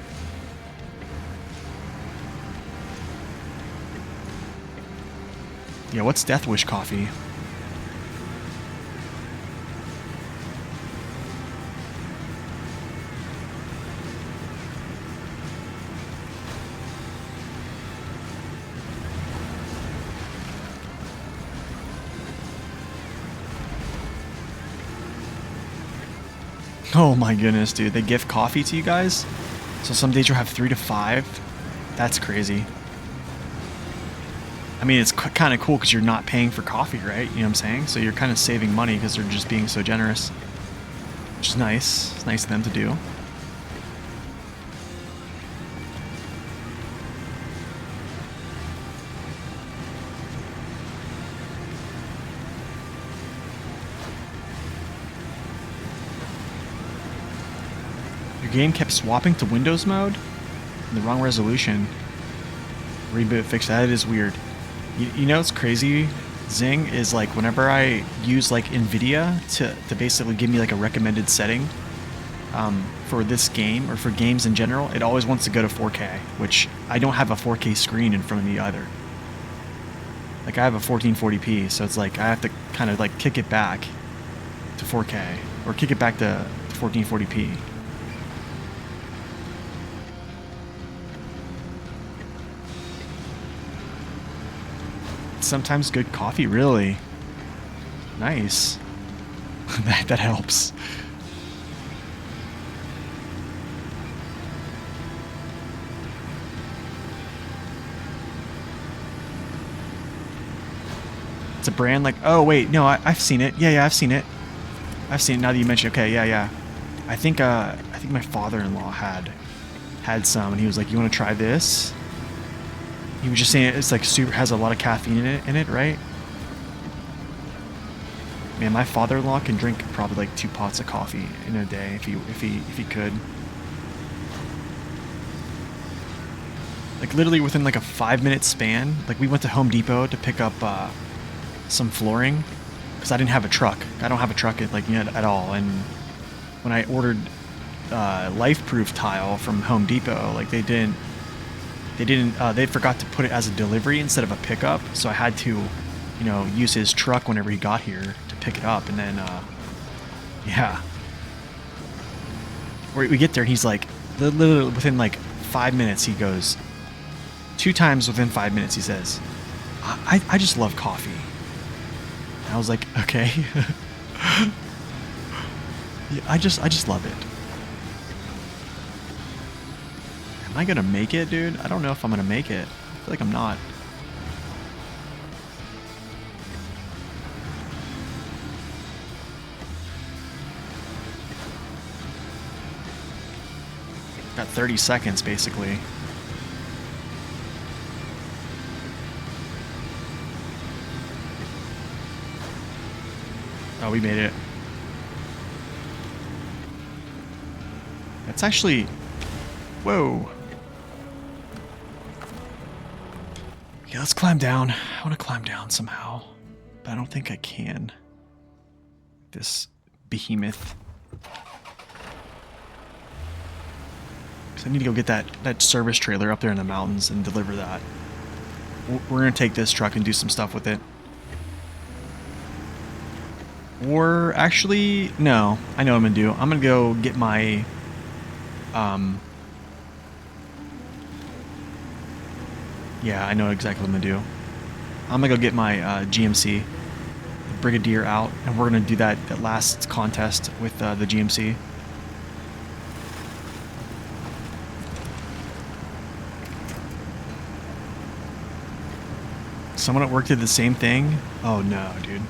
Yeah, what's Death Wish coffee? Oh my goodness, dude. They gift coffee to you guys? So some days you'll have 3 to 5? That's crazy. I mean, it's kind of cool because you're not paying for coffee, right? You know what I'm saying? So you're kind of saving money because they're just being so generous. Which is nice. It's nice of them to do. Your game kept swapping to Windows mode? In the wrong resolution. Reboot fix that. It is weird. You know what's crazy, Zing, is like whenever I use like NVIDIA to basically give me like a recommended setting for this game or for games in general, it always wants to go to 4K, which I don't have a 4K screen in front of me either. Like I have a 1440p, so it's like I have to kind of like kick it back to 4K or kick it back to 1440p. Sometimes good coffee, really. Nice. that helps. It's a brand like, oh wait, no, I've seen it. Yeah, I've seen it. I've seen it now that you mention. Okay, yeah. I think my father-in-law had some, and he was like, "You want to try this?" He was just saying it's like super, has a lot of caffeine in it, right? Man, my father-in-law can drink probably like 2 pots of coffee in a day if he could. Like literally within like a 5-minute span, like we went to Home Depot to pick up some flooring because I didn't have a truck. I don't have a truck at all. And when I ordered life-proof tile from Home Depot, like they forgot to put it as a delivery instead of a pickup, so I had to, use his truck whenever he got here to pick it up, and then, yeah. We get there, and he's like, literally within like 5 minutes, he goes, 2 times within 5 minutes, he says, I just love coffee. And I was like, okay. Yeah, I just love it. Am I gonna make it, dude? I don't know if I'm gonna make it. I feel like I'm not. Got 30 seconds, basically. Oh, we made it. That's actually... Whoa. Yeah, let's climb down. I want to climb down somehow, but I don't think I can. This behemoth. So I need to go get that service trailer up there in the mountains and deliver that. We're going to take this truck and do some stuff with it. Or actually, no. I know what I'm going to do. I'm going to go get my... Yeah, I know exactly what I'm going to do. I'm going to go get my GMC, the Brigadier, out, and we're going to do that last contest with the GMC. Someone at work did the same thing? Oh no, dude.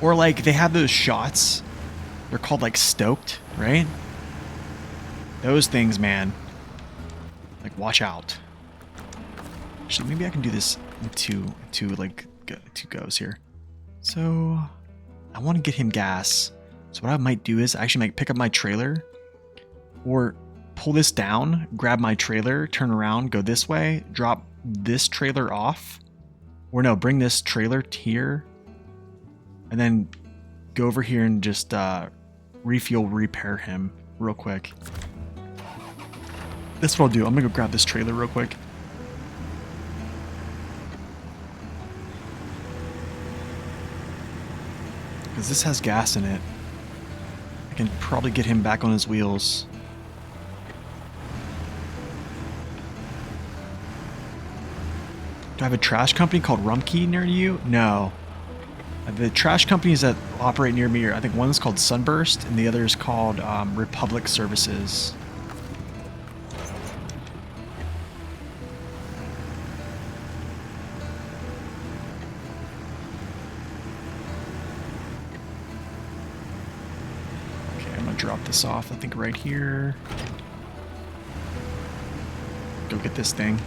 Or like, they have those shots. They're called like stoked, right? Those things, man. Like, watch out. Actually, maybe I can do this in two goes here. So, I want to get him gas. So what I might do is actually pick up my trailer, or pull this down, grab my trailer, turn around, go this way, drop this trailer off, or no, bring this trailer here, and then go over here and just repair him real quick. That's what I'll do. I'm gonna go grab this trailer real quick. Because this has gas in it. I can probably get him back on his wheels. Do I have a trash company called Rumpke near you? No. The trash companies that operate near me are, I think one's called Sunburst and the other is called Republic Services. Okay, I'm gonna drop this off, I think right here. Go get this thing.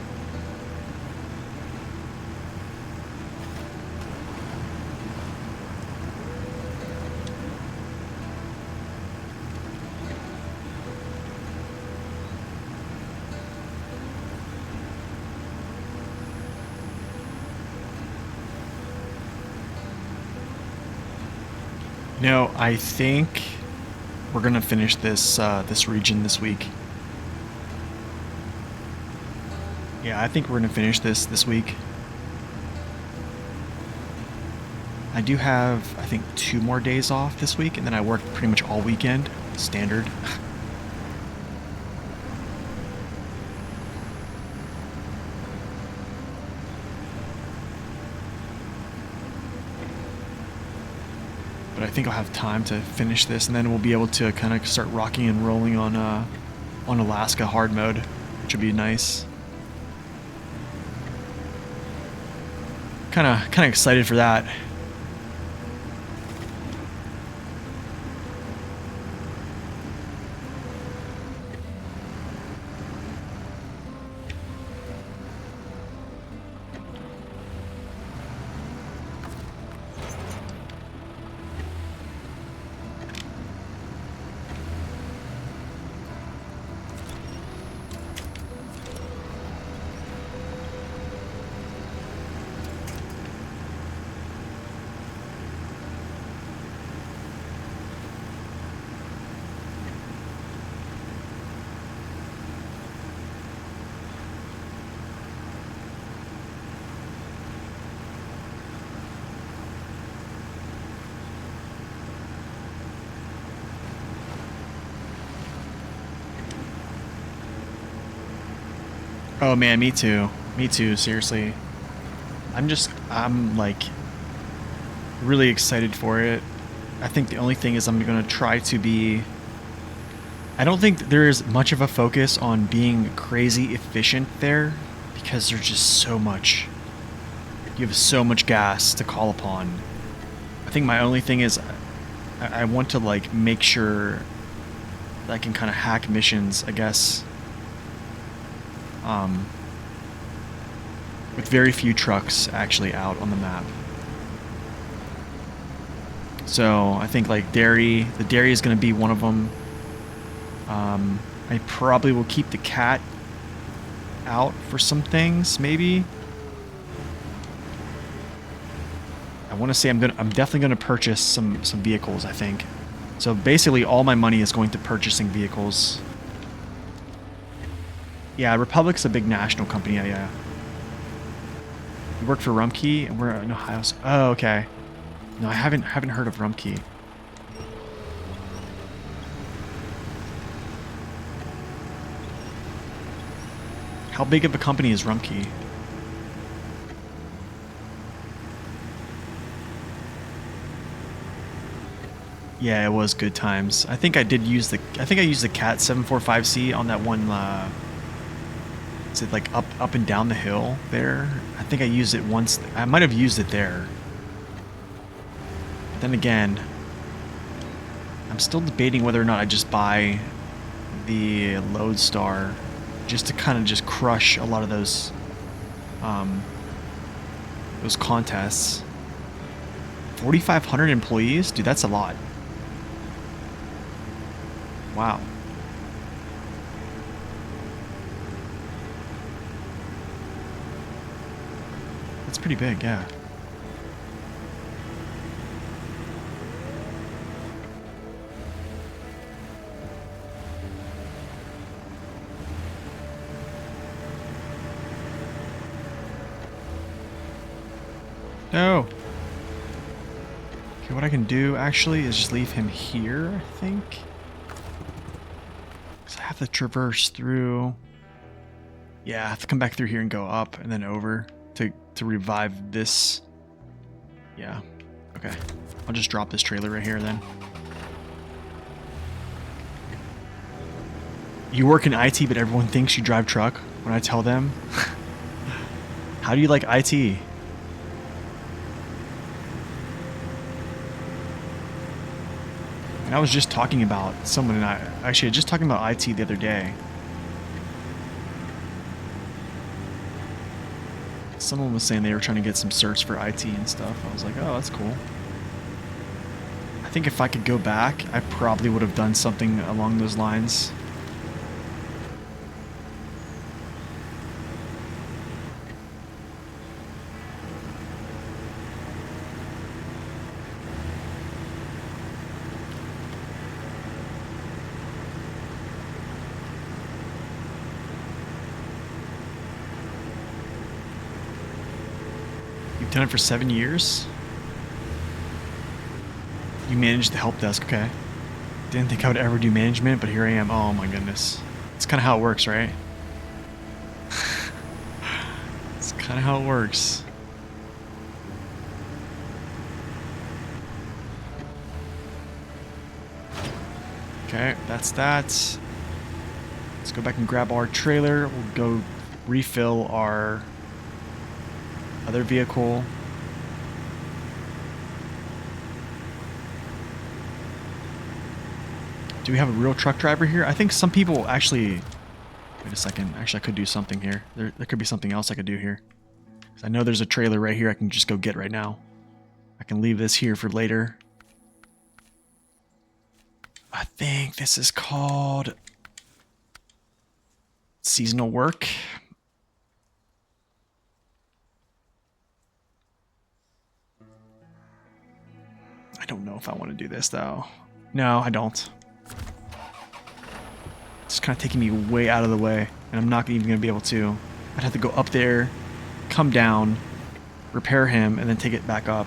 No, I think we're gonna finish this this region this week. Yeah, I think we're gonna finish this week. I do have, I think, 2 more days off this week, and then I work pretty much all weekend, standard. But I think I'll have time to finish this, and then we'll be able to kind of start rocking and rolling on Alaska hard mode, which would be nice. Kind of excited for that. Oh man, me too. Me too, seriously. I'm like really excited for it. I think the only thing is I'm going to try to be... I don't think there is much of a focus on being crazy efficient there because there's just so much. You have so much gas to call upon. I think my only thing is I want to like make sure that I can kind of hack missions, I guess. With very few trucks actually out on the map. So I think like the dairy is going to be one of them. I probably will keep the cat out for some things, maybe. I want to say I'm definitely going to purchase some vehicles, I think. So basically all my money is going to purchasing vehicles. Yeah, Republic's a big national company, yeah. You work for Rumpke, and we're in Ohio. Oh, okay. No, I haven't heard of Rumpke. How big of a company is Rumpke? Yeah, it was good times. I think I used the Cat 745C on that one. Is it like up and down the hill there? I think I used it once. I might have used it there. But then again, I'm still debating whether or not I just buy the Lodestar just to kind of just crush a lot of those contests. 4,500 employees? Dude, that's a lot. Wow. That's pretty big, yeah. No. Okay, what I can do actually is just leave him here, I think. Because I have to traverse through. Yeah, I have to come back through here and go up and then over to revive this. Yeah. Okay. I'll just drop this trailer right here then. You work in IT, but everyone thinks you drive truck when I tell them. How do you like IT? And I was just talking about someone and I actually just talking about IT the other day. Someone was saying they were trying to get some certs for IT and stuff. I was like, oh, that's cool. I think if I could go back, I probably would have done something along those lines. You've done it for 7 years? You managed the help desk, okay. Didn't think I would ever do management, but here I am. Oh my goodness. It's kind of how it works, right? It's kind of how it works. Okay, that's that. Let's go back and grab our trailer. We'll go refill our other vehicle. Do we have a real truck driver here? I think some people actually... Wait a second. Actually, I could do something here. There could be something else I could do here. I know there's a trailer right here I can just go get right now. I can leave this here for later. I think this is called seasonal work. I don't know if I want to do this though. No, I don't. It's kind of taking me way out of the way, and I'm not even going to be able to. I'd have to go up there, come down, repair him, and then take it back up.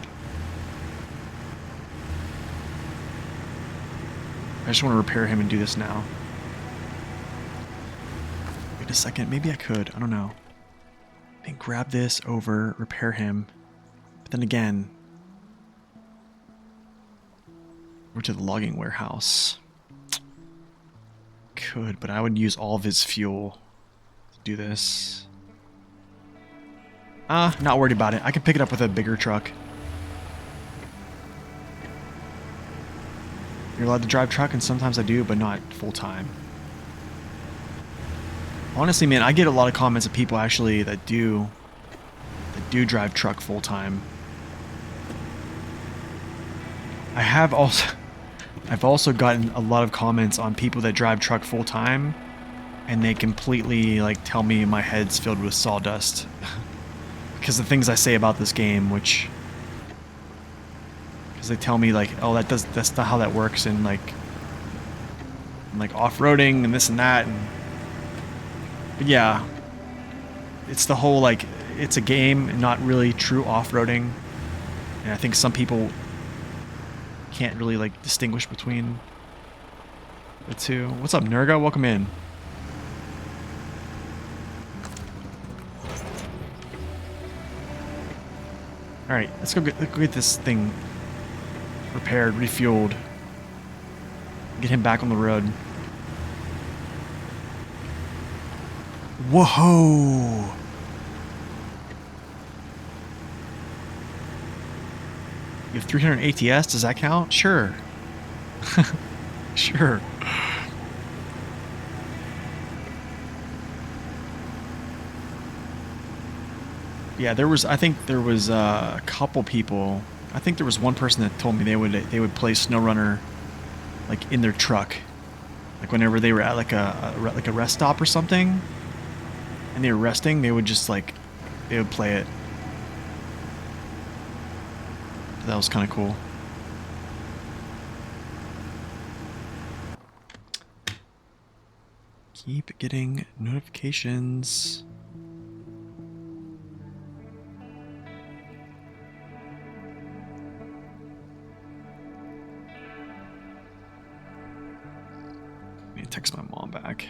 I just want to repair him and do this now. Wait a second, maybe I could. I don't know. I think grab this over, repair him. But then again, over to the logging warehouse. Could, but I would use all of his fuel to do this. Not worried about it. I can pick it up with a bigger truck. You're allowed to drive truck, and sometimes I do, but not full time. Honestly, man, I get a lot of comments of people actually that do drive truck full time. I've also gotten a lot of comments on people that drive truck full time, and they completely like tell me my head's filled with sawdust because the things I say about this game, because they tell me like, oh, that's not how that works, and like off-roading and this and that, but yeah, it's the whole like it's a game and not really true off-roading, and I think some people can't really like distinguish between the two. What's up, Nurga? Welcome in. All right, let's go get this thing repaired, refueled, get him back on the road. Whoa! You have 300 ATS, does that count? Sure. Sure. Yeah, I think there was a couple people. I think there was one person that told me they would play SnowRunner like in their truck. Like whenever they were at like a rest stop or something and they were resting, they would play it. That was kind of cool. Keep getting notifications. I need to text my mom back.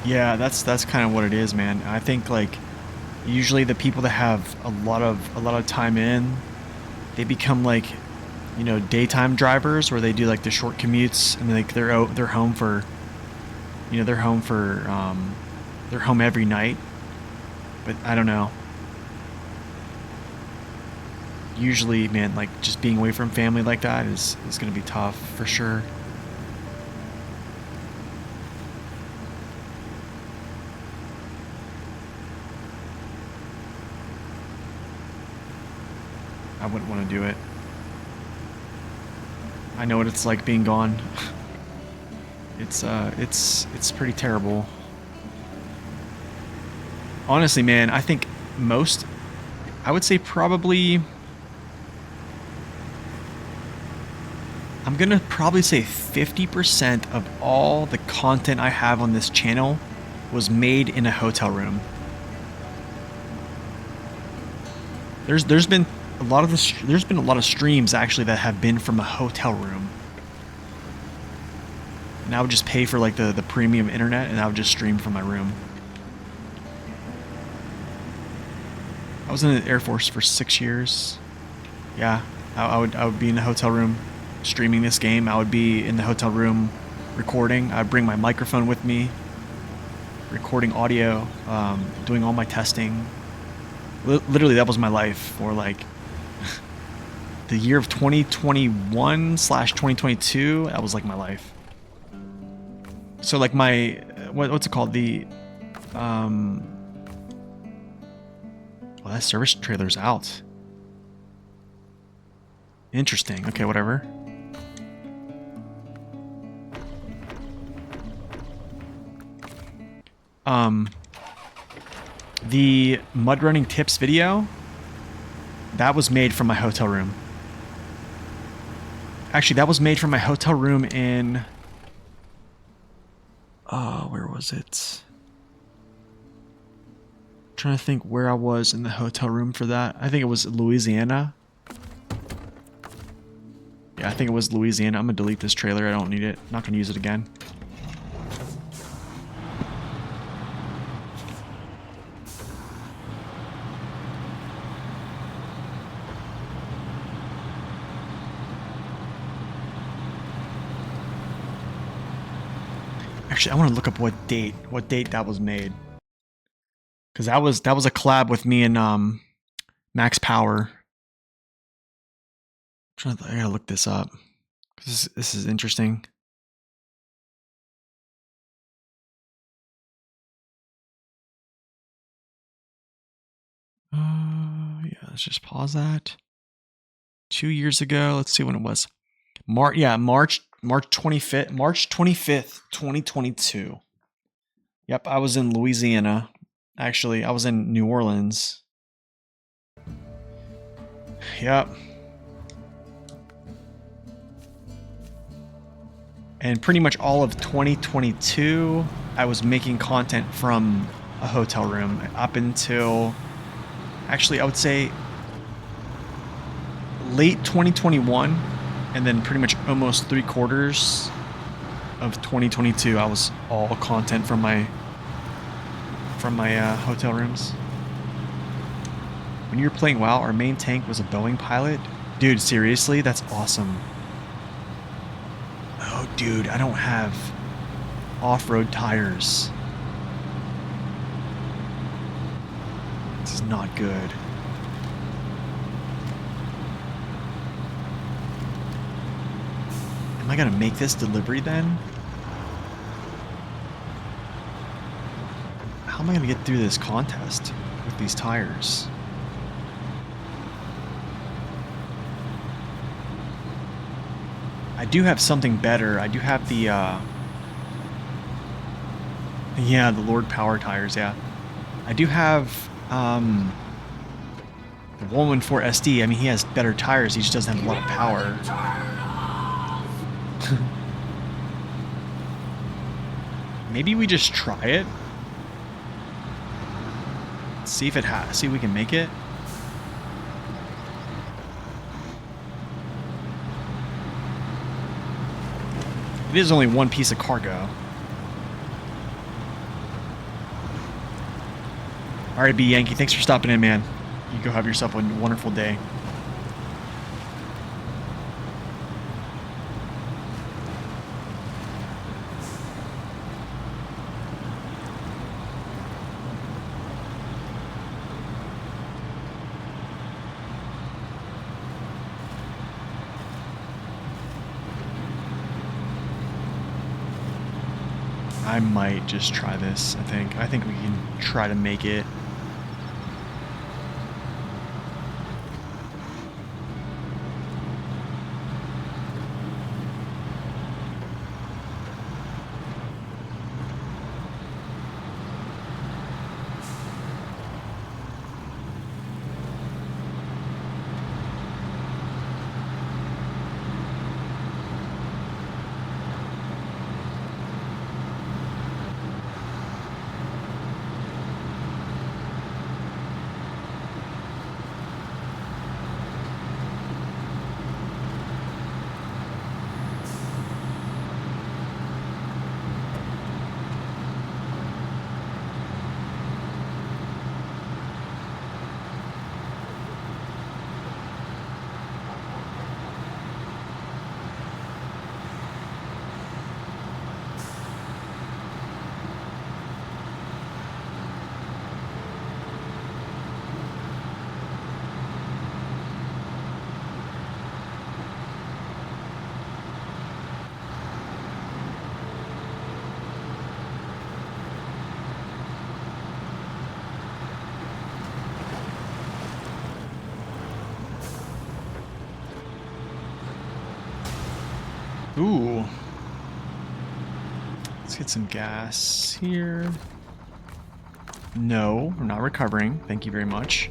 Yeah, that's kind of what it is, man. I think like usually the people that have a lot of time in, they become like, you know, daytime drivers where they do like the short commutes and like they're home for, you know, they're home every night. But I don't know. Usually, man, like just being away from family like that is going to be tough for sure. I wouldn't want to do it. I know what it's like being gone. It's pretty terrible. Honestly, man, I think most, I would say probably, I'm gonna probably say 50% of all the content I have on this channel was made in a hotel room. There's been a lot of there's been a lot of streams actually that have been from a hotel room. And I would just pay for like the premium internet and I would just stream from my room. I was in the Air Force for 6 years. Yeah, I would be in the hotel room streaming this game. I would be in the hotel room recording. I'd bring my microphone with me, recording audio, doing all my testing. Literally, that was my life for like the year of 2021/2022. That was like my life. So like my what's it called? Well, that service trailer's out. Interesting. Okay, whatever. The mud running tips video, that was made from my hotel room. Actually, that was made from my hotel room in... where was it? I'm trying to think where I was in the hotel room for that. I think it was Louisiana. Yeah, I think it was Louisiana. I'm gonna delete this trailer. I don't need it. I'm not gonna use it again. Actually, I want to look up what date that was made. Because that was a collab with me and Max Power. I gotta look this up. This is interesting. Yeah, let's just pause that. 2 years ago. Let's see when it was. March 25th, 2022. Yep, I was in Louisiana. Actually, I was in New Orleans. Yep. And pretty much all of 2022, I was making content from a hotel room up until, actually, I would say late 2021, and then pretty much almost 3/4 of 2022, I was all content from my hotel rooms. When you were playing WoW, our main tank was a Boeing pilot. Dude, seriously, that's awesome. Oh, dude, I don't have off-road tires. This is not good. Am I gonna make this delivery then? How am I gonna get through this contest with these tires? I do have something better. I do have the, yeah, the Lord Power tires, yeah. I do have, the 114 SD. I mean, he has better tires, he just doesn't have a lot of power. Maybe we just try it. See if see if we can make it. It is only one piece of cargo. All right, B Yankee, thanks for stopping in, man. You go have yourself a wonderful day. I might just try this, I think. I think we can try to make it. Ooh. Let's get some gas here. No, we're not recovering. Thank you very much.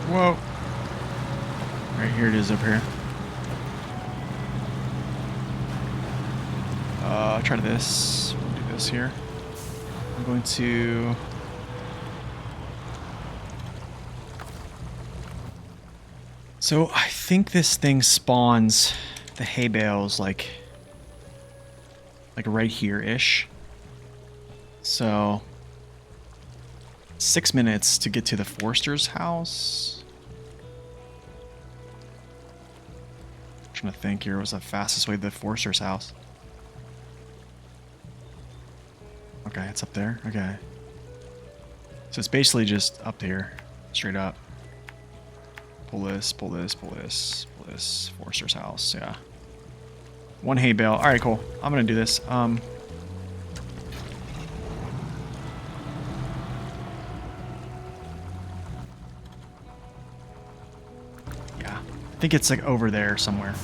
Whoa. Right here it is up here. Try this. We'll do this here. I'm going to... So I think this thing spawns the hay bales like right here-ish. So 6 minutes to get to the Forster's house. I'm trying to think here. What's the fastest way to the Forster's house? Okay, it's up there. Okay. So it's basically just up here. Straight up. Pull this, pull this, pull this, pull this. Forster's house, yeah. One hay bale. Alright, cool. I'm gonna do this. Yeah. I think it's like over there somewhere.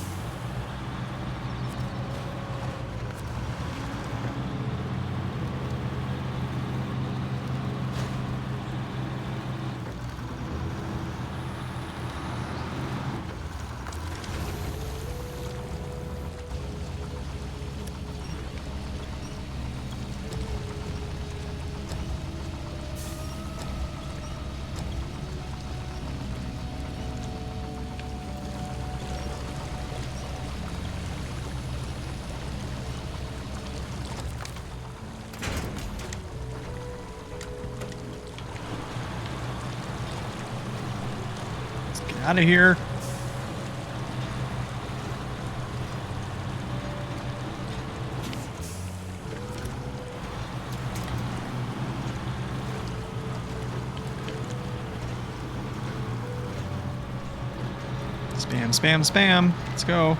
Out of here. Spam, spam, spam. Let's go.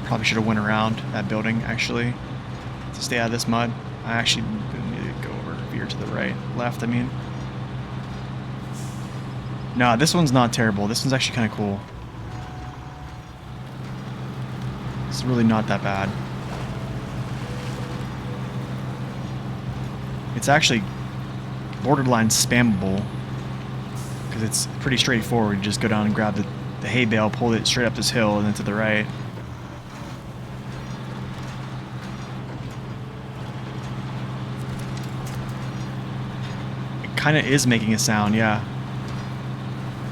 Probably should have went around that building, actually, to stay out of this mud. I actually need to go over, veer to the right. Left, I mean. No, this one's not terrible. This one's actually kind of cool. It's really not that bad. It's actually borderline spammable because it's pretty straightforward. You just go down and grab the hay bale, pull it straight up this hill, and then to the right. It kind of is making a sound, yeah.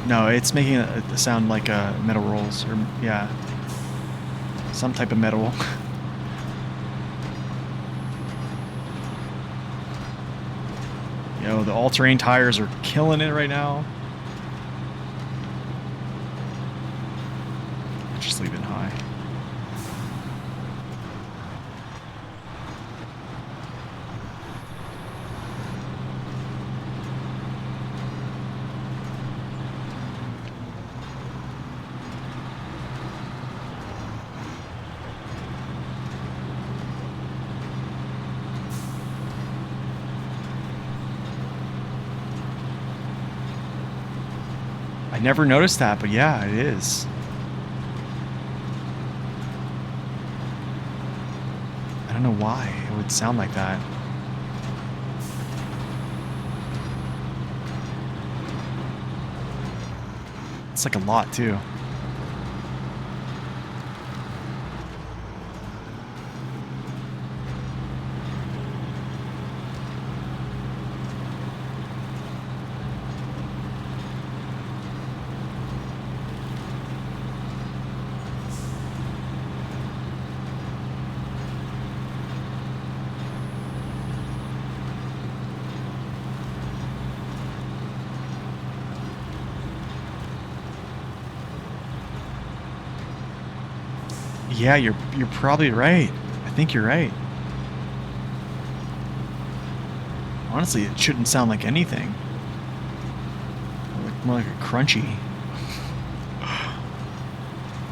No, it's making a sound like metal rolls, or yeah, some type of metal. Yo, the all-terrain tires are killing it right now. Just leave it high. I never noticed that, but yeah, it is. I don't know why it would sound like that. It's like a lot too. Yeah, you're probably right. I think you're right. Honestly, it shouldn't sound like anything. More like a crunchy.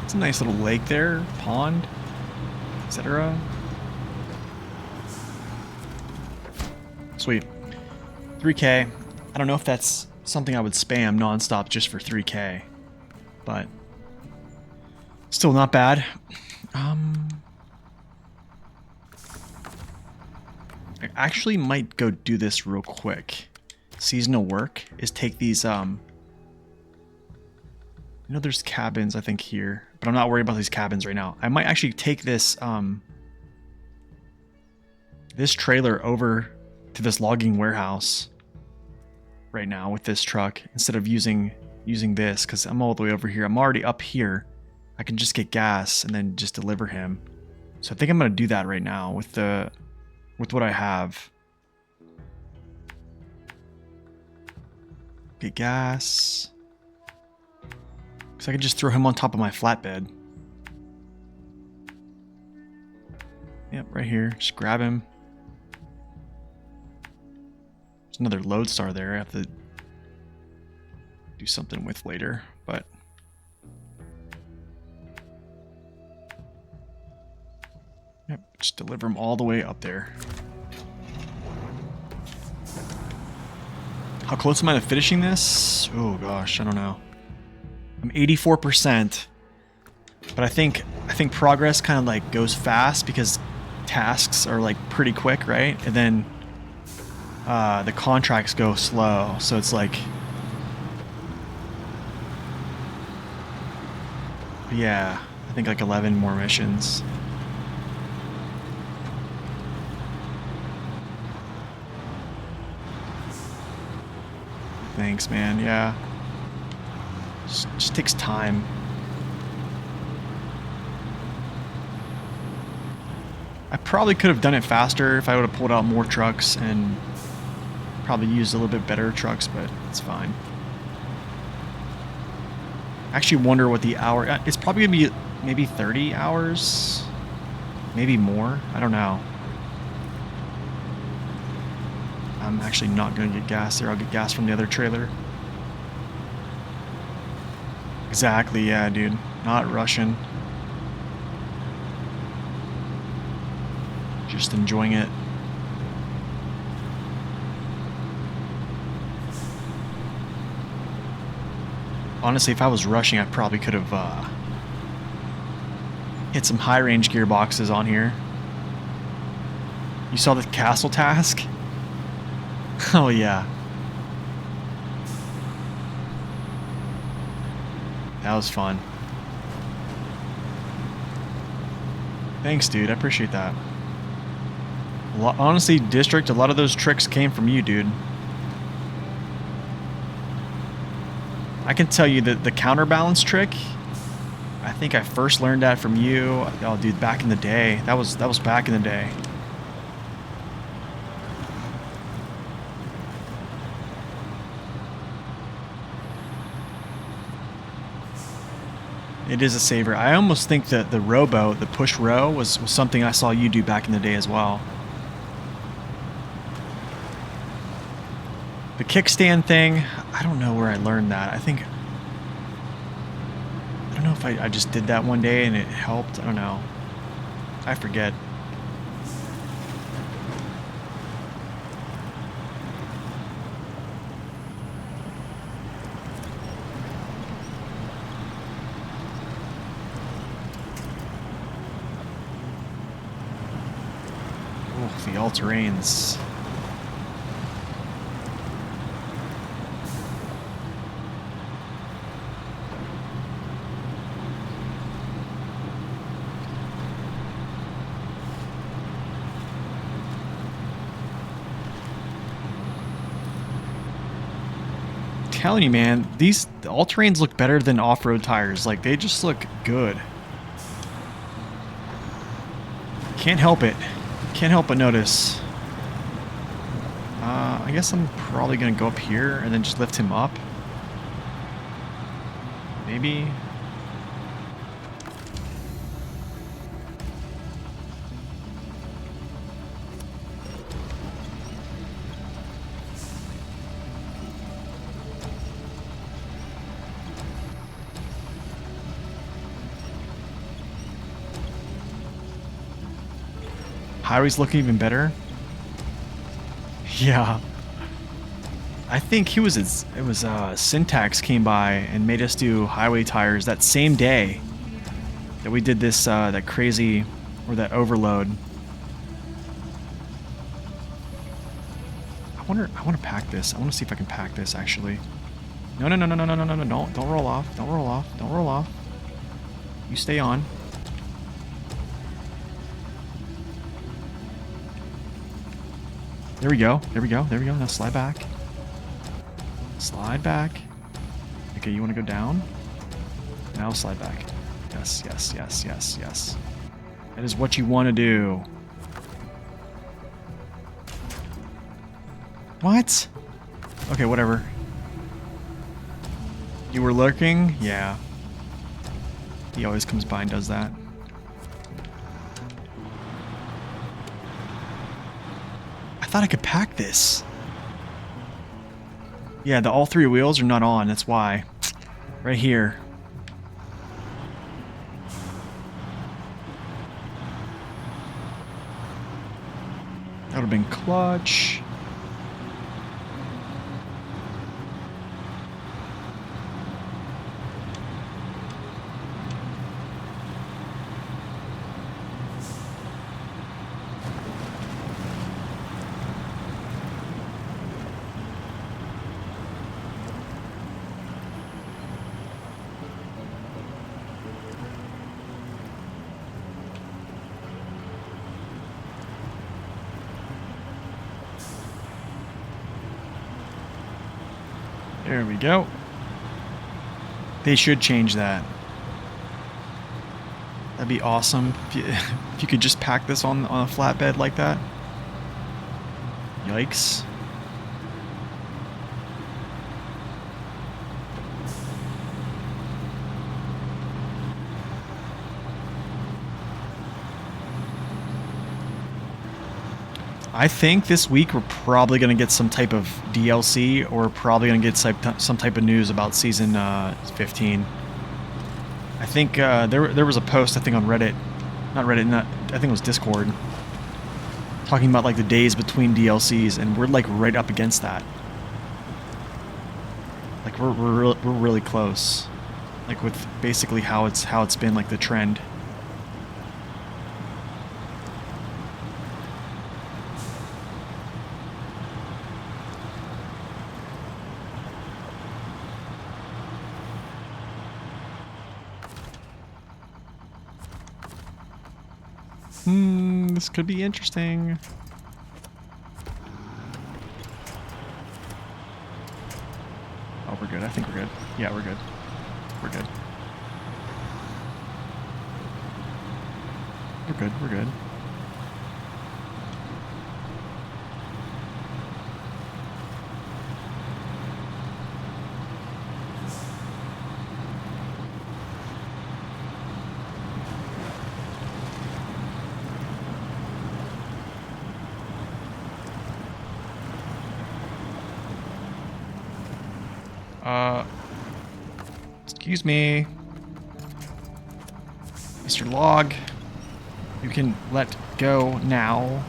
It's a nice little lake there, pond, etc. Sweet. 3K. I don't know if that's something I would spam nonstop just for 3K, but still not bad. I actually might go do this real quick. Seasonal work is take these, you know, there's cabins, I think, here, but I'm not worried about these cabins right now. I might actually take this, this trailer over to this logging warehouse right now with this truck instead of using this, because I'm all the way over here. I'm already up here. I can just get gas and then just deliver him. So I think I'm gonna do that right now with what I have. Get gas. So I can just throw him on top of my flatbed. Yep, right here. Just grab him. There's another lodestar there I have to do something with later, but yep, just deliver him all the way up there. How close am I to finishing this? Oh gosh, I don't know. I'm 84%, but I think progress kind of like goes fast because tasks are like pretty quick, right? And then the contracts go slow, so it's like, yeah, I think like 11 more missions. Thanks, man. Yeah. Just takes time. I probably could have done it faster if I would have pulled out more trucks and probably used a little bit better trucks, but it's fine. I actually wonder what the hour... It's probably going to be maybe 30 hours, maybe more. I don't know. I'm actually not going to get gas there. I'll get gas from the other trailer. Exactly, yeah, dude. Not rushing. Just enjoying it. Honestly, if I was rushing, I probably could have hit some high-range gearboxes on here. You saw the castle task? Oh, yeah. That was fun. Thanks, dude. I appreciate that. Honestly, District, a lot of those tricks came from you, dude. I can tell you that the counterbalance trick, I think I first learned that from you. Oh, dude, back in the day. That was back in the day. It is a saver. I almost think that the rowboat, the push row, was something I saw you do back in the day as well. The kickstand thing, I don't know where I learned that. I don't know if I just did that one day and it helped. I don't know. I forget. Oh, the all-terrains. Telling you, man, the all-terrains look better than off-road tires. Like, they just look good. Can't help it. Can't help but notice. I guess I'm probably gonna go up here and then just lift him up. Maybe. Highway's looking even better. Yeah. I think it was Syntax came by and made us do highway tires that same day that we did this that crazy or that overload. I want to pack this. I want to see if I can pack this actually. No, don't roll off. Don't roll off. Don't roll off. You stay on. There we go. There we go. There we go. Now slide back. Slide back. Okay, you want to go down? Now slide back. Yes, yes, yes, yes, yes. That is what you want to do. What? Okay, whatever. You were lurking? Yeah. He always comes by and does that. I thought I could pack this. Yeah, all three wheels are not on, that's why. Right here. That would have been clutch. There we go. They should change that. That'd be awesome if you could just pack this on a flatbed like that. Yikes. I think this week we're probably going to get some type of DLC, or probably going to get some type of news about season 15. I think there was a post, I think, on Reddit. Not Reddit, I think it was Discord. Talking about like the days between DLCs, and we're like right up against that. Like we're really close. Like with basically how it's been, like the trend. This could be interesting. Oh, we're good. I think we're good. Yeah, we're good. We're good. We're good. We're good. Excuse me. Mr. Log, you can let go now.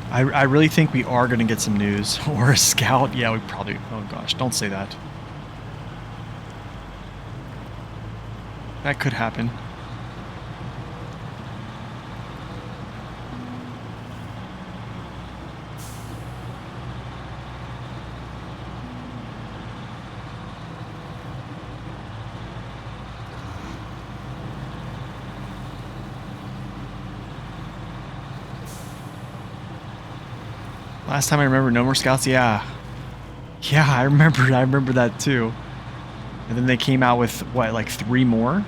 I really think we are going to get some news. Or a scout. Yeah, we probably... Oh gosh, don't say that. That could happen. Last time I remember, no more scouts. Yeah, I remember that too. And then they came out with what, like 3 more? All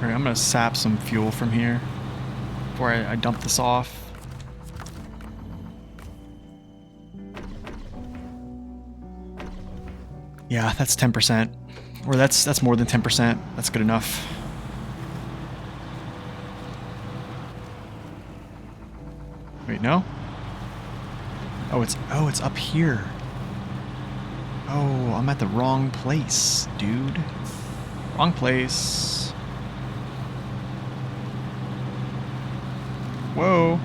right, I'm gonna sap some fuel from here before I dump this off. Yeah, that's 10%. Or that's more than 10%. That's good enough. Wait, no? Oh, it's up here. Oh, I'm at the wrong place, dude. Wrong place. Whoa.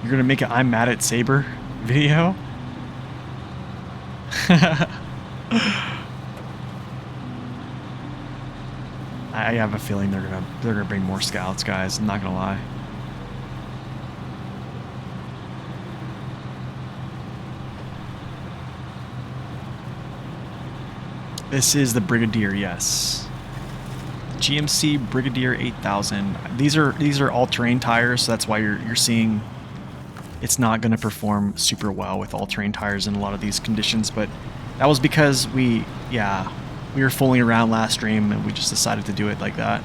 You're gonna make an I'm mad at Saber video? I have a feeling they're gonna bring more scouts, guys. I'm not gonna lie. This is the Brigadier, yes. GMC Brigadier 8000. These are all-terrain tires, so that's why you're seeing it's not going to perform super well with all-terrain tires in a lot of these conditions, but that was because we were fooling around last stream and we just decided to do it like that.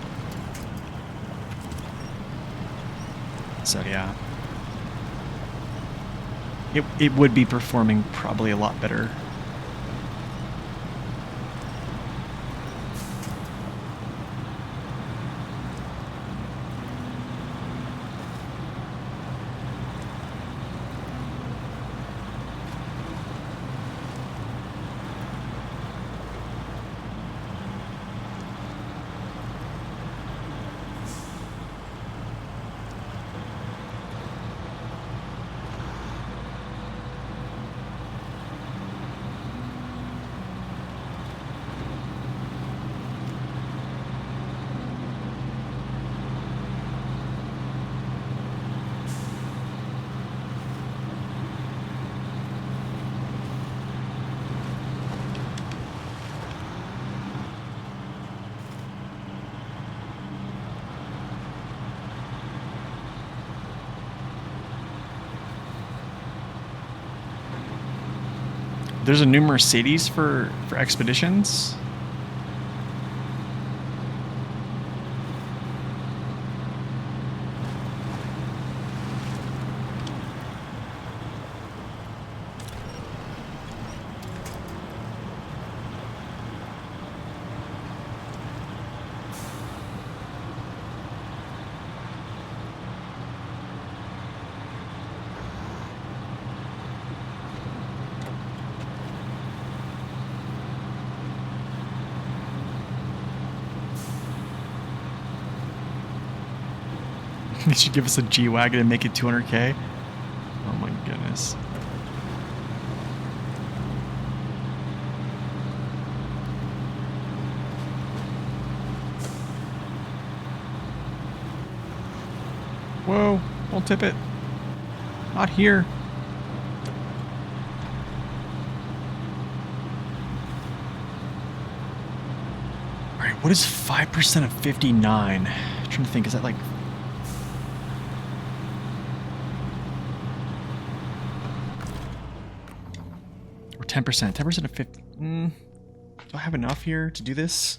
So yeah. It would be performing probably a lot better. There's a new Mercedes for expeditions. You should give us a G-Wagon and make it 200K. Oh my goodness. Whoa, don't tip it. Not here. Alright, what is 5% of 59? I'm trying to think, is that like... Or 10%. 10% of 50... do I have enough here to do this?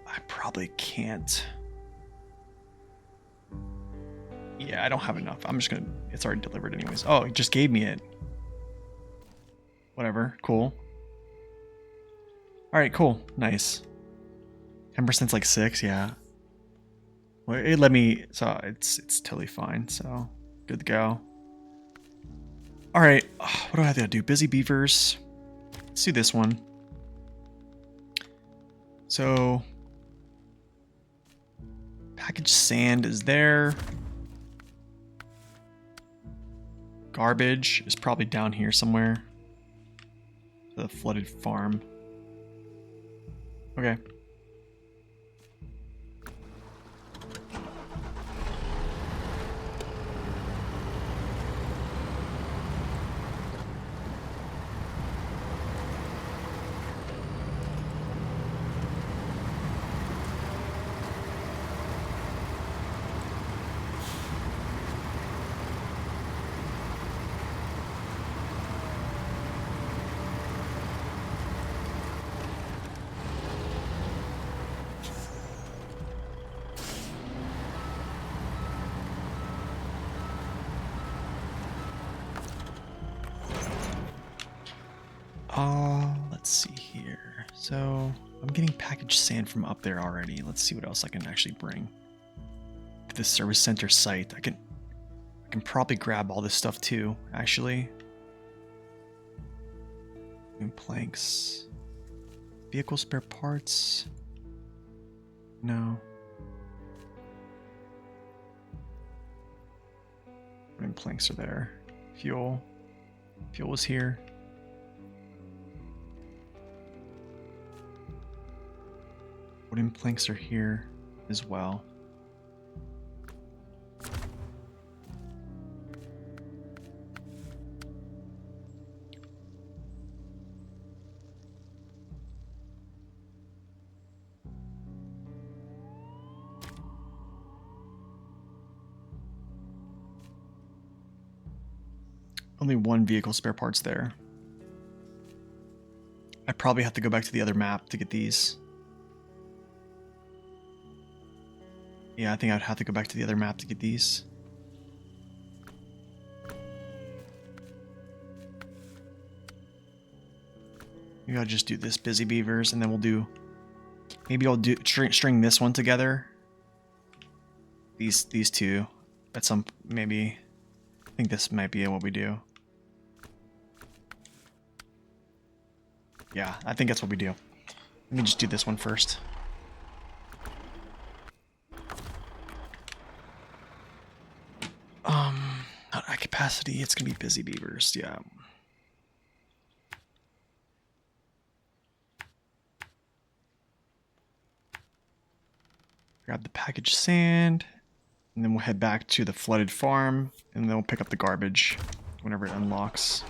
I probably can't. Yeah, I don't have enough. I'm just gonna... It's already delivered anyways. Oh, it just gave me it. Whatever. Cool. Alright, cool. Nice. 10%'s like 6, yeah. Well, it let me... So it's totally fine, so... Good to go. Alright, what do I have to do? Busy Beavers. Let's do this one. So... Packaged sand is there. Garbage is probably down here somewhere. The flooded farm. Okay. Let's see here. So I'm getting packaged sand from up there already. Let's see what else I can actually bring to the service center site. I can probably grab all this stuff too, actually. New planks. Vehicle spare parts. No. Wooden planks are there. Fuel. Fuel was here. Wooden planks are here as well. Only one vehicle spare parts there. I probably have to go back to the other map to get these. Yeah, I think I'd have to go back to the other map to get these. Maybe I'll just do this Busy Beavers, and then we'll do... Maybe I'll do string this one together. These two. At some... Maybe... I think this might be what we do. Yeah, I think that's what we do. Let me just do this one first. Not at capacity, it's gonna be Busy Beavers, yeah. Grab the packaged sand, and then we'll head back to the flooded farm, and then we'll pick up the garbage whenever it unlocks.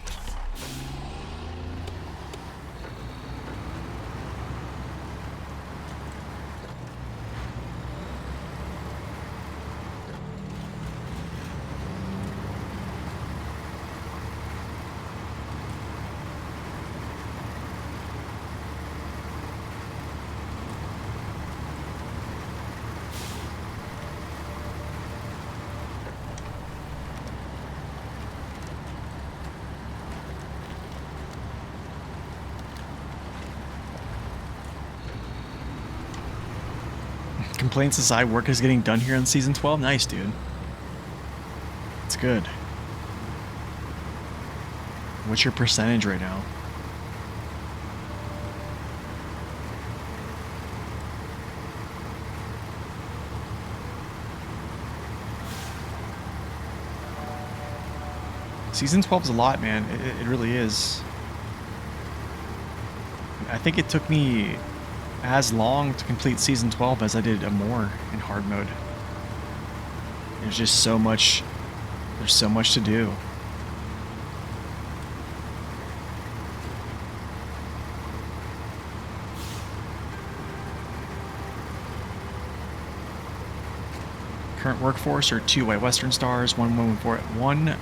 Complaints aside, work is getting done here on season 12. Nice, dude. It's good. What's your percentage right now? Season 12 is a lot, man. It really is. I think it took me as long to complete Season 12 as I did Amore in hard mode. There's just so much... There's so much to do. Current workforce are 2 White Western Stars, 114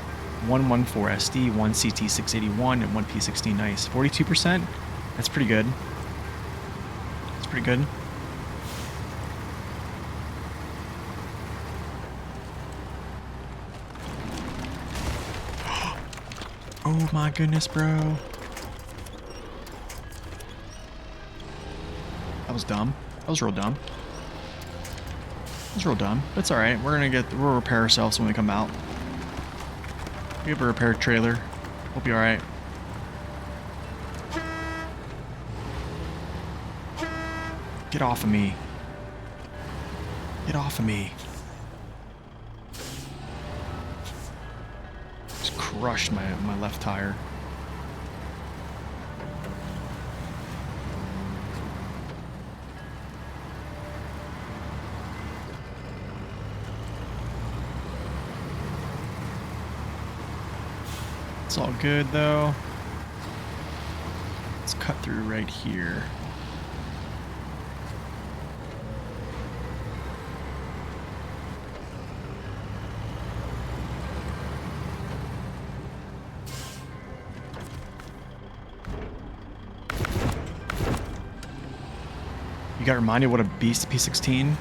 SD, 1 CT 681, and 1 P16. Nice. 42%? That's pretty good. That's pretty good. Oh my goodness, bro. That was dumb. That was real dumb. That was real dumb. That's alright. We'll repair ourselves when we come out. We have a repair trailer. We'll be alright. Get off of me. Get off of me. Just crushed my left tire. It's all good though. Let's cut through right here. You got reminded what a beast P16?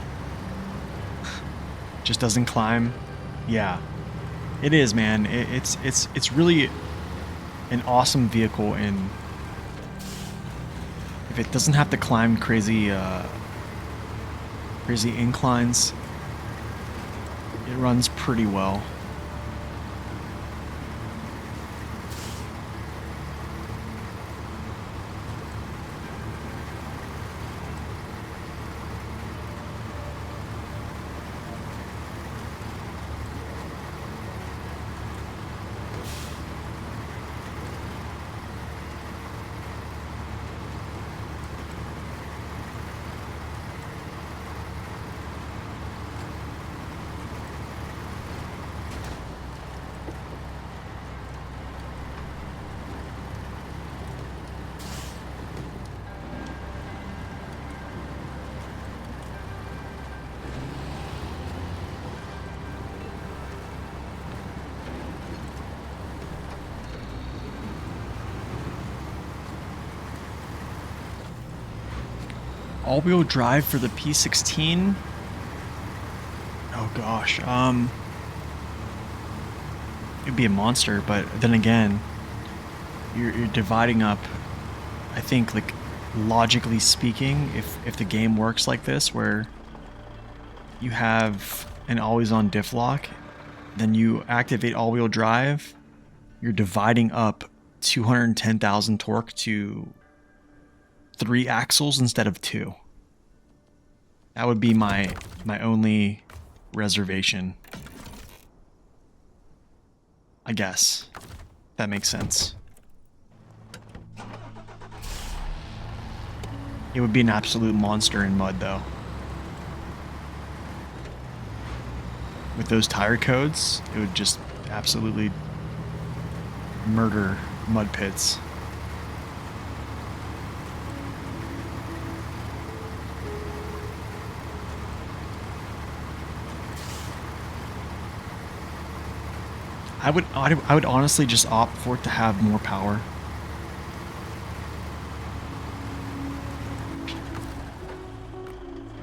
Just doesn't climb. Yeah. It is, man. It's really an awesome vehicle, and if it doesn't have to climb crazy inclines, it runs pretty well. All-wheel drive for the P16? Oh gosh, it'd be a monster, but then again, you're dividing up, I think, like, logically speaking, if the game works like this, where you have an always-on diff lock, then you activate all-wheel drive, you're dividing up 210,000 torque to 3 axles instead of 2. That would be my only reservation, I guess. That makes sense. It would be an absolute monster in mud, though. With those tire codes, it would just absolutely murder mud pits. I would honestly just opt for it to have more power.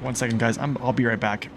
One second, guys. I'll be right back.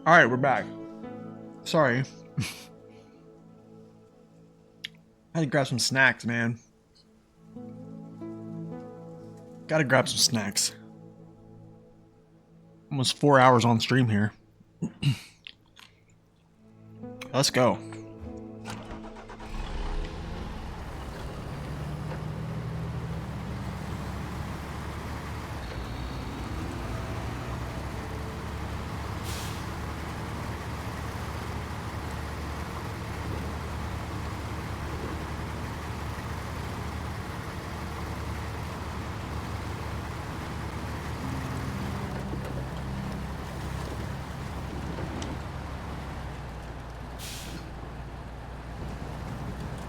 All right, we're back. Sorry. I had to grab some snacks, man. Gotta grab some snacks. Almost 4 hours on stream here. Let's go.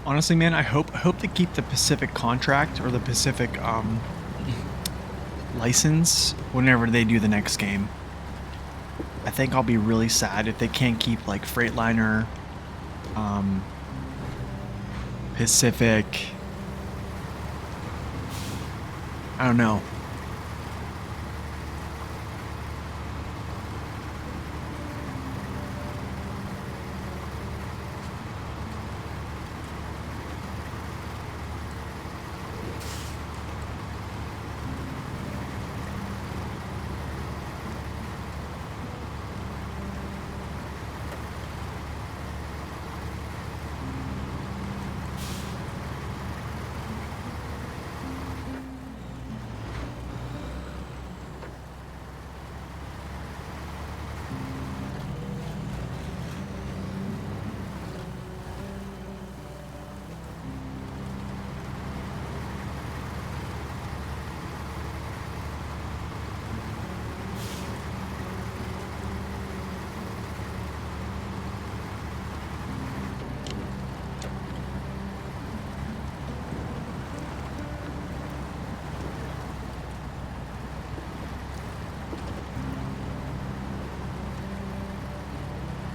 Honestly, man, I hope to keep the Pacific contract or the Pacific license whenever they do the next game. I think I'll be really sad if they can't keep like Freightliner, Pacific. I don't know.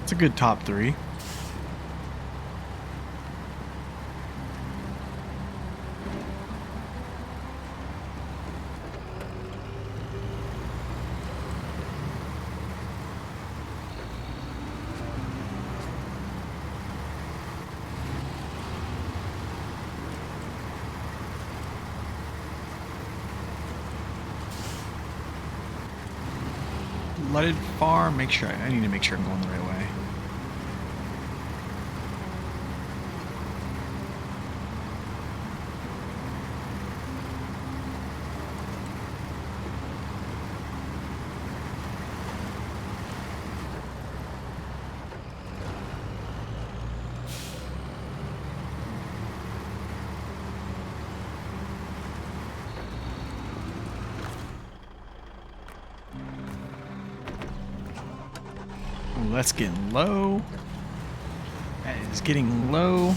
It's a good top 3. Let it far. Make sure I need to make sure I'm going the right way. Ooh, that's getting low. That is getting low.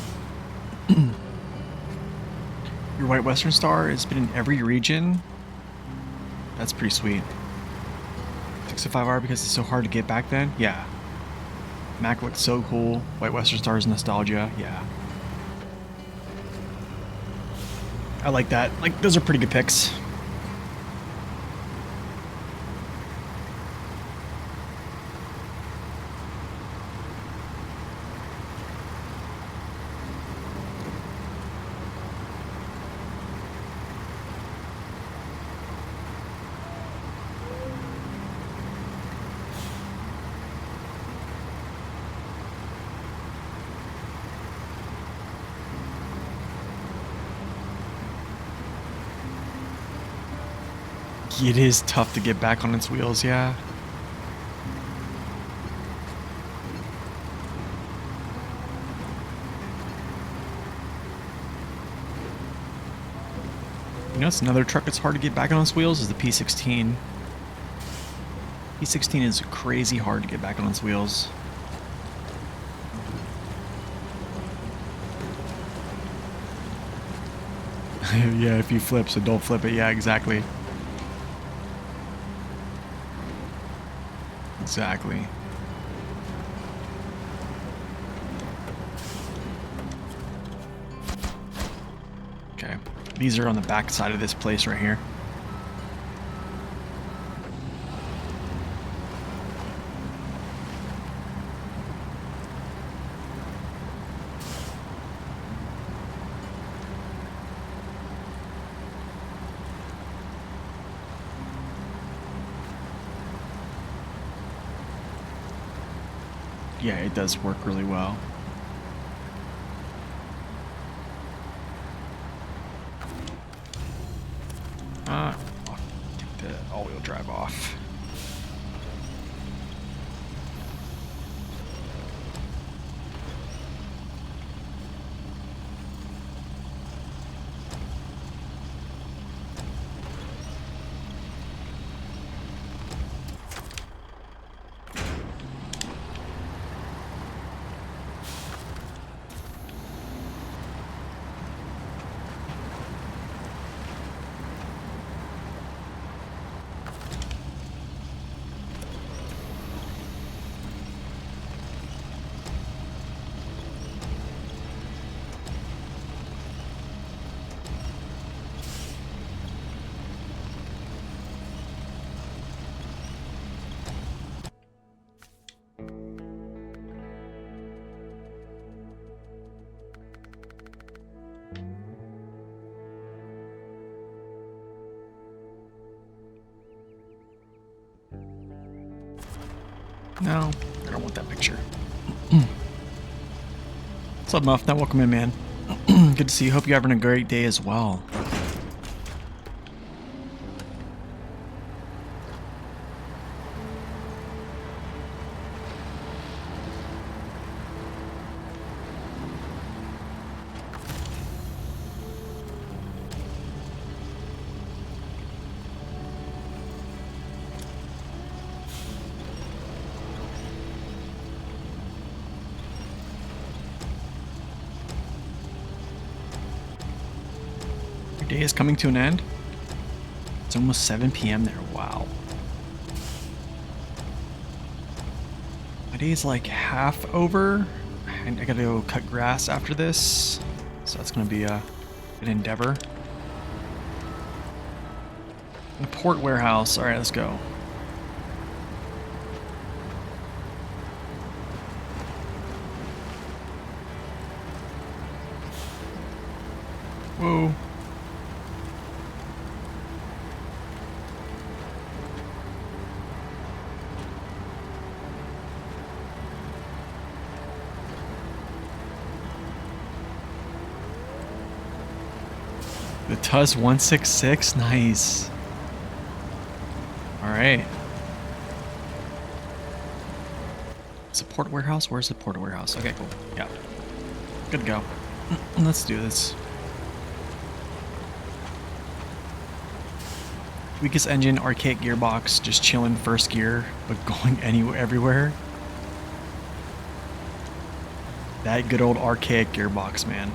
Your White Western Star has been in every region. That's pretty sweet. 605R because it's so hard to get back then? Yeah. Mac looks so cool. White Western Star is nostalgia. Yeah. I like that. Like, those are pretty good picks. It is tough to get back on its wheels, yeah. You know, it's another truck that's hard to get back on its wheels is the P16. P16 is crazy hard to get back on its wheels. Yeah, if you flip, so don't flip it. Yeah, exactly. Exactly. Okay. These are on the back side of this place right here. yeah, it does work really well. I'll take the all-wheel drive off. No, I don't want that picture. What's up, Muff? Now, welcome in, man. Good to see you. Hope you're having a great day as well. Your day is coming to an end. It's almost 7 p.m. there. Wow. My day is like half over. And I gotta go cut grass after this. So that's gonna be an endeavor. The port warehouse. Alright, let's go. Whoa. The Tuz 166, nice. All right. Is it port warehouse? Where's the port warehouse? Okay, cool. Yeah, good to go. Let's do this. Weakest engine, archaic gearbox, just chilling first gear, but going anywhere, everywhere. That good old archaic gearbox, man.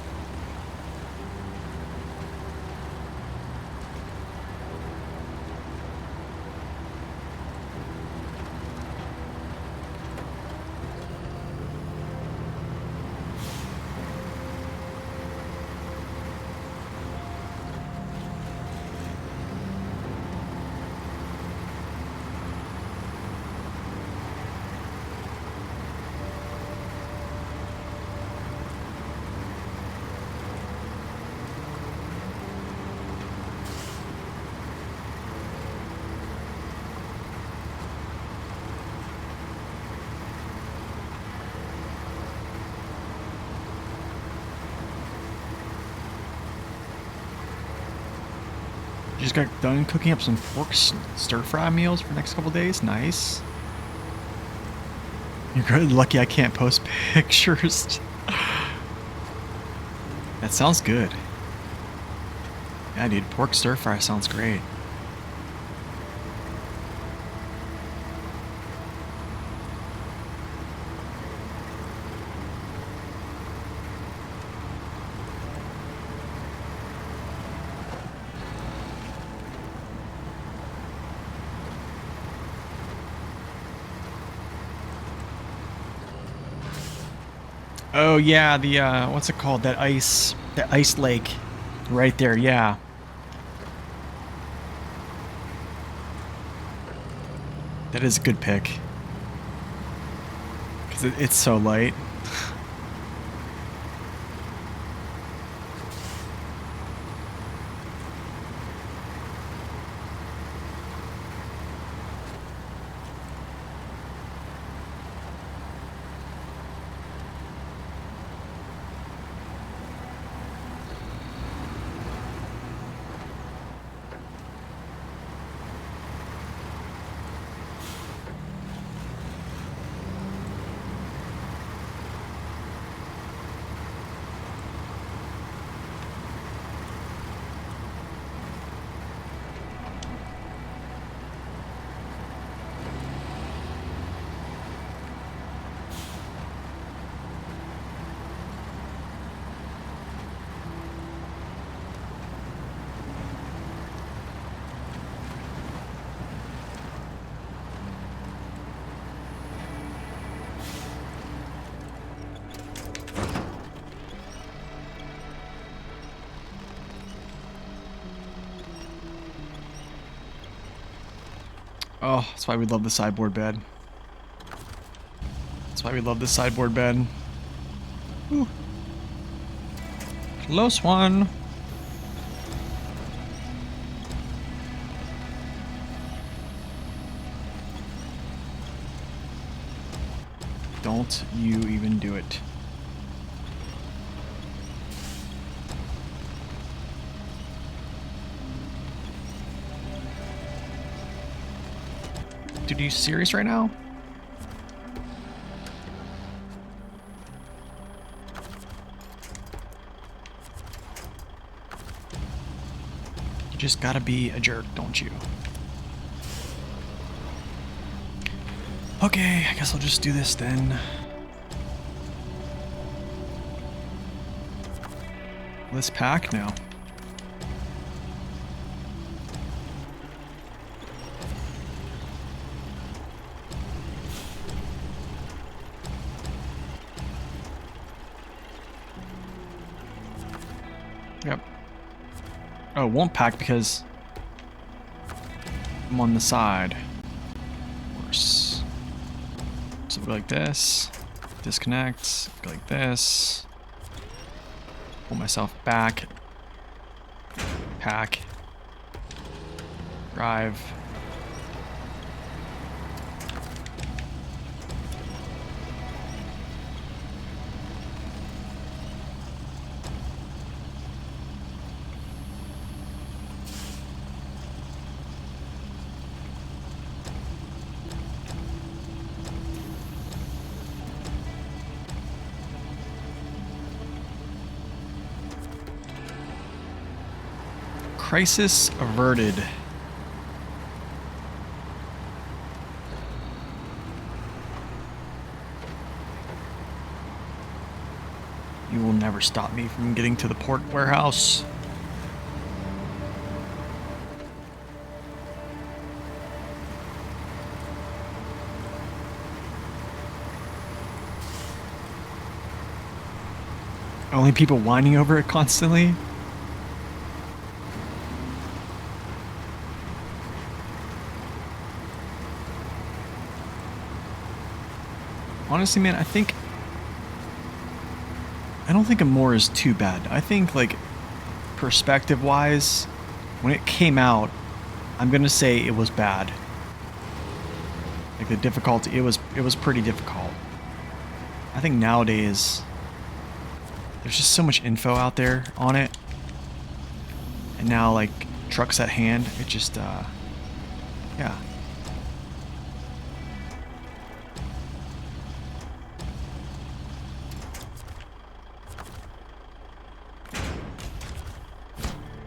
Just got done cooking up some pork stir-fry meals for the next couple days. Nice. You're good. Lucky I can't post pictures. That sounds good. Yeah, dude, pork stir-fry sounds great. Oh yeah, the what's it called? That ice lake right there, yeah. That is a good pick. Cuz it's so light. Oh, that's why we love the sideboard bed. That's why we love the sideboard bed. Ooh. Close one. Don't you even do it. Dude, are you serious right now? You just gotta be a jerk, don't you? Okay, I guess I'll just do this then. Let's pack now. Yep. Oh, it won't pack because I'm on the side. Of course. So go like this. Disconnect. Go like this. Pull myself back. Pack. Drive. Crisis averted. You will never stop me from getting to the port warehouse. Only people whining over it constantly. Honestly, man, I don't think Amore is too bad. I think, like, perspective-wise, when it came out, I'm gonna say it was bad. Like, the difficulty, it was pretty difficult. I think nowadays, there's just so much info out there on it. And now, like, trucks at hand, it just, yeah.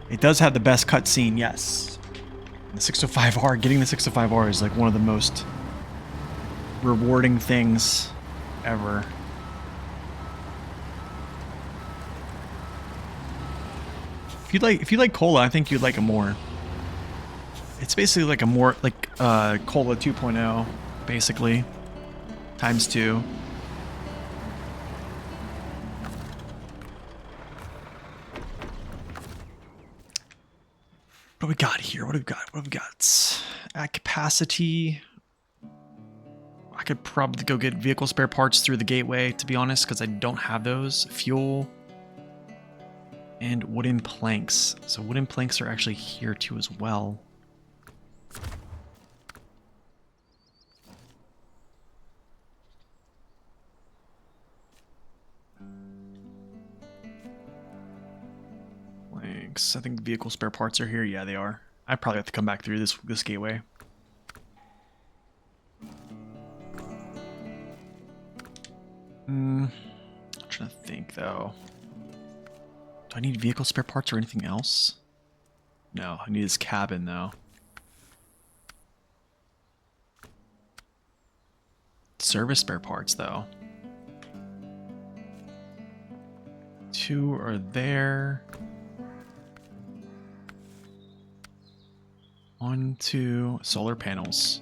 It does have the best cutscene, yes. The 605R, getting the 605R is like one of the most rewarding things ever. If you like cola, I think you'd like it more. It's basically like a more like cola 2.0, basically, times 2. What do we got here? What do we got? What do we got? At capacity, I could probably go get vehicle spare parts through the gateway, to be honest, because I don't have those. Fuel and wooden planks. So wooden planks are actually here too as well. Planks. I think vehicle spare parts are here. Yeah, they are. I probably have to come back through this gateway. I'm trying to think though. Do I need vehicle spare parts or anything else? No, I need his cabin though. Service spare parts though. 2 are there. 1, 2, solar panels.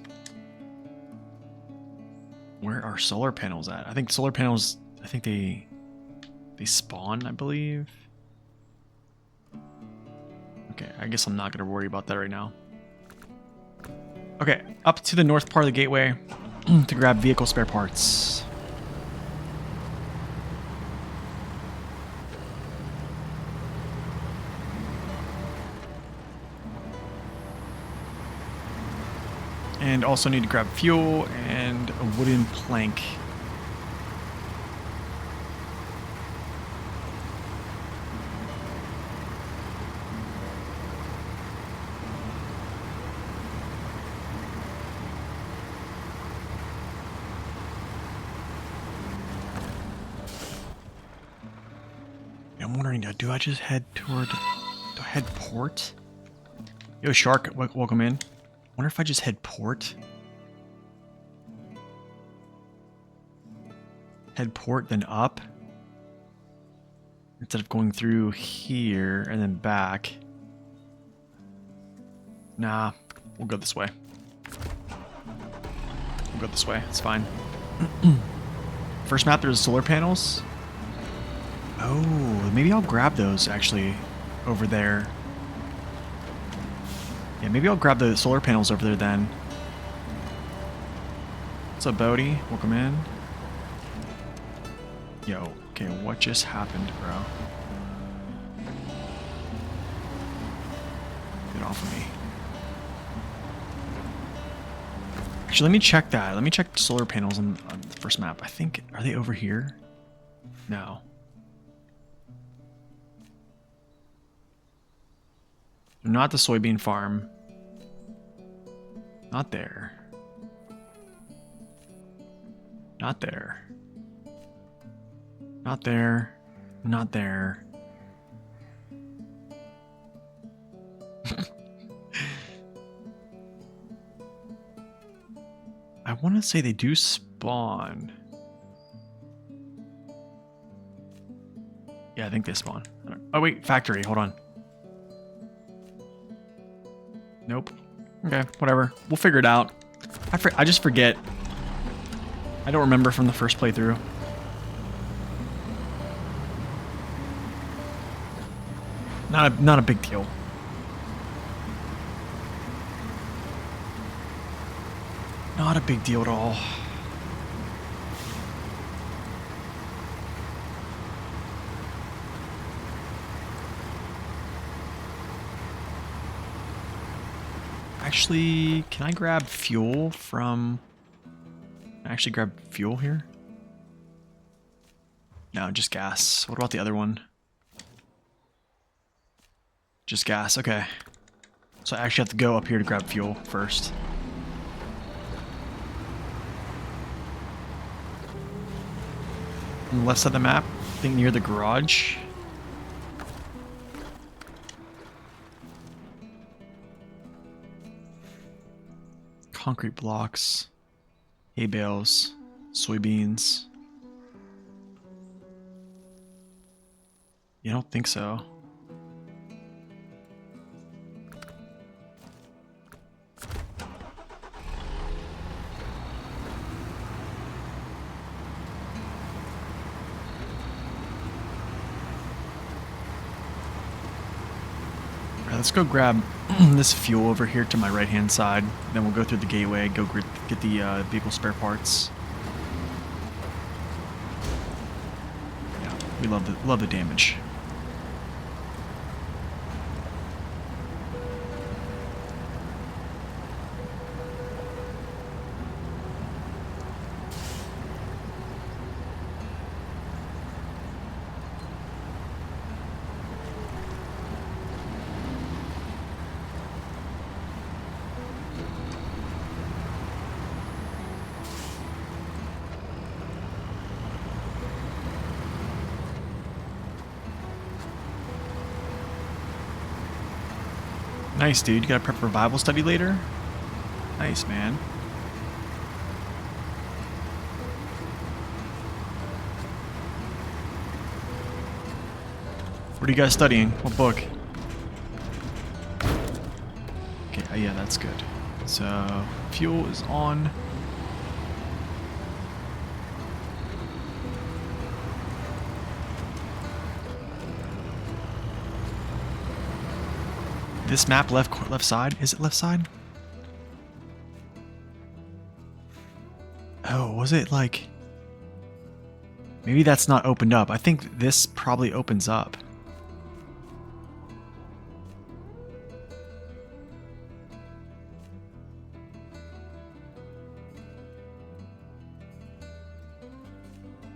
Where are solar panels at? I think solar panels, I think they spawn, I believe. Okay, I guess I'm not going to worry about that right now. Okay, up to the north part of the gateway to grab vehicle spare parts. And also need to grab fuel and a wooden plank. I'm wondering, do I just head toward... Do I head port? Yo, Shark, welcome in. Wonder if I just head port? Head port, then up? Instead of going through here and then back. Nah, we'll go this way. We'll go this way, it's fine. First map, there's solar panels. Oh, maybe I'll grab those actually over there. Yeah, maybe I'll grab the solar panels over there then. What's up, Bodie? Welcome in. Yo, okay, what just happened, bro? Get off of me. Actually, let me check that. Let me check solar panels on the first map. I think, are they over here? No. Not the soybean farm. Not there. Not there. Not there. Not there. I want to say they do spawn. Yeah, I think they spawn. Oh wait, factory, hold on. Nope. Okay, whatever. We'll figure it out. I just forget. I don't remember from the first playthrough. Not a big deal. Not a big deal at all. Actually, can I grab fuel from... Can I actually grab fuel here? No, just gas. What about the other one? Just gas, okay. So I actually have to go up here to grab fuel first. On the left side of the map, I think near the garage. Concrete blocks, hay bales, soybeans. You don't think so? Alright, let's go grab this fuel over here to my right hand side. Then we'll go through the gateway, go get the vehicle spare parts. Yeah, we love the damage. Nice, dude. You gotta prep for Bible study later? Nice, man. What are you guys studying? What book? Okay, yeah, that's good. So, fuel is on. This map left side? Is it left side? was it like... Maybe that's not opened up. I think this probably opens up.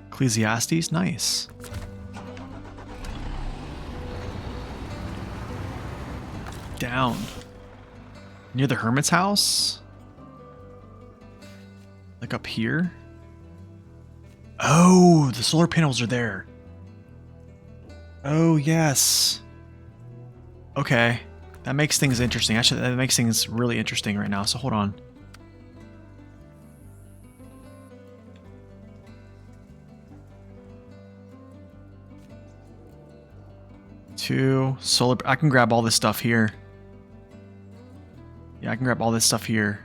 Ecclesiastes, nice. Down. Near the hermit's house? Like up here? Oh, the solar panels are there. Oh, yes. Okay. That makes things interesting. Actually, that makes things really interesting right now. So hold on. Two solar... I can grab all this stuff here. Yeah, I can grab all this stuff here.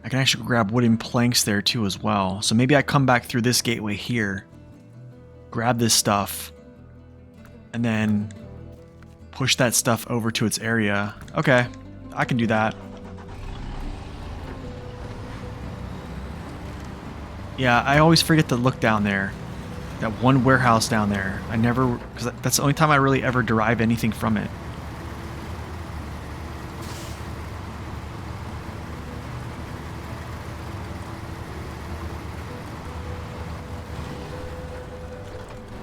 I can actually grab wooden planks there too as well. So maybe I come back through this gateway here, grab this stuff, and then push that stuff over to its area. Okay, I can do that. Yeah, I always forget to look down there. That one warehouse down there. I never... because that's the only time I really ever derive anything from it.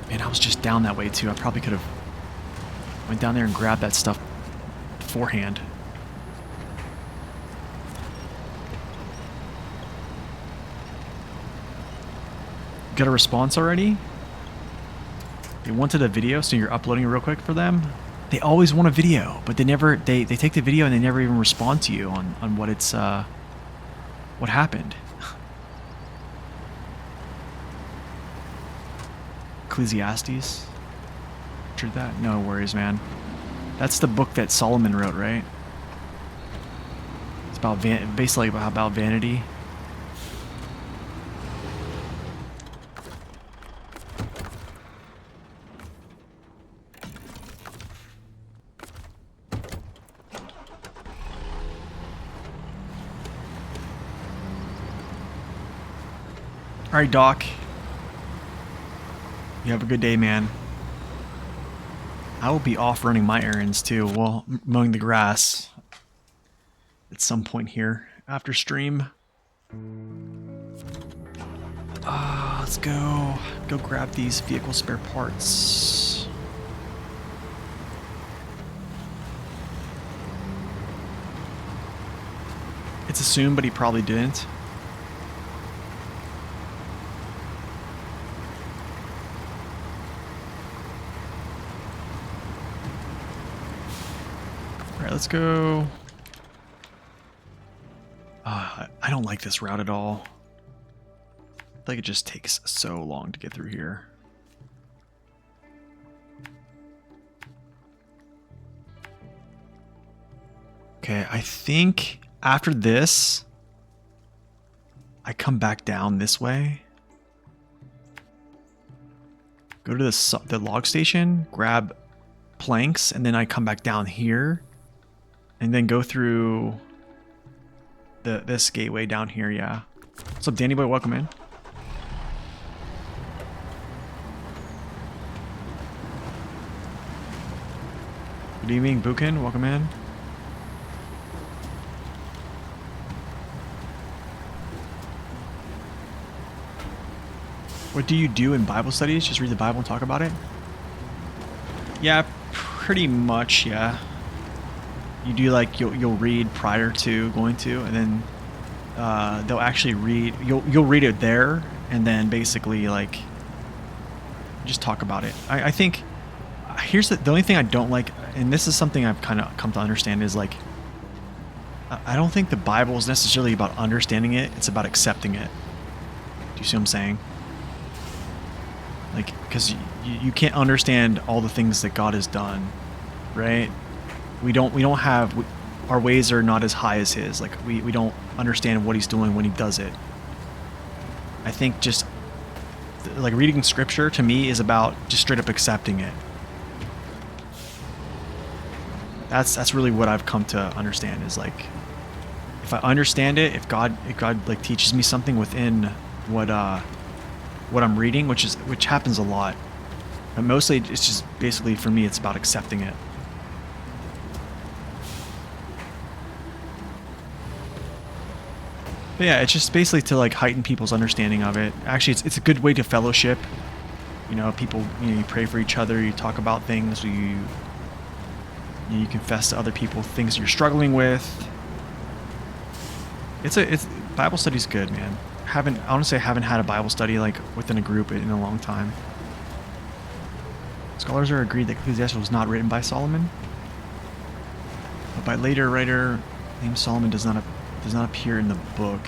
Man, I was just down that way too. I probably could have went down there and grabbed that stuff beforehand. Got a response already? They wanted a video, so you're uploading it real quick for them? They always want a video, but they never... They take the video and they never even respond to you on what it's... what happened. Ecclesiastes? Pictured that? No worries, man. That's the book that Solomon wrote, right? It's about basically about vanity. Alright, Doc. You have a good day, man. I will be off running my errands too. Well, mowing the grass at some point here after stream. Let's go grab these vehicle spare parts. It's assumed, but he probably didn't. Let's go. I don't like this route at all. I feel like it just takes so long to get through here. Okay, I think after this, I come back down this way. Go to the log station, grab planks, and then I come back down here. And then go through this gateway down here, yeah. What's up, Danny Boy? Welcome in. Good evening, Bukin. Welcome in. What do you do in Bible studies? Just read the Bible and talk about it? Yeah, pretty much, yeah. You do like you'll read prior to going to, and then they'll actually read. You'll read it there, and then basically like just talk about it. I think here's the only thing I don't like, and this is something I've kind of come to understand is like I don't think the Bible is necessarily about understanding it. It's about accepting it. Do you see what I'm saying? Like, because you can't understand all the things that God has done, right? We don't have, our ways are not as high as his. Like we don't understand what he's doing when he does it. I think just like reading scripture to me is about just straight up accepting it. That's really what I've come to understand is like if I understand it, if God like teaches me something within what I'm reading, which happens a lot, but mostly it's just basically for me, it's about accepting it. But yeah, it's just basically to like heighten people's understanding of it. Actually, it's a good way to fellowship. You know, people, you pray for each other, you talk about things, you confess to other people things you're struggling with. It's Bible study's good, man. Honestly, I haven't had a Bible study like within a group in a long time. Scholars are agreed that Ecclesiastes was not written by Solomon, but by later writer named Solomon does not appear in the book.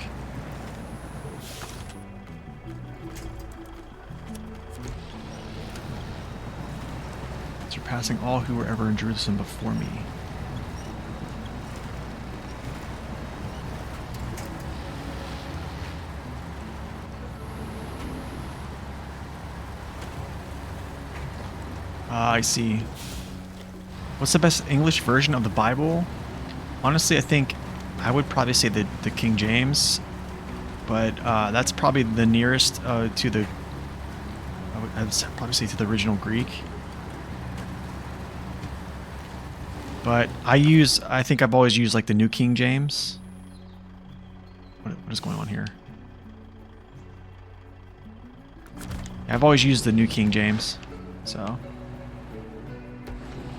Surpassing all who were ever in Jerusalem before me. I see. What's the best English version of the Bible? Honestly, I think I would probably say the King James, but that's probably the nearest to the. I'd probably say to the original Greek. But I think I've always used like the New King James. What is going on here? I've always used the New King James, so.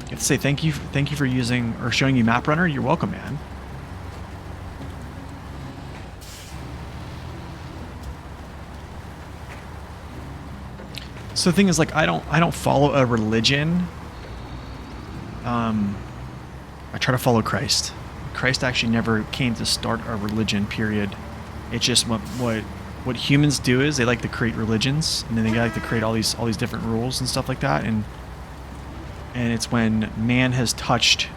I have to say thank you for using or showing you Map Runner. You're welcome, man. So the thing is, like, I don't follow a religion. I try to follow Christ. Christ actually never came to start a religion, period. It's just what humans do is they like to create religions, and then they like to create all these different rules and stuff like that, and it's when man has touched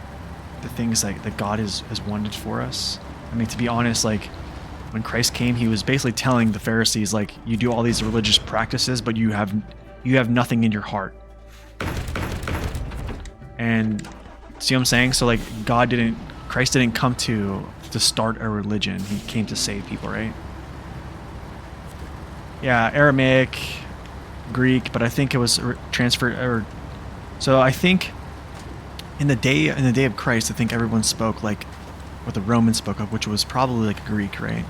the things that God has wanted for us. I mean, to be honest, like, when Christ came, he was basically telling the Pharisees, like, you do all these religious practices, but you have nothing in your heart. And see what I'm saying? So like Christ didn't come to start a religion. He came to save people, right? Yeah, Aramaic, Greek, but I think it was transferred. So I think in the day of Christ, I think everyone spoke like what the Romans spoke of, which was probably like Greek, right?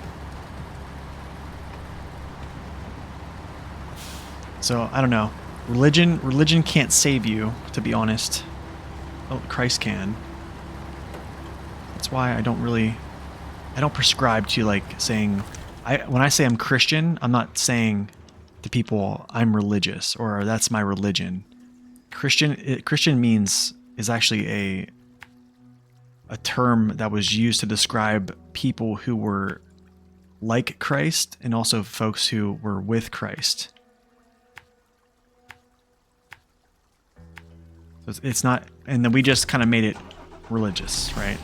So I don't know. Religion can't save you, to be honest. Oh, Christ can. That's why I don't prescribe to like saying, when I say I'm Christian, I'm not saying to people I'm religious or that's my religion. Christian is actually a term that was used to describe people who were like Christ and also folks who were with Christ. It's not, and then we just kind of made it religious, right?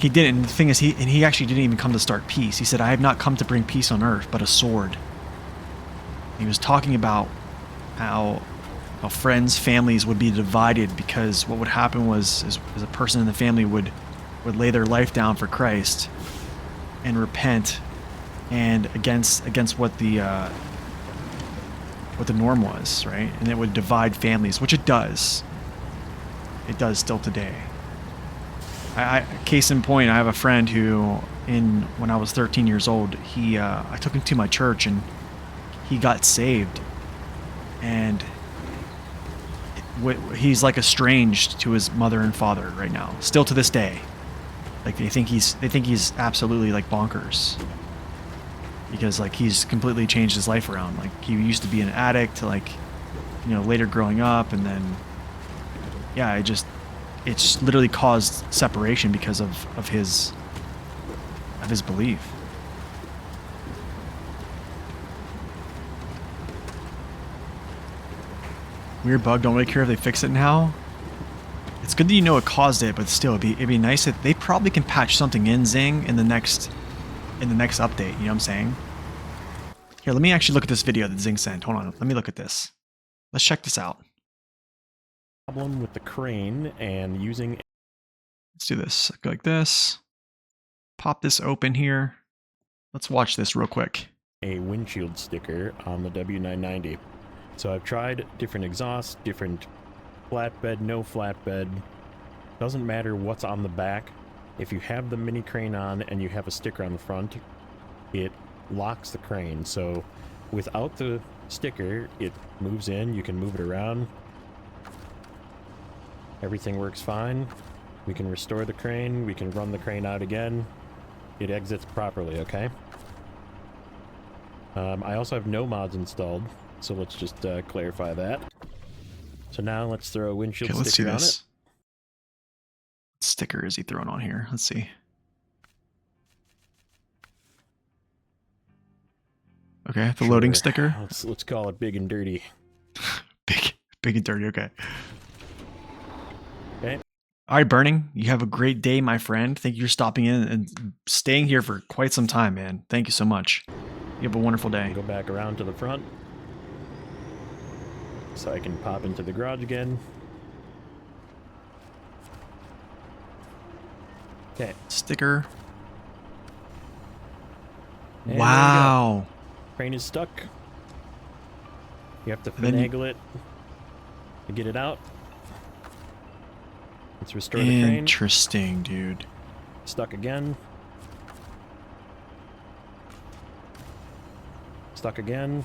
He didn't. And the thing is, he actually didn't even come to start peace. He said, "I have not come to bring peace on earth, but a sword." He was talking about how friends, families would be divided because what would happen was a person in the family would lay their life down for Christ and repent and against what the norm was, right? And it would divide families, which it does. It does still today. Case in point, I have a friend who, when I was 13 years old, I took him to my church and he got saved, and he's like estranged to his mother and father right now, still to this day. Like they think he's absolutely like bonkers. Because like he's completely changed his life around. Like he used to be an addict, like, later growing up, and then yeah, it's literally caused separation because of his belief. Weird bug, don't really care if they fix it now. It's good that you know it caused it, but still it'd be nice if they probably can patch something in Zing in the next update, you know what I'm saying? Here, let me actually look at this video that Zing sent. Hold on, let me look at this. Let's check this out. Problem with the crane and using Let's do this. Go like this. Pop this open here. Let's watch this real quick. A windshield sticker on the W990. So I've tried different exhausts, different flatbed, no flatbed. Doesn't matter what's on the back. If you have the mini crane on and you have a sticker on the front, it locks the crane. So without the sticker, it moves in, you can move it around. Everything works fine. We can restore the crane, we can run the crane out again. It exits properly, okay? I also have no mods installed, so let's just clarify that. So now let's throw a windshield sticker on it. What sticker is he throwing on here? Let's see. Okay, the loading sticker. Let's call it big and dirty. big and dirty. Okay. Okay. All right, Burning. You have a great day, my friend. Thank you for stopping in and staying here for quite some time, man. Thank you so much. You have a wonderful day. Go back around to the front so I can pop into the garage again. Okay. Sticker. And wow. Crane is stuck. You have to finagle it to get it out. Let's restore the crane. Interesting, dude. Stuck again. Stuck again.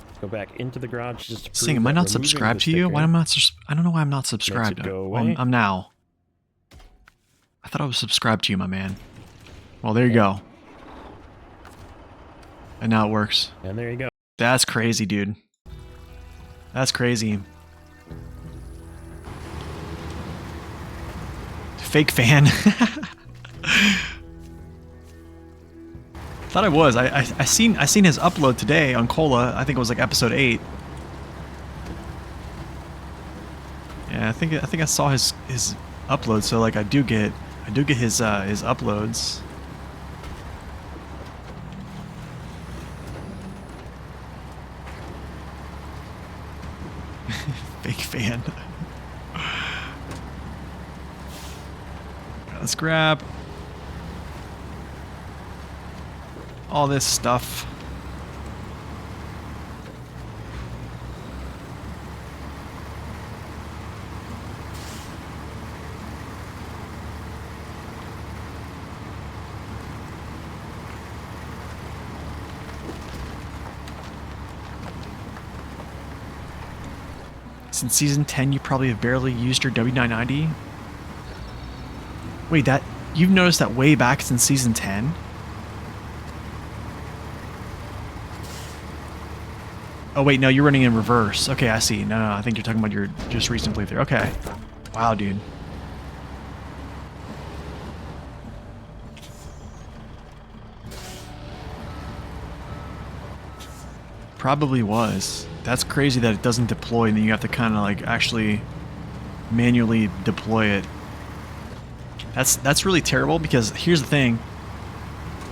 Let's go back into the garage just to prove am I not subscribed to you? Why am I not? I don't know why I'm not subscribed. I'm now. I thought I was subscribed to you, my man. Well, there you go. And now it works. And there you go. That's crazy, dude. That's crazy. Fake fan. Thought I was. I seen his upload today on Cola. I think it was like episode 8. Yeah, I think I saw his upload. So like I do get his uploads. Fake fan. Let's grab all this stuff. Since season 10, you probably have barely used your W990. Wait, you've noticed that way back since season 10? Oh wait, no, you're running in reverse. Okay, I see. No, I think you're talking about your just recent playthrough. Okay. Wow, dude. Probably was. That's crazy that it doesn't deploy and then you have to kind of like actually manually deploy it. That's really terrible because here's the thing.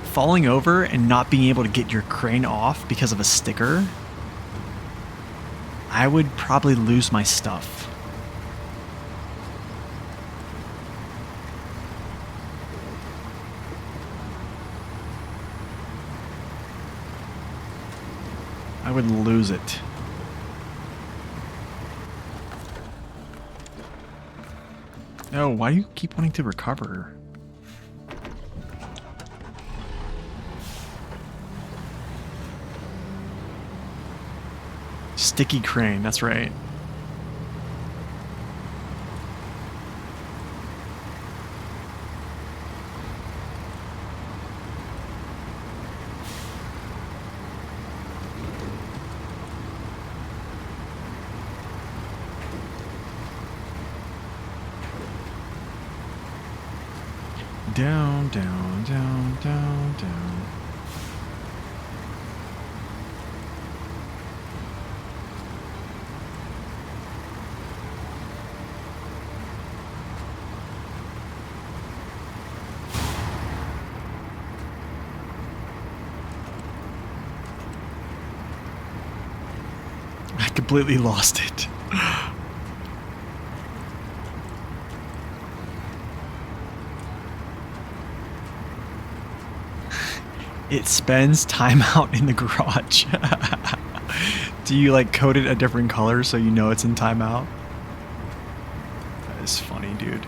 Falling over and not being able to get your crane off because of a sticker, I would probably lose my stuff. I would lose it. No, why do you keep wanting to recover? Sticky crane, that's right. Down, down, down, down, down. I completely lost it. It spends timeout in the garage. Do you like code it a different color so you know it's in timeout? That is funny, dude.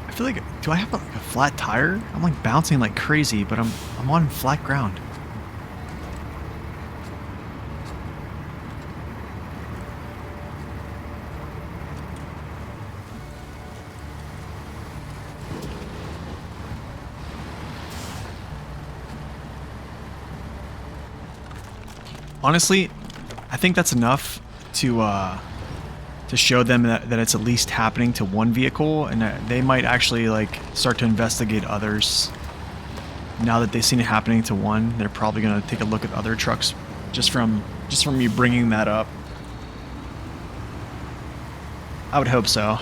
I feel like, do I have like a flat tire? I'm like bouncing like crazy, but I'm on flat ground. Honestly, I think that's enough to show them that it's at least happening to one vehicle, and that they might actually like start to investigate others. Now that they've seen it happening to one, they're probably gonna take a look at other trucks just from me bringing that up. I would hope so.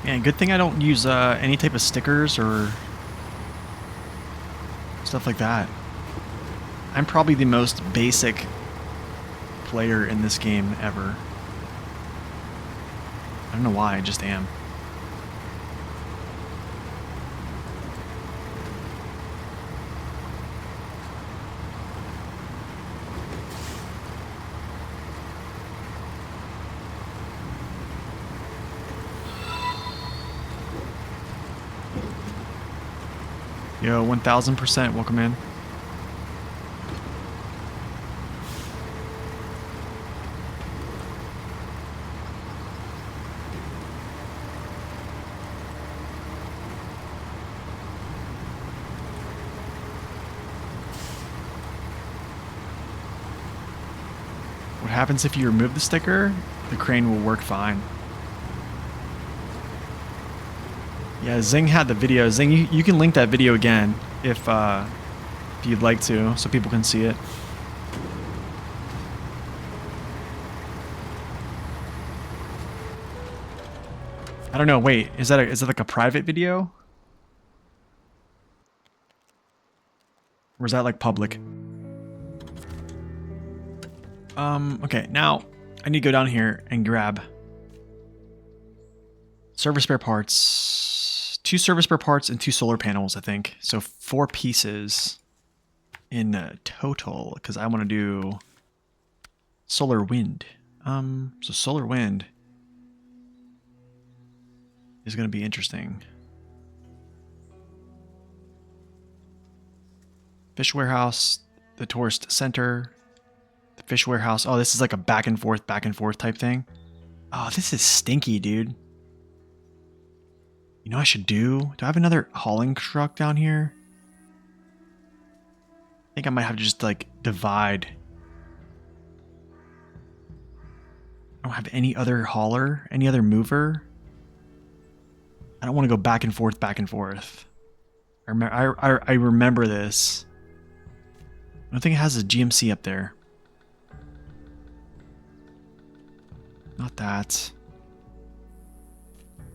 Man, good thing I don't use any type of stickers or stuff like that. I'm probably the most basic player in this game ever. I don't know why, I just am. Yo, 1000%, welcome in. What happens if you remove the sticker? The crane will work fine. Yeah, Zing had the video. Zing, you can link that video again if you'd like to, so people can see it. I don't know. Wait, is that like a private video, or is that like public? Okay. Now I need to go down here and grab service spare parts, 2 service spare parts, and 2 solar panels. I think so. 4 pieces in total, because I want to do solar wind. So solar wind is going to be interesting. Fish warehouse, the tourist center, the fish warehouse. Oh, this is like a back and forth type thing. Oh, this is stinky, dude. You know what I should do? Do I have another hauling truck down here? I think I might have to just like divide. I don't have any other hauler, any other mover. I don't want to go back and forth, back and forth. I remember this. I don't think it has a GMC up there. Not that.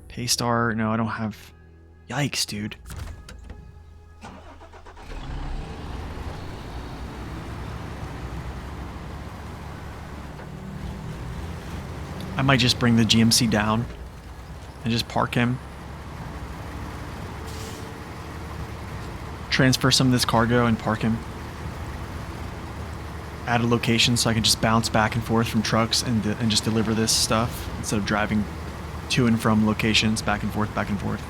Paystar, no, I don't have. Yikes, dude. I might just bring the GMC down and just park him. Transfer some of this cargo and park him. Add a location so I can just bounce back and forth from trucks and just deliver this stuff instead of driving to and from locations back and forth, back and forth.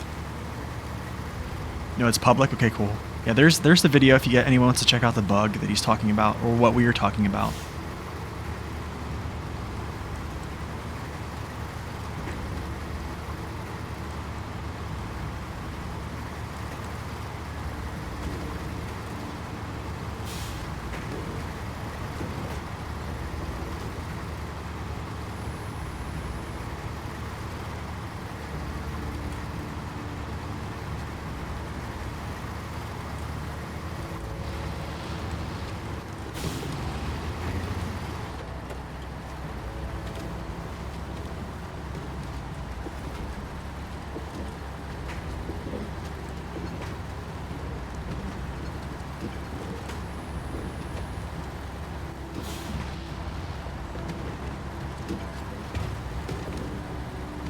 No, it's public? Okay, cool. Yeah, there's the video if you get anyone wants to check out the bug that he's talking about or what we were talking about.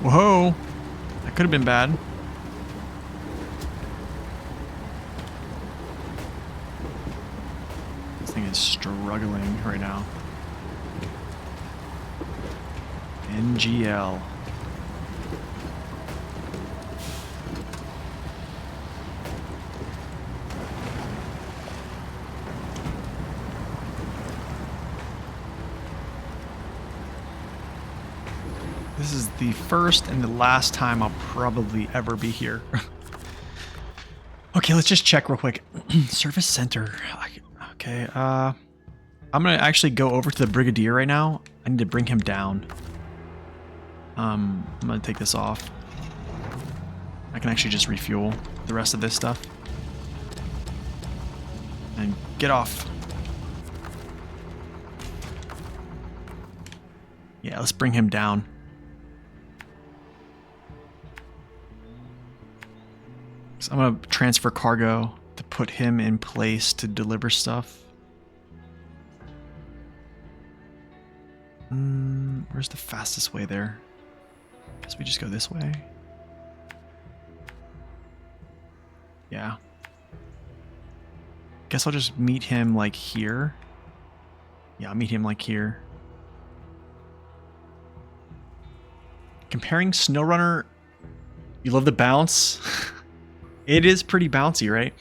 Whoa! That could have been bad. This thing is struggling right now. NGL. This is the first and the last time I'll probably ever be here. Okay, let's just check real quick. Service center. Okay, I'm gonna actually go over to the Brigadier right now. I need to bring him down. I'm gonna take this off. I can actually just refuel the rest of this stuff. And get off. Yeah, let's bring him down. So I'm gonna transfer cargo to put him in place to deliver stuff. Where's the fastest way there? Guess we just go this way. Yeah. Guess I'll just meet him like here. Yeah, I'll meet him like here. Comparing SnowRunner, you love the bounce. It is pretty bouncy, right?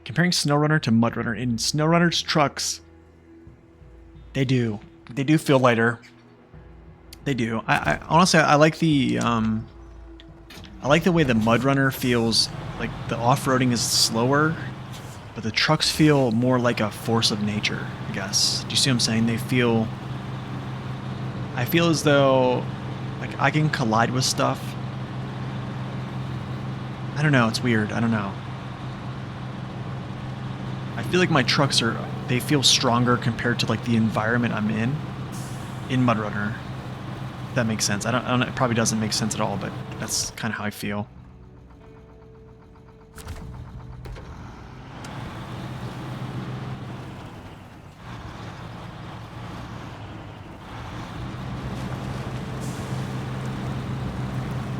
Comparing SnowRunner to MudRunner. In SnowRunner's trucks, they do feel lighter. They do. I honestly, I like the way the MudRunner feels. Like the off-roading is slower, but the trucks feel more like a force of nature, I guess. Do you see what I'm saying? They feel... I feel as though like I can collide with stuff. I don't know, it's weird. I don't know. I feel like my trucks they feel stronger compared to like the environment I'm in MudRunner. If that makes sense. I don't it probably doesn't make sense at all, but that's kind of how I feel.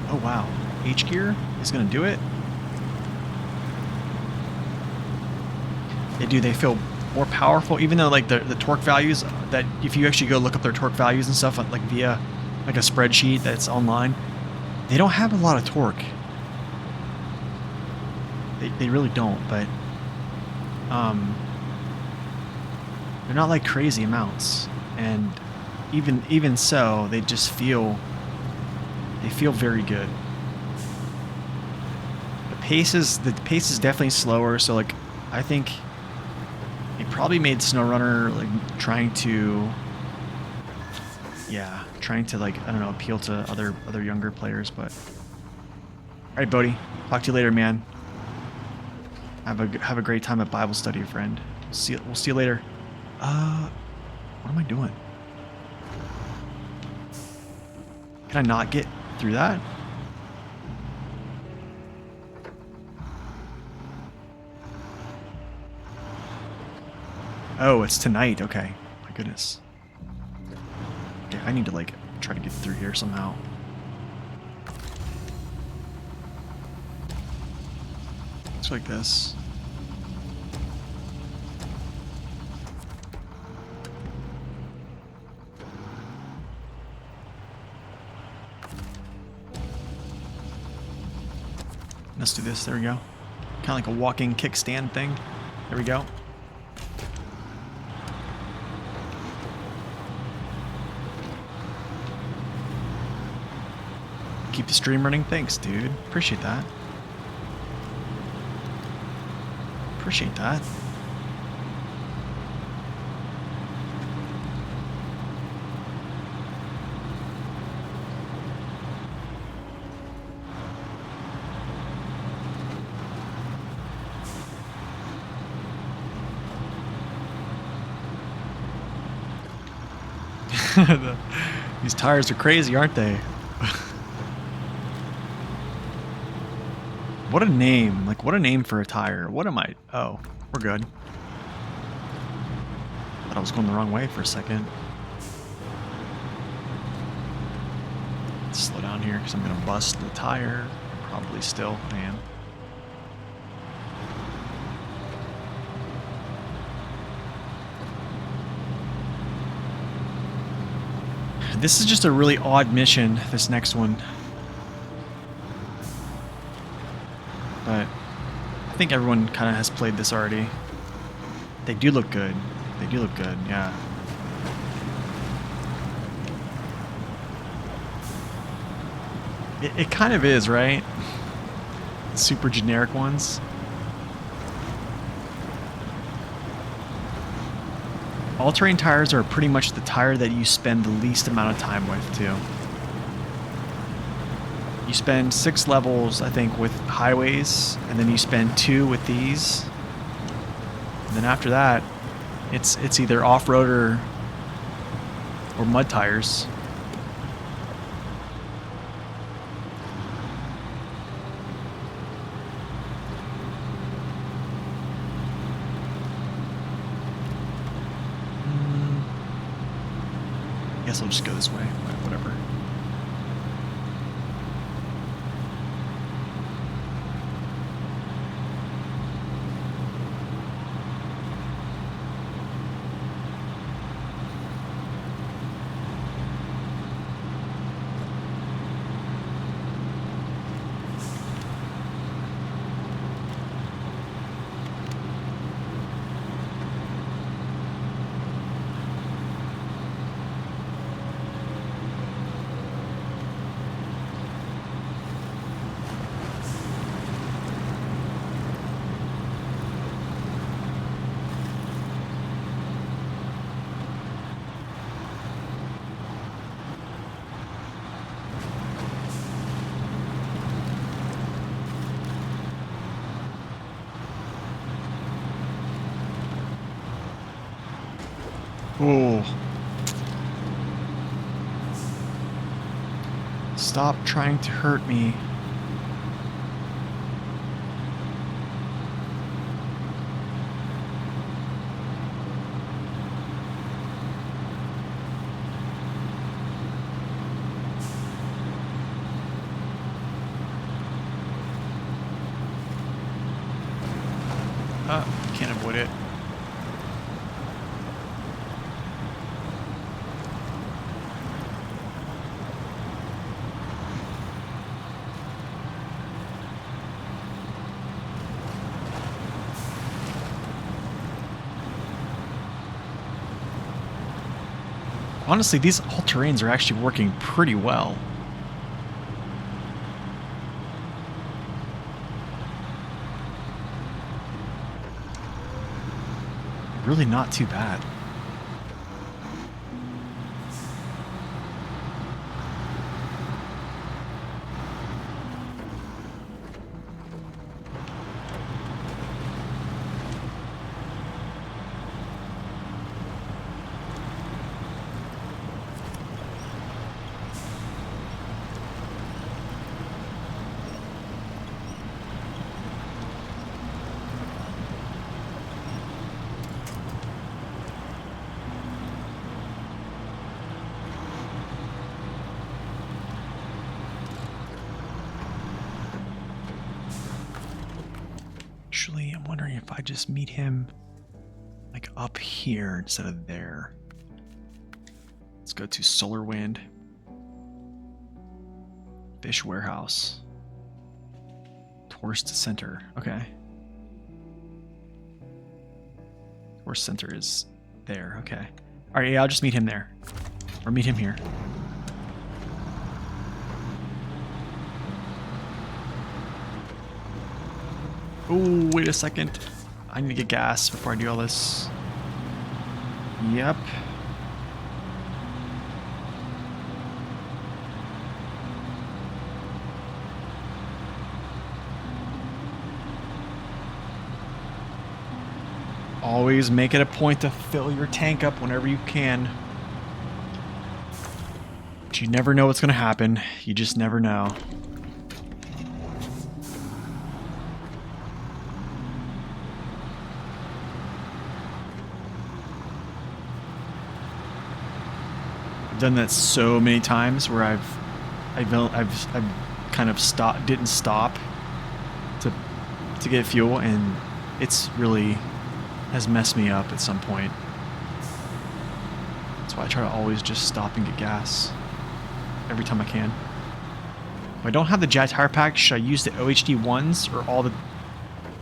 Oh wow, H gear is gonna do it. They do. They feel more powerful, even though like the torque values that if you actually go look up their torque values and stuff like via like a spreadsheet that's online, they don't have a lot of torque. They really don't, but they're not like crazy amounts, and even so, they just feel very good. The pace is definitely slower, so like I think it probably made SnowRunner like trying to like, I don't know, appeal to other younger players. But all right, Bodie, talk to you later, man. Have a great time at Bible study, friend. We'll see you later. What am I doing? Can I not get through that? Oh, it's tonight. Okay. My goodness. Okay, I need to like try to get through here somehow. Looks like this. Let's do this. There we go. Kind of like a walking kickstand thing. There we go. Keep the stream running. Thanks, dude. Appreciate that. Appreciate that. These tires are crazy, aren't they? What a name. Like, what a name for a tire. What am I? Oh, we're good. Thought I was going the wrong way for a second. Slow down here because I'm going to bust the tire. Probably still, I am. This is just a really odd mission, this next one. But I think everyone kind of has played this already. They do look good. They do look good, yeah. It kind of is, right? Super generic ones. All-terrain tires are pretty much the tire that you spend the least amount of time with, too. You spend 6 levels, I think, with highways, and then you spend 2 with these. And then after that, it's either off-road or mud tires. I guess I'll just go this way, whatever. Oh. Stop trying to hurt me. Can't avoid it. Honestly, these all-terrains are actually working pretty well. Really not too bad. Actually, I'm wondering if I just meet him like up here instead of there. Let's go to Solar Wind. Fish Warehouse. Tourist Center. Okay. Tourist Center is there. Okay. Alright, yeah, I'll just meet him there. Or meet him here. Oh, wait a second. I need to get gas before I do all this. Yep. Always make it a point to fill your tank up whenever you can. But you never know what's going to happen. You just never know. I've done that so many times where I've I've kind of didn't stop to get fuel, and it's really has messed me up at some point. That's why I try to always just stop and get gas every time I can. If I don't have the jet tire pack, should I use the OHD ones or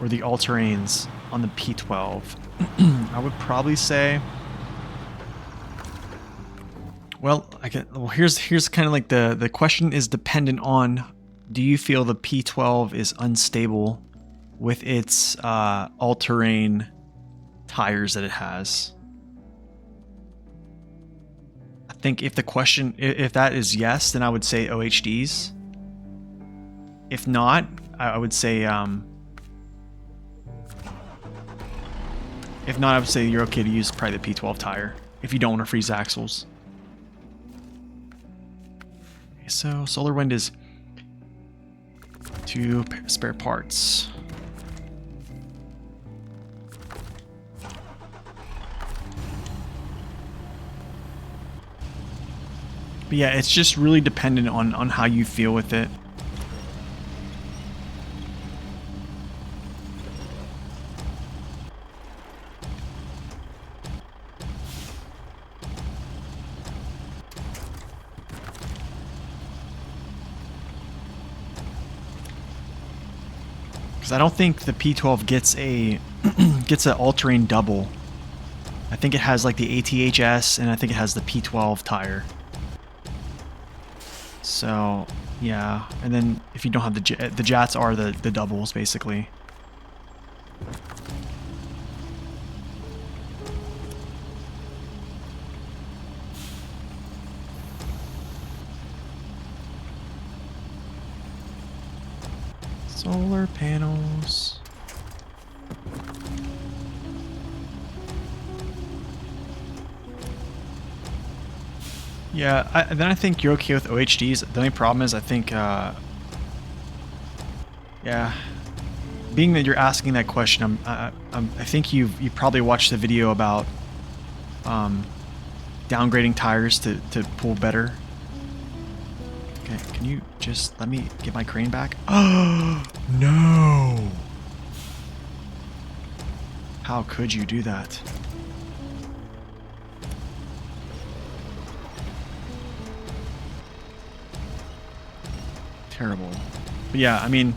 the all-terrains on the P12? I would probably say, well, here's kind of like the question is dependent on, do you feel the P12 is unstable with its all-terrain tires that it has? I think if the question, if that is yes, then I would say OHDs. If not, I would say if not, I would say you're okay to use probably the P12 tire if you don't want to freeze axles. Okay, so solar wind is 2 spare parts. But yeah, it's just really dependent on how you feel with it. I don't think the P12 gets an all-terrain double. I think it has like the ATHS, and I think it has the P12 tire. So yeah, and then if you don't have the Jats are the doubles basically. Solar panels. Yeah, then I think you're okay with OHDs. The only problem is I think, yeah, being that you're asking that question, I think you probably watched the video about downgrading tires to pull better. Okay, can you just let me get my crane back? Oh no! How could you do that? Terrible. But yeah, I mean,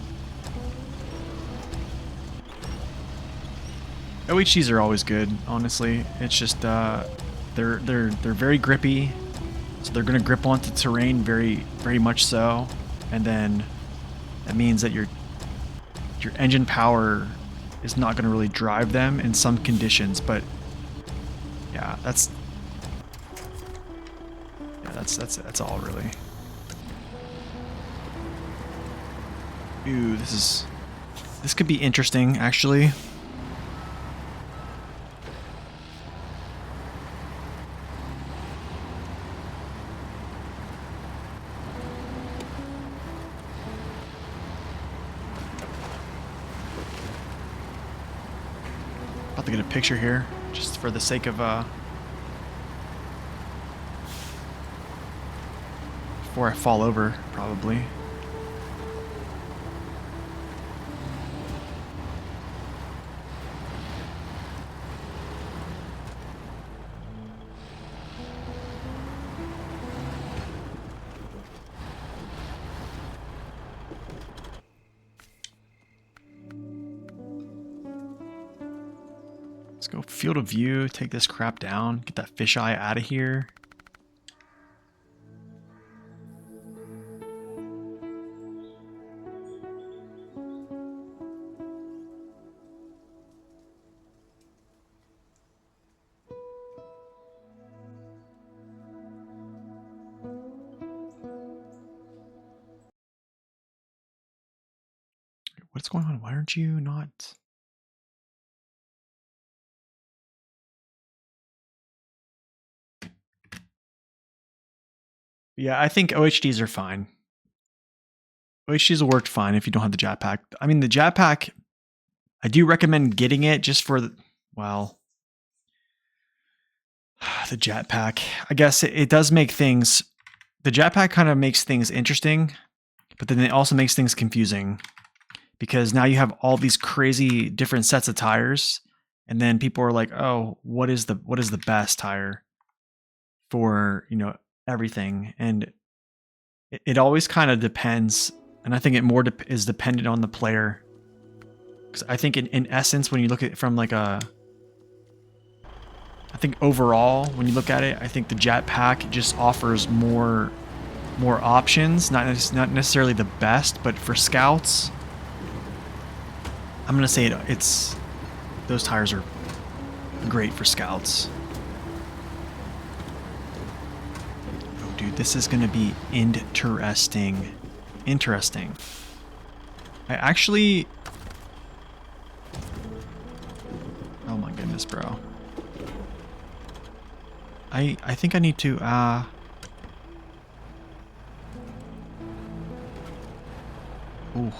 OHDs are always good, honestly. It's just they're very grippy, so they're gonna grip onto terrain very much so, and then that means that your engine power is not gonna really drive them in some conditions. But yeah, that's all really. Ooh, this could be interesting, actually. About to get a picture here, just for the sake of before I fall over, probably. Let's go field of view, take this crap down, get that fisheye out of here. What's going on? Why aren't you not? Yeah, I think OHDs are fine. OHDs will work fine if you don't have the jetpack. I mean, the jetpack, I do recommend getting it just for the, well, the jetpack. I guess it does make things the jetpack kind of makes things interesting, but then it also makes things confusing because now you have all these crazy different sets of tires, and then people are like, "Oh, what is the best tire for, everything?" And it always kind of depends, and I think it more is dependent on the player. Because I think in essence, when you look at it from like I think overall, when you look at it, I think the jetpack just offers more options. Not necessarily the best, but for scouts, I'm gonna say it's those tires are great for scouts. Oh, dude, this is gonna be interesting. Interesting. I actually. Oh my goodness, bro. I think I need to ooh.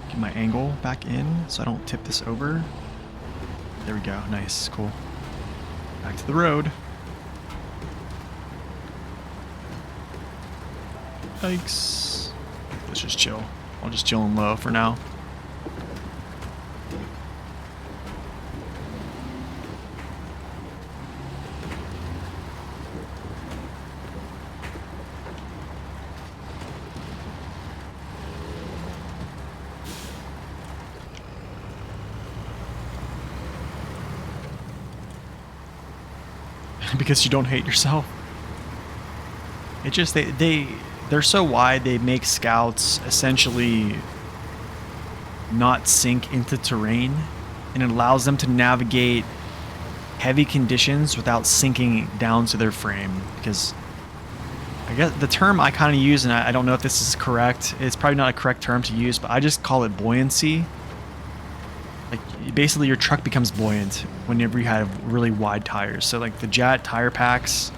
Get my angle back in so I don't tip this over. There we go. Nice. Cool. Back to the road. Yikes. Let's just chill. I'll just chill in low for now. Because you don't hate yourself. It just they're so wide, they make scouts essentially not sink into terrain, and it allows them to navigate heavy conditions without sinking down to their frame. Because I guess the term I kind of use, and I don't know if this is correct, it's probably not a correct term to use, but I just call it buoyancy. Like basically your truck becomes buoyant whenever you have really wide tires. So like the Jet tire packs,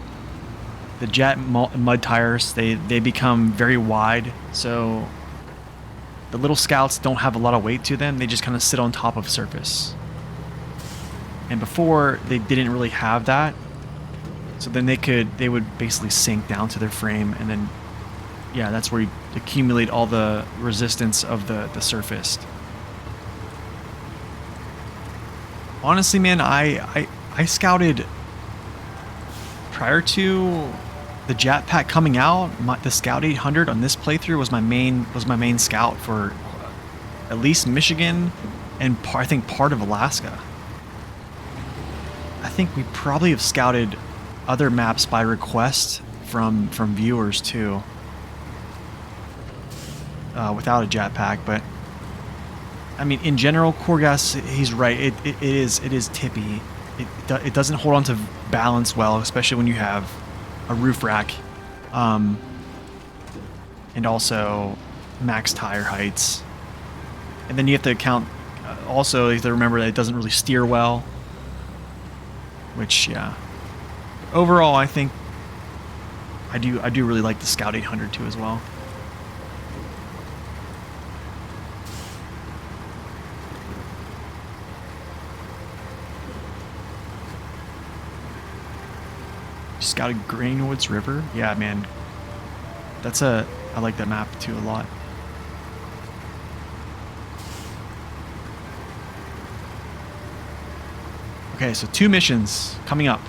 the Jet mud tires, they become very wide. So the little scouts don't have a lot of weight to them. They just kind of sit on top of surface. And before they didn't really have that. So then they would basically sink down to their frame, and then yeah, that's where you accumulate all the resistance of the surface. Honestly, man, I scouted prior to the jetpack coming out. The Scout 800 on this playthrough was my main scout for at least Michigan and I think part of Alaska. I think we probably have scouted other maps by request from viewers too, without a jetpack, but. I mean, in general, Korgas, he's right. It is tippy. It doesn't hold on to balance well, especially when you have a roof rack, and also max tire heights. And then you have to account. Also, you have to remember that it doesn't really steer well. Which, yeah. Overall, I think I do really like the Scout 800 too as well. Scouted Greenwoods River. Yeah, man. I like that map too a lot. Okay, so 2 missions coming up.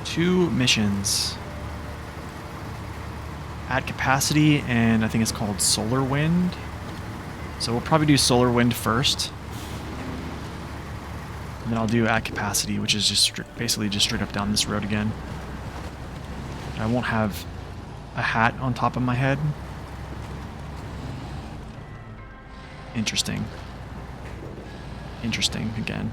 Two missions. At capacity, and I think it's called Solar Wind. So we'll probably do Solar Wind first. And then I'll do at capacity, which is just basically just straight up down this road again. I won't have a hat on top of my head. Interesting. Interesting again.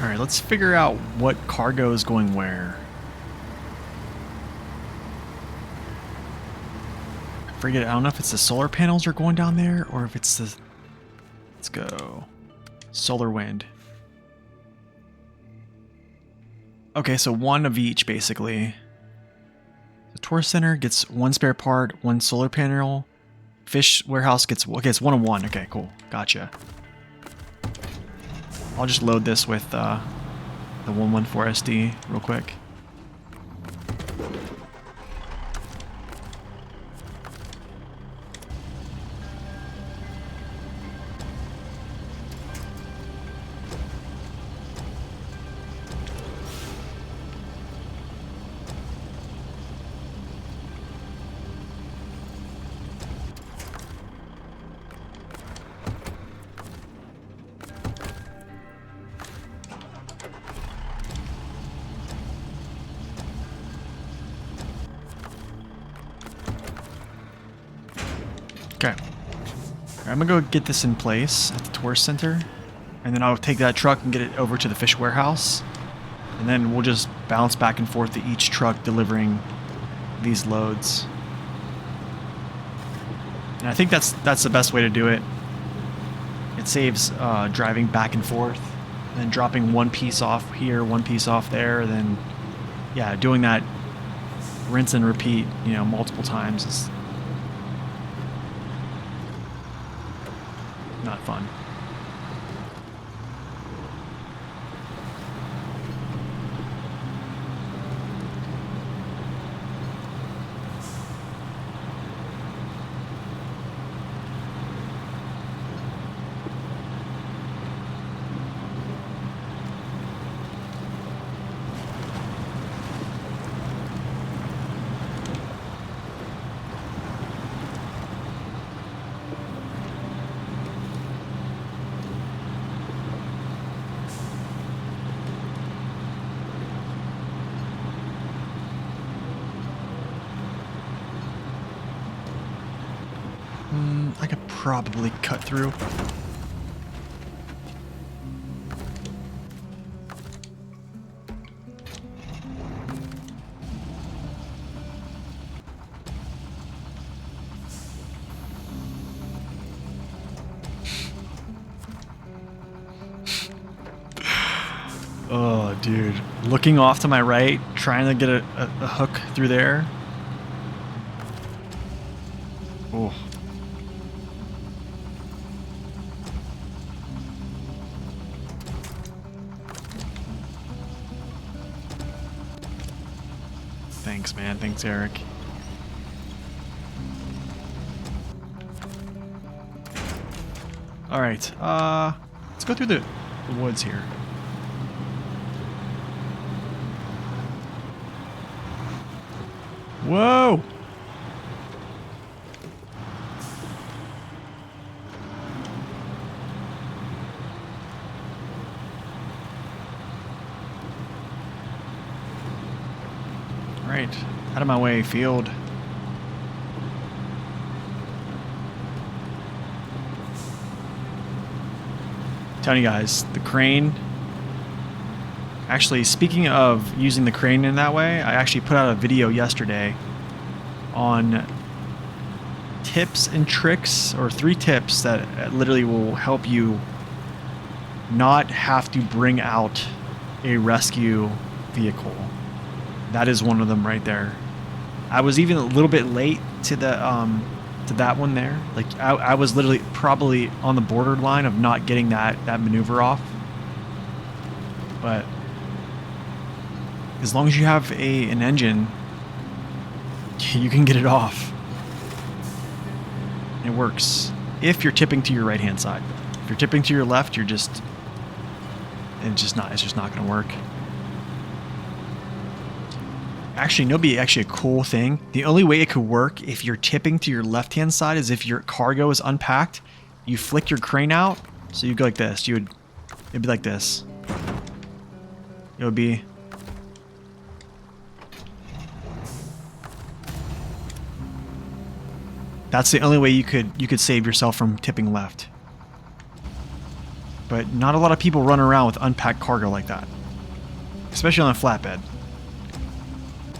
Alright, let's figure out what cargo is going where. I forget, I don't know if it's the solar panels are going down there or if it's the... Let's go. Solar wind. Okay, so one of each, basically. The tourist center gets one spare part, one solar panel. Fish warehouse gets... Okay, it's 1 of 1. Okay, cool. Gotcha. I'll just load this with the 114 SD real quick. Okay. I'm gonna go get this in place at the tourist center, and then I'll take that truck and get it over to the fish warehouse, and then we'll just bounce back and forth to each truck delivering these loads. And I think that's the best way to do it. It saves driving back and forth, and then dropping one piece off here, one piece off there, then yeah, doing that rinse and repeat, you know, multiple times is not fun. I could probably cut through. Oh, dude. Looking off to my right, trying to get a hook through there. Oh. Thanks, man. Thanks, Eric. Alright, let's go through the woods here. Whoa! Right, out of my way, field. Telling you guys, the crane. Actually, speaking of using the crane in that way, I actually put out a video yesterday on tips and tricks, or 3 tips that literally will help you not have to bring out a rescue vehicle. That is one of them right there. I was even a little bit late to the to that one there. Like I was literally probably on the borderline of not getting that maneuver off. But as long as you have an engine, you can get it off. It works if you're tipping to your right hand side. If you're tipping to your left, it's just not going to work. Actually, no, be actually a cool thing. The only way it could work if you're tipping to your left-hand side is if your cargo is unpacked. You flick your crane out, so you go like this. It'd be like this. It would be. That's the only way you could save yourself from tipping left. But not a lot of people run around with unpacked cargo like that. Especially on a flatbed.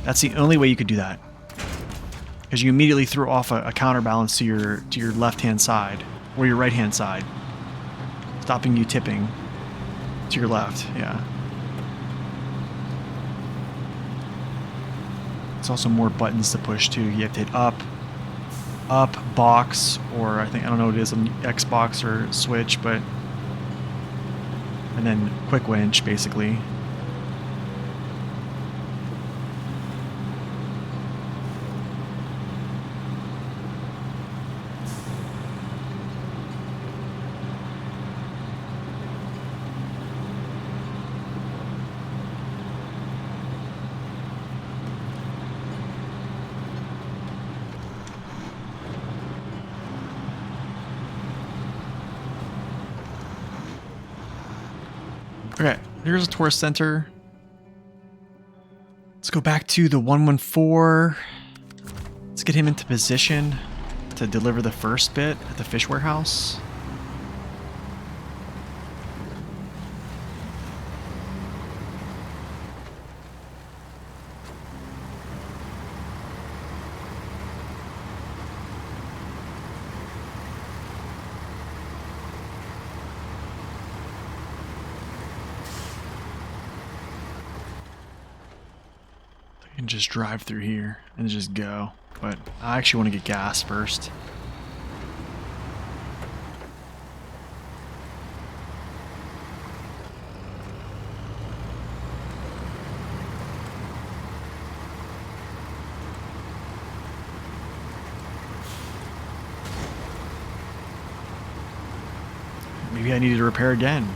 That's the only way you could do that. Because you immediately throw off a counterbalance to your left-hand side. Or your right-hand side. Stopping you tipping to your left, yeah. There's also more buttons to push too. You have to hit up, box, or I don't know what it is on Xbox or Switch, but... And then quick winch, basically. Okay, here's a tourist center. Let's go back to the 114. Let's get him into position to deliver the first bit at the fish warehouse. And just drive through here and just go. But I actually want to get gas first. Maybe I needed to repair again.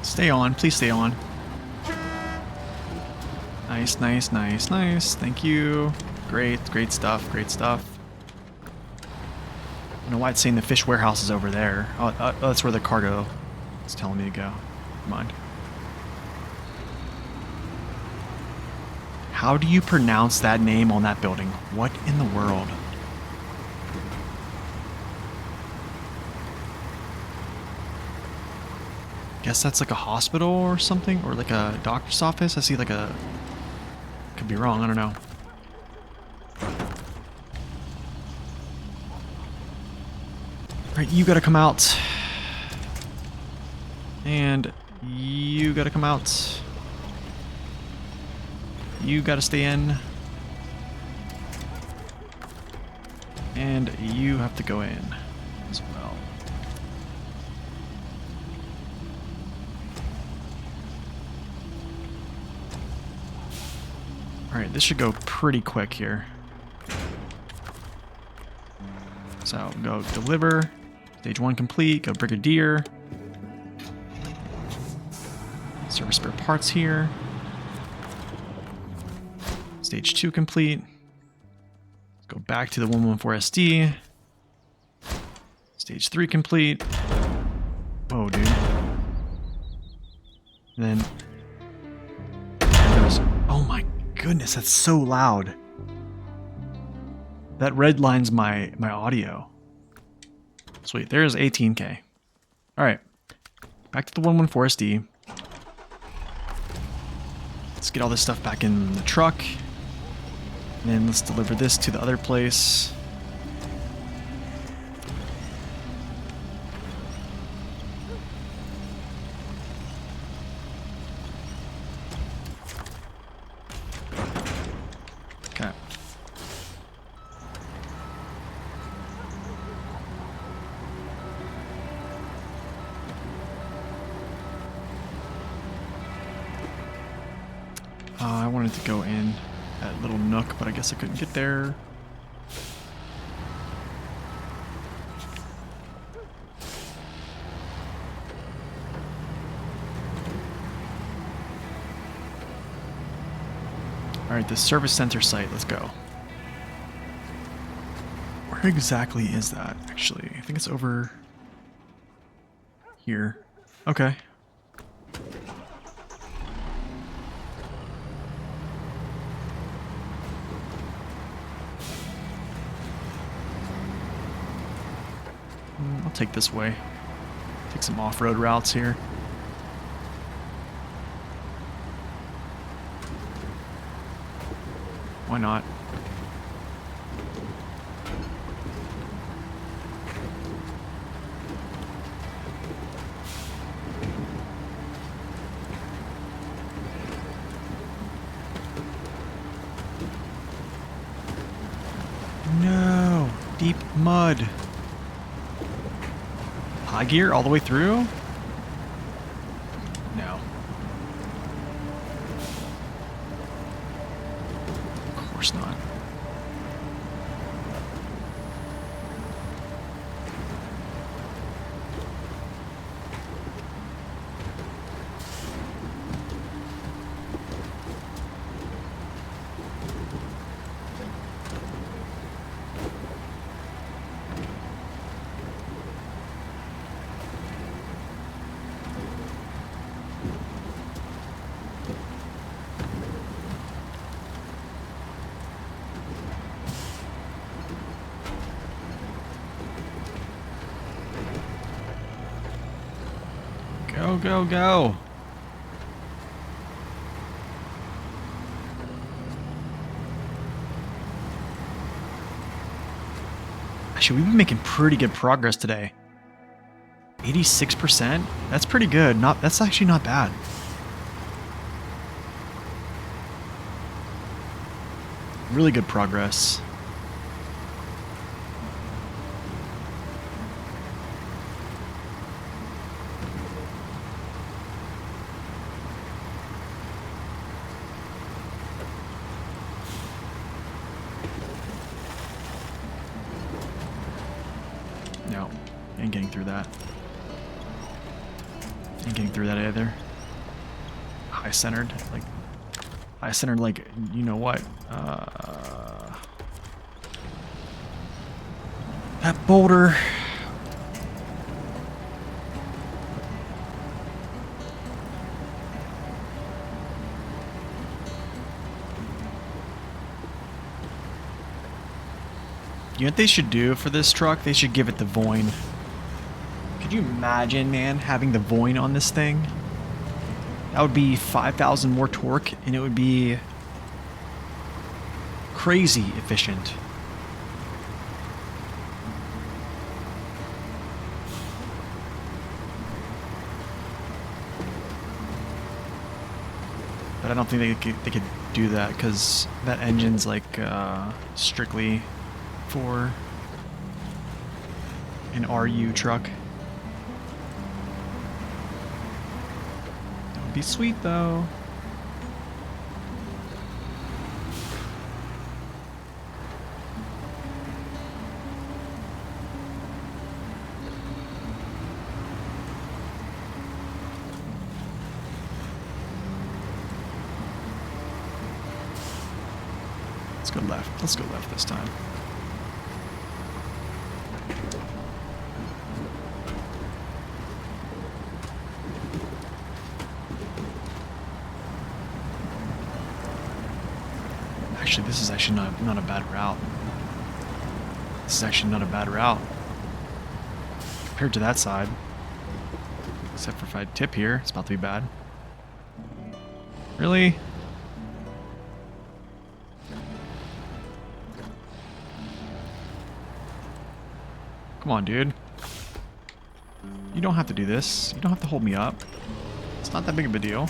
Stay on, please stay on. Nice, nice, nice, nice. Thank you. Great, great stuff, great stuff. I don't know why it's saying the fish warehouse is over there. Oh, that's where the cargo is telling me to go. Never mind. How do you pronounce that name on that building? What in the world? Guess that's like a hospital or something, or like a doctor's office. I see like a... Could be wrong, I don't know. Alright, you gotta come out. And you gotta come out. You gotta stay in. And you have to go in as well. Alright, this should go pretty quick here. So, go deliver. Stage 1 complete. Go Brigadier. Service spare parts here. Stage 2 complete. Go back to the 114 SD. Stage 3 complete. Whoa, dude. And then... Oh my goodness, that's so loud. That redlines my audio. Sweet, there's 18K. Alright. Back to the 114 SD. Let's get all this stuff back in the truck. And then let's deliver this to the other place. Okay. I wanted to go in that little nook, but I guess I couldn't get there. Alright, the service center site, let's go. Where exactly is that, actually? I think it's over here. Okay. I'll take this way. Take some off-road routes here. Why not? No! Deep mud! High gear all the way through? No. Of course not. Go, go, go! Actually, we've been making pretty good progress today. 86%? That's pretty good. That's actually not bad. Really good progress. No, ain't getting through that. Ain't getting through that either. High centered, like, you know what? That boulder. You know what they should do for this truck? They should give it the Voin. Could you imagine, man, having the Voin on this thing? That would be 5,000 more torque, and it would be crazy efficient. But I don't think they could do that because that engine's like strictly for an RU truck. That would be sweet though. Let's go left. Let's go left this time. Actually, this is actually not a bad route. This is actually not a bad route. Compared to that side. Except for if I tip here, it's about to be bad. Really? Come on, dude. You don't have to do this. You don't have to hold me up. It's not that big of a deal.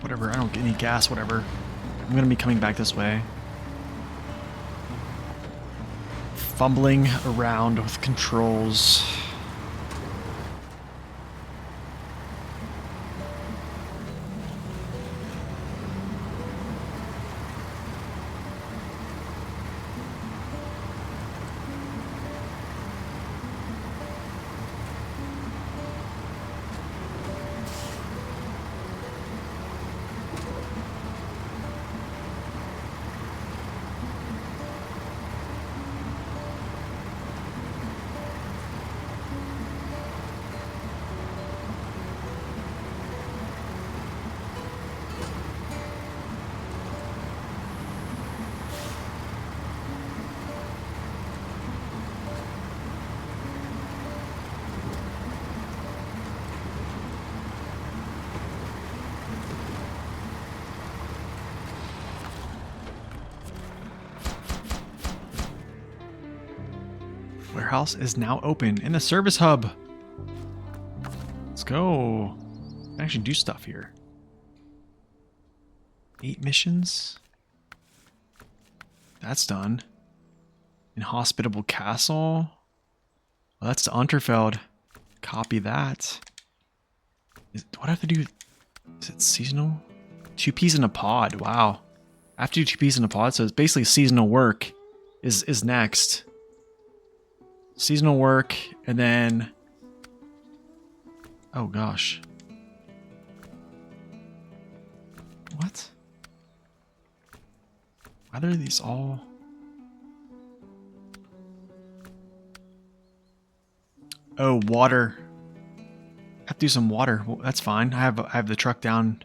whatever. I don't get any gas, whatever. I'm going to be coming back this way. Fumbling around with controls. Warehouse is now open in the service hub. Let's go. I can actually do stuff here. 8 missions. That's done. Inhospitable Castle. Well, that's to Unterfeld. Copy that. What do I have to do? Is it seasonal? 2 peas in a pod. Wow. I have to do 2 peas in a pod, so it's basically seasonal work is next. Seasonal work, and then... Oh, gosh. What? Why are these all... Oh, water. I have to do some water. Well, that's fine. I have the truck down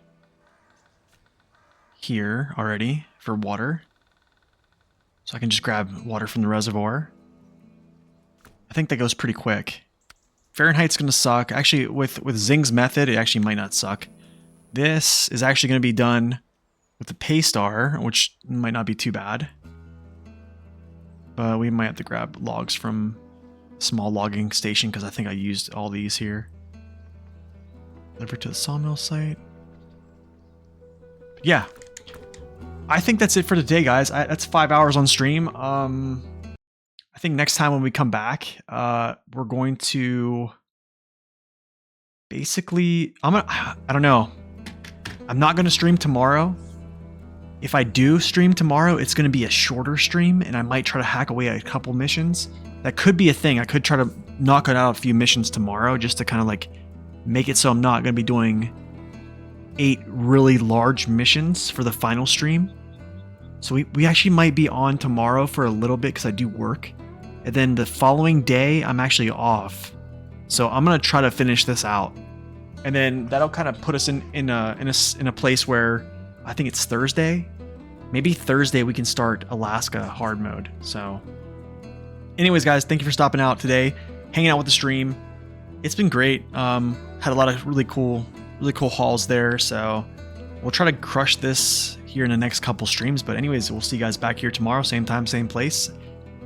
here already for water. So I can just grab water from the reservoir. I think that goes pretty quick. Fahrenheit's going to suck. Actually, with Zing's method, it actually might not suck. This is actually going to be done with the Paystar, which might not be too bad. But we might have to grab logs from a small logging station because I think I used all these here. Deliver to the sawmill site. But yeah. I think that's it for today, guys. That's 5 hours on stream. I think next time when we come back, we're going to basically, I don't know. I'm not going to stream tomorrow. If I do stream tomorrow, it's going to be a shorter stream, and I might try to hack away at a couple missions. That could be a thing. I could try to knock out a few missions tomorrow just to kind of like make it so I'm not going to be doing 8 really large missions for the final stream. So we actually might be on tomorrow for a little bit because I do work. And then the following day, I'm actually off. So I'm going to try to finish this out. And then that'll kind of put us in a place where I think it's Thursday. Maybe Thursday we can start Alaska hard mode. So anyways, guys, thank you for stopping out today, hanging out with the stream. It's been great. Had a lot of really cool hauls there. So we'll try to crush this here in the next couple streams. But anyways, we'll see you guys back here tomorrow, same time, same place.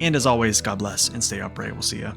And as always, God bless and stay upright. We'll see ya.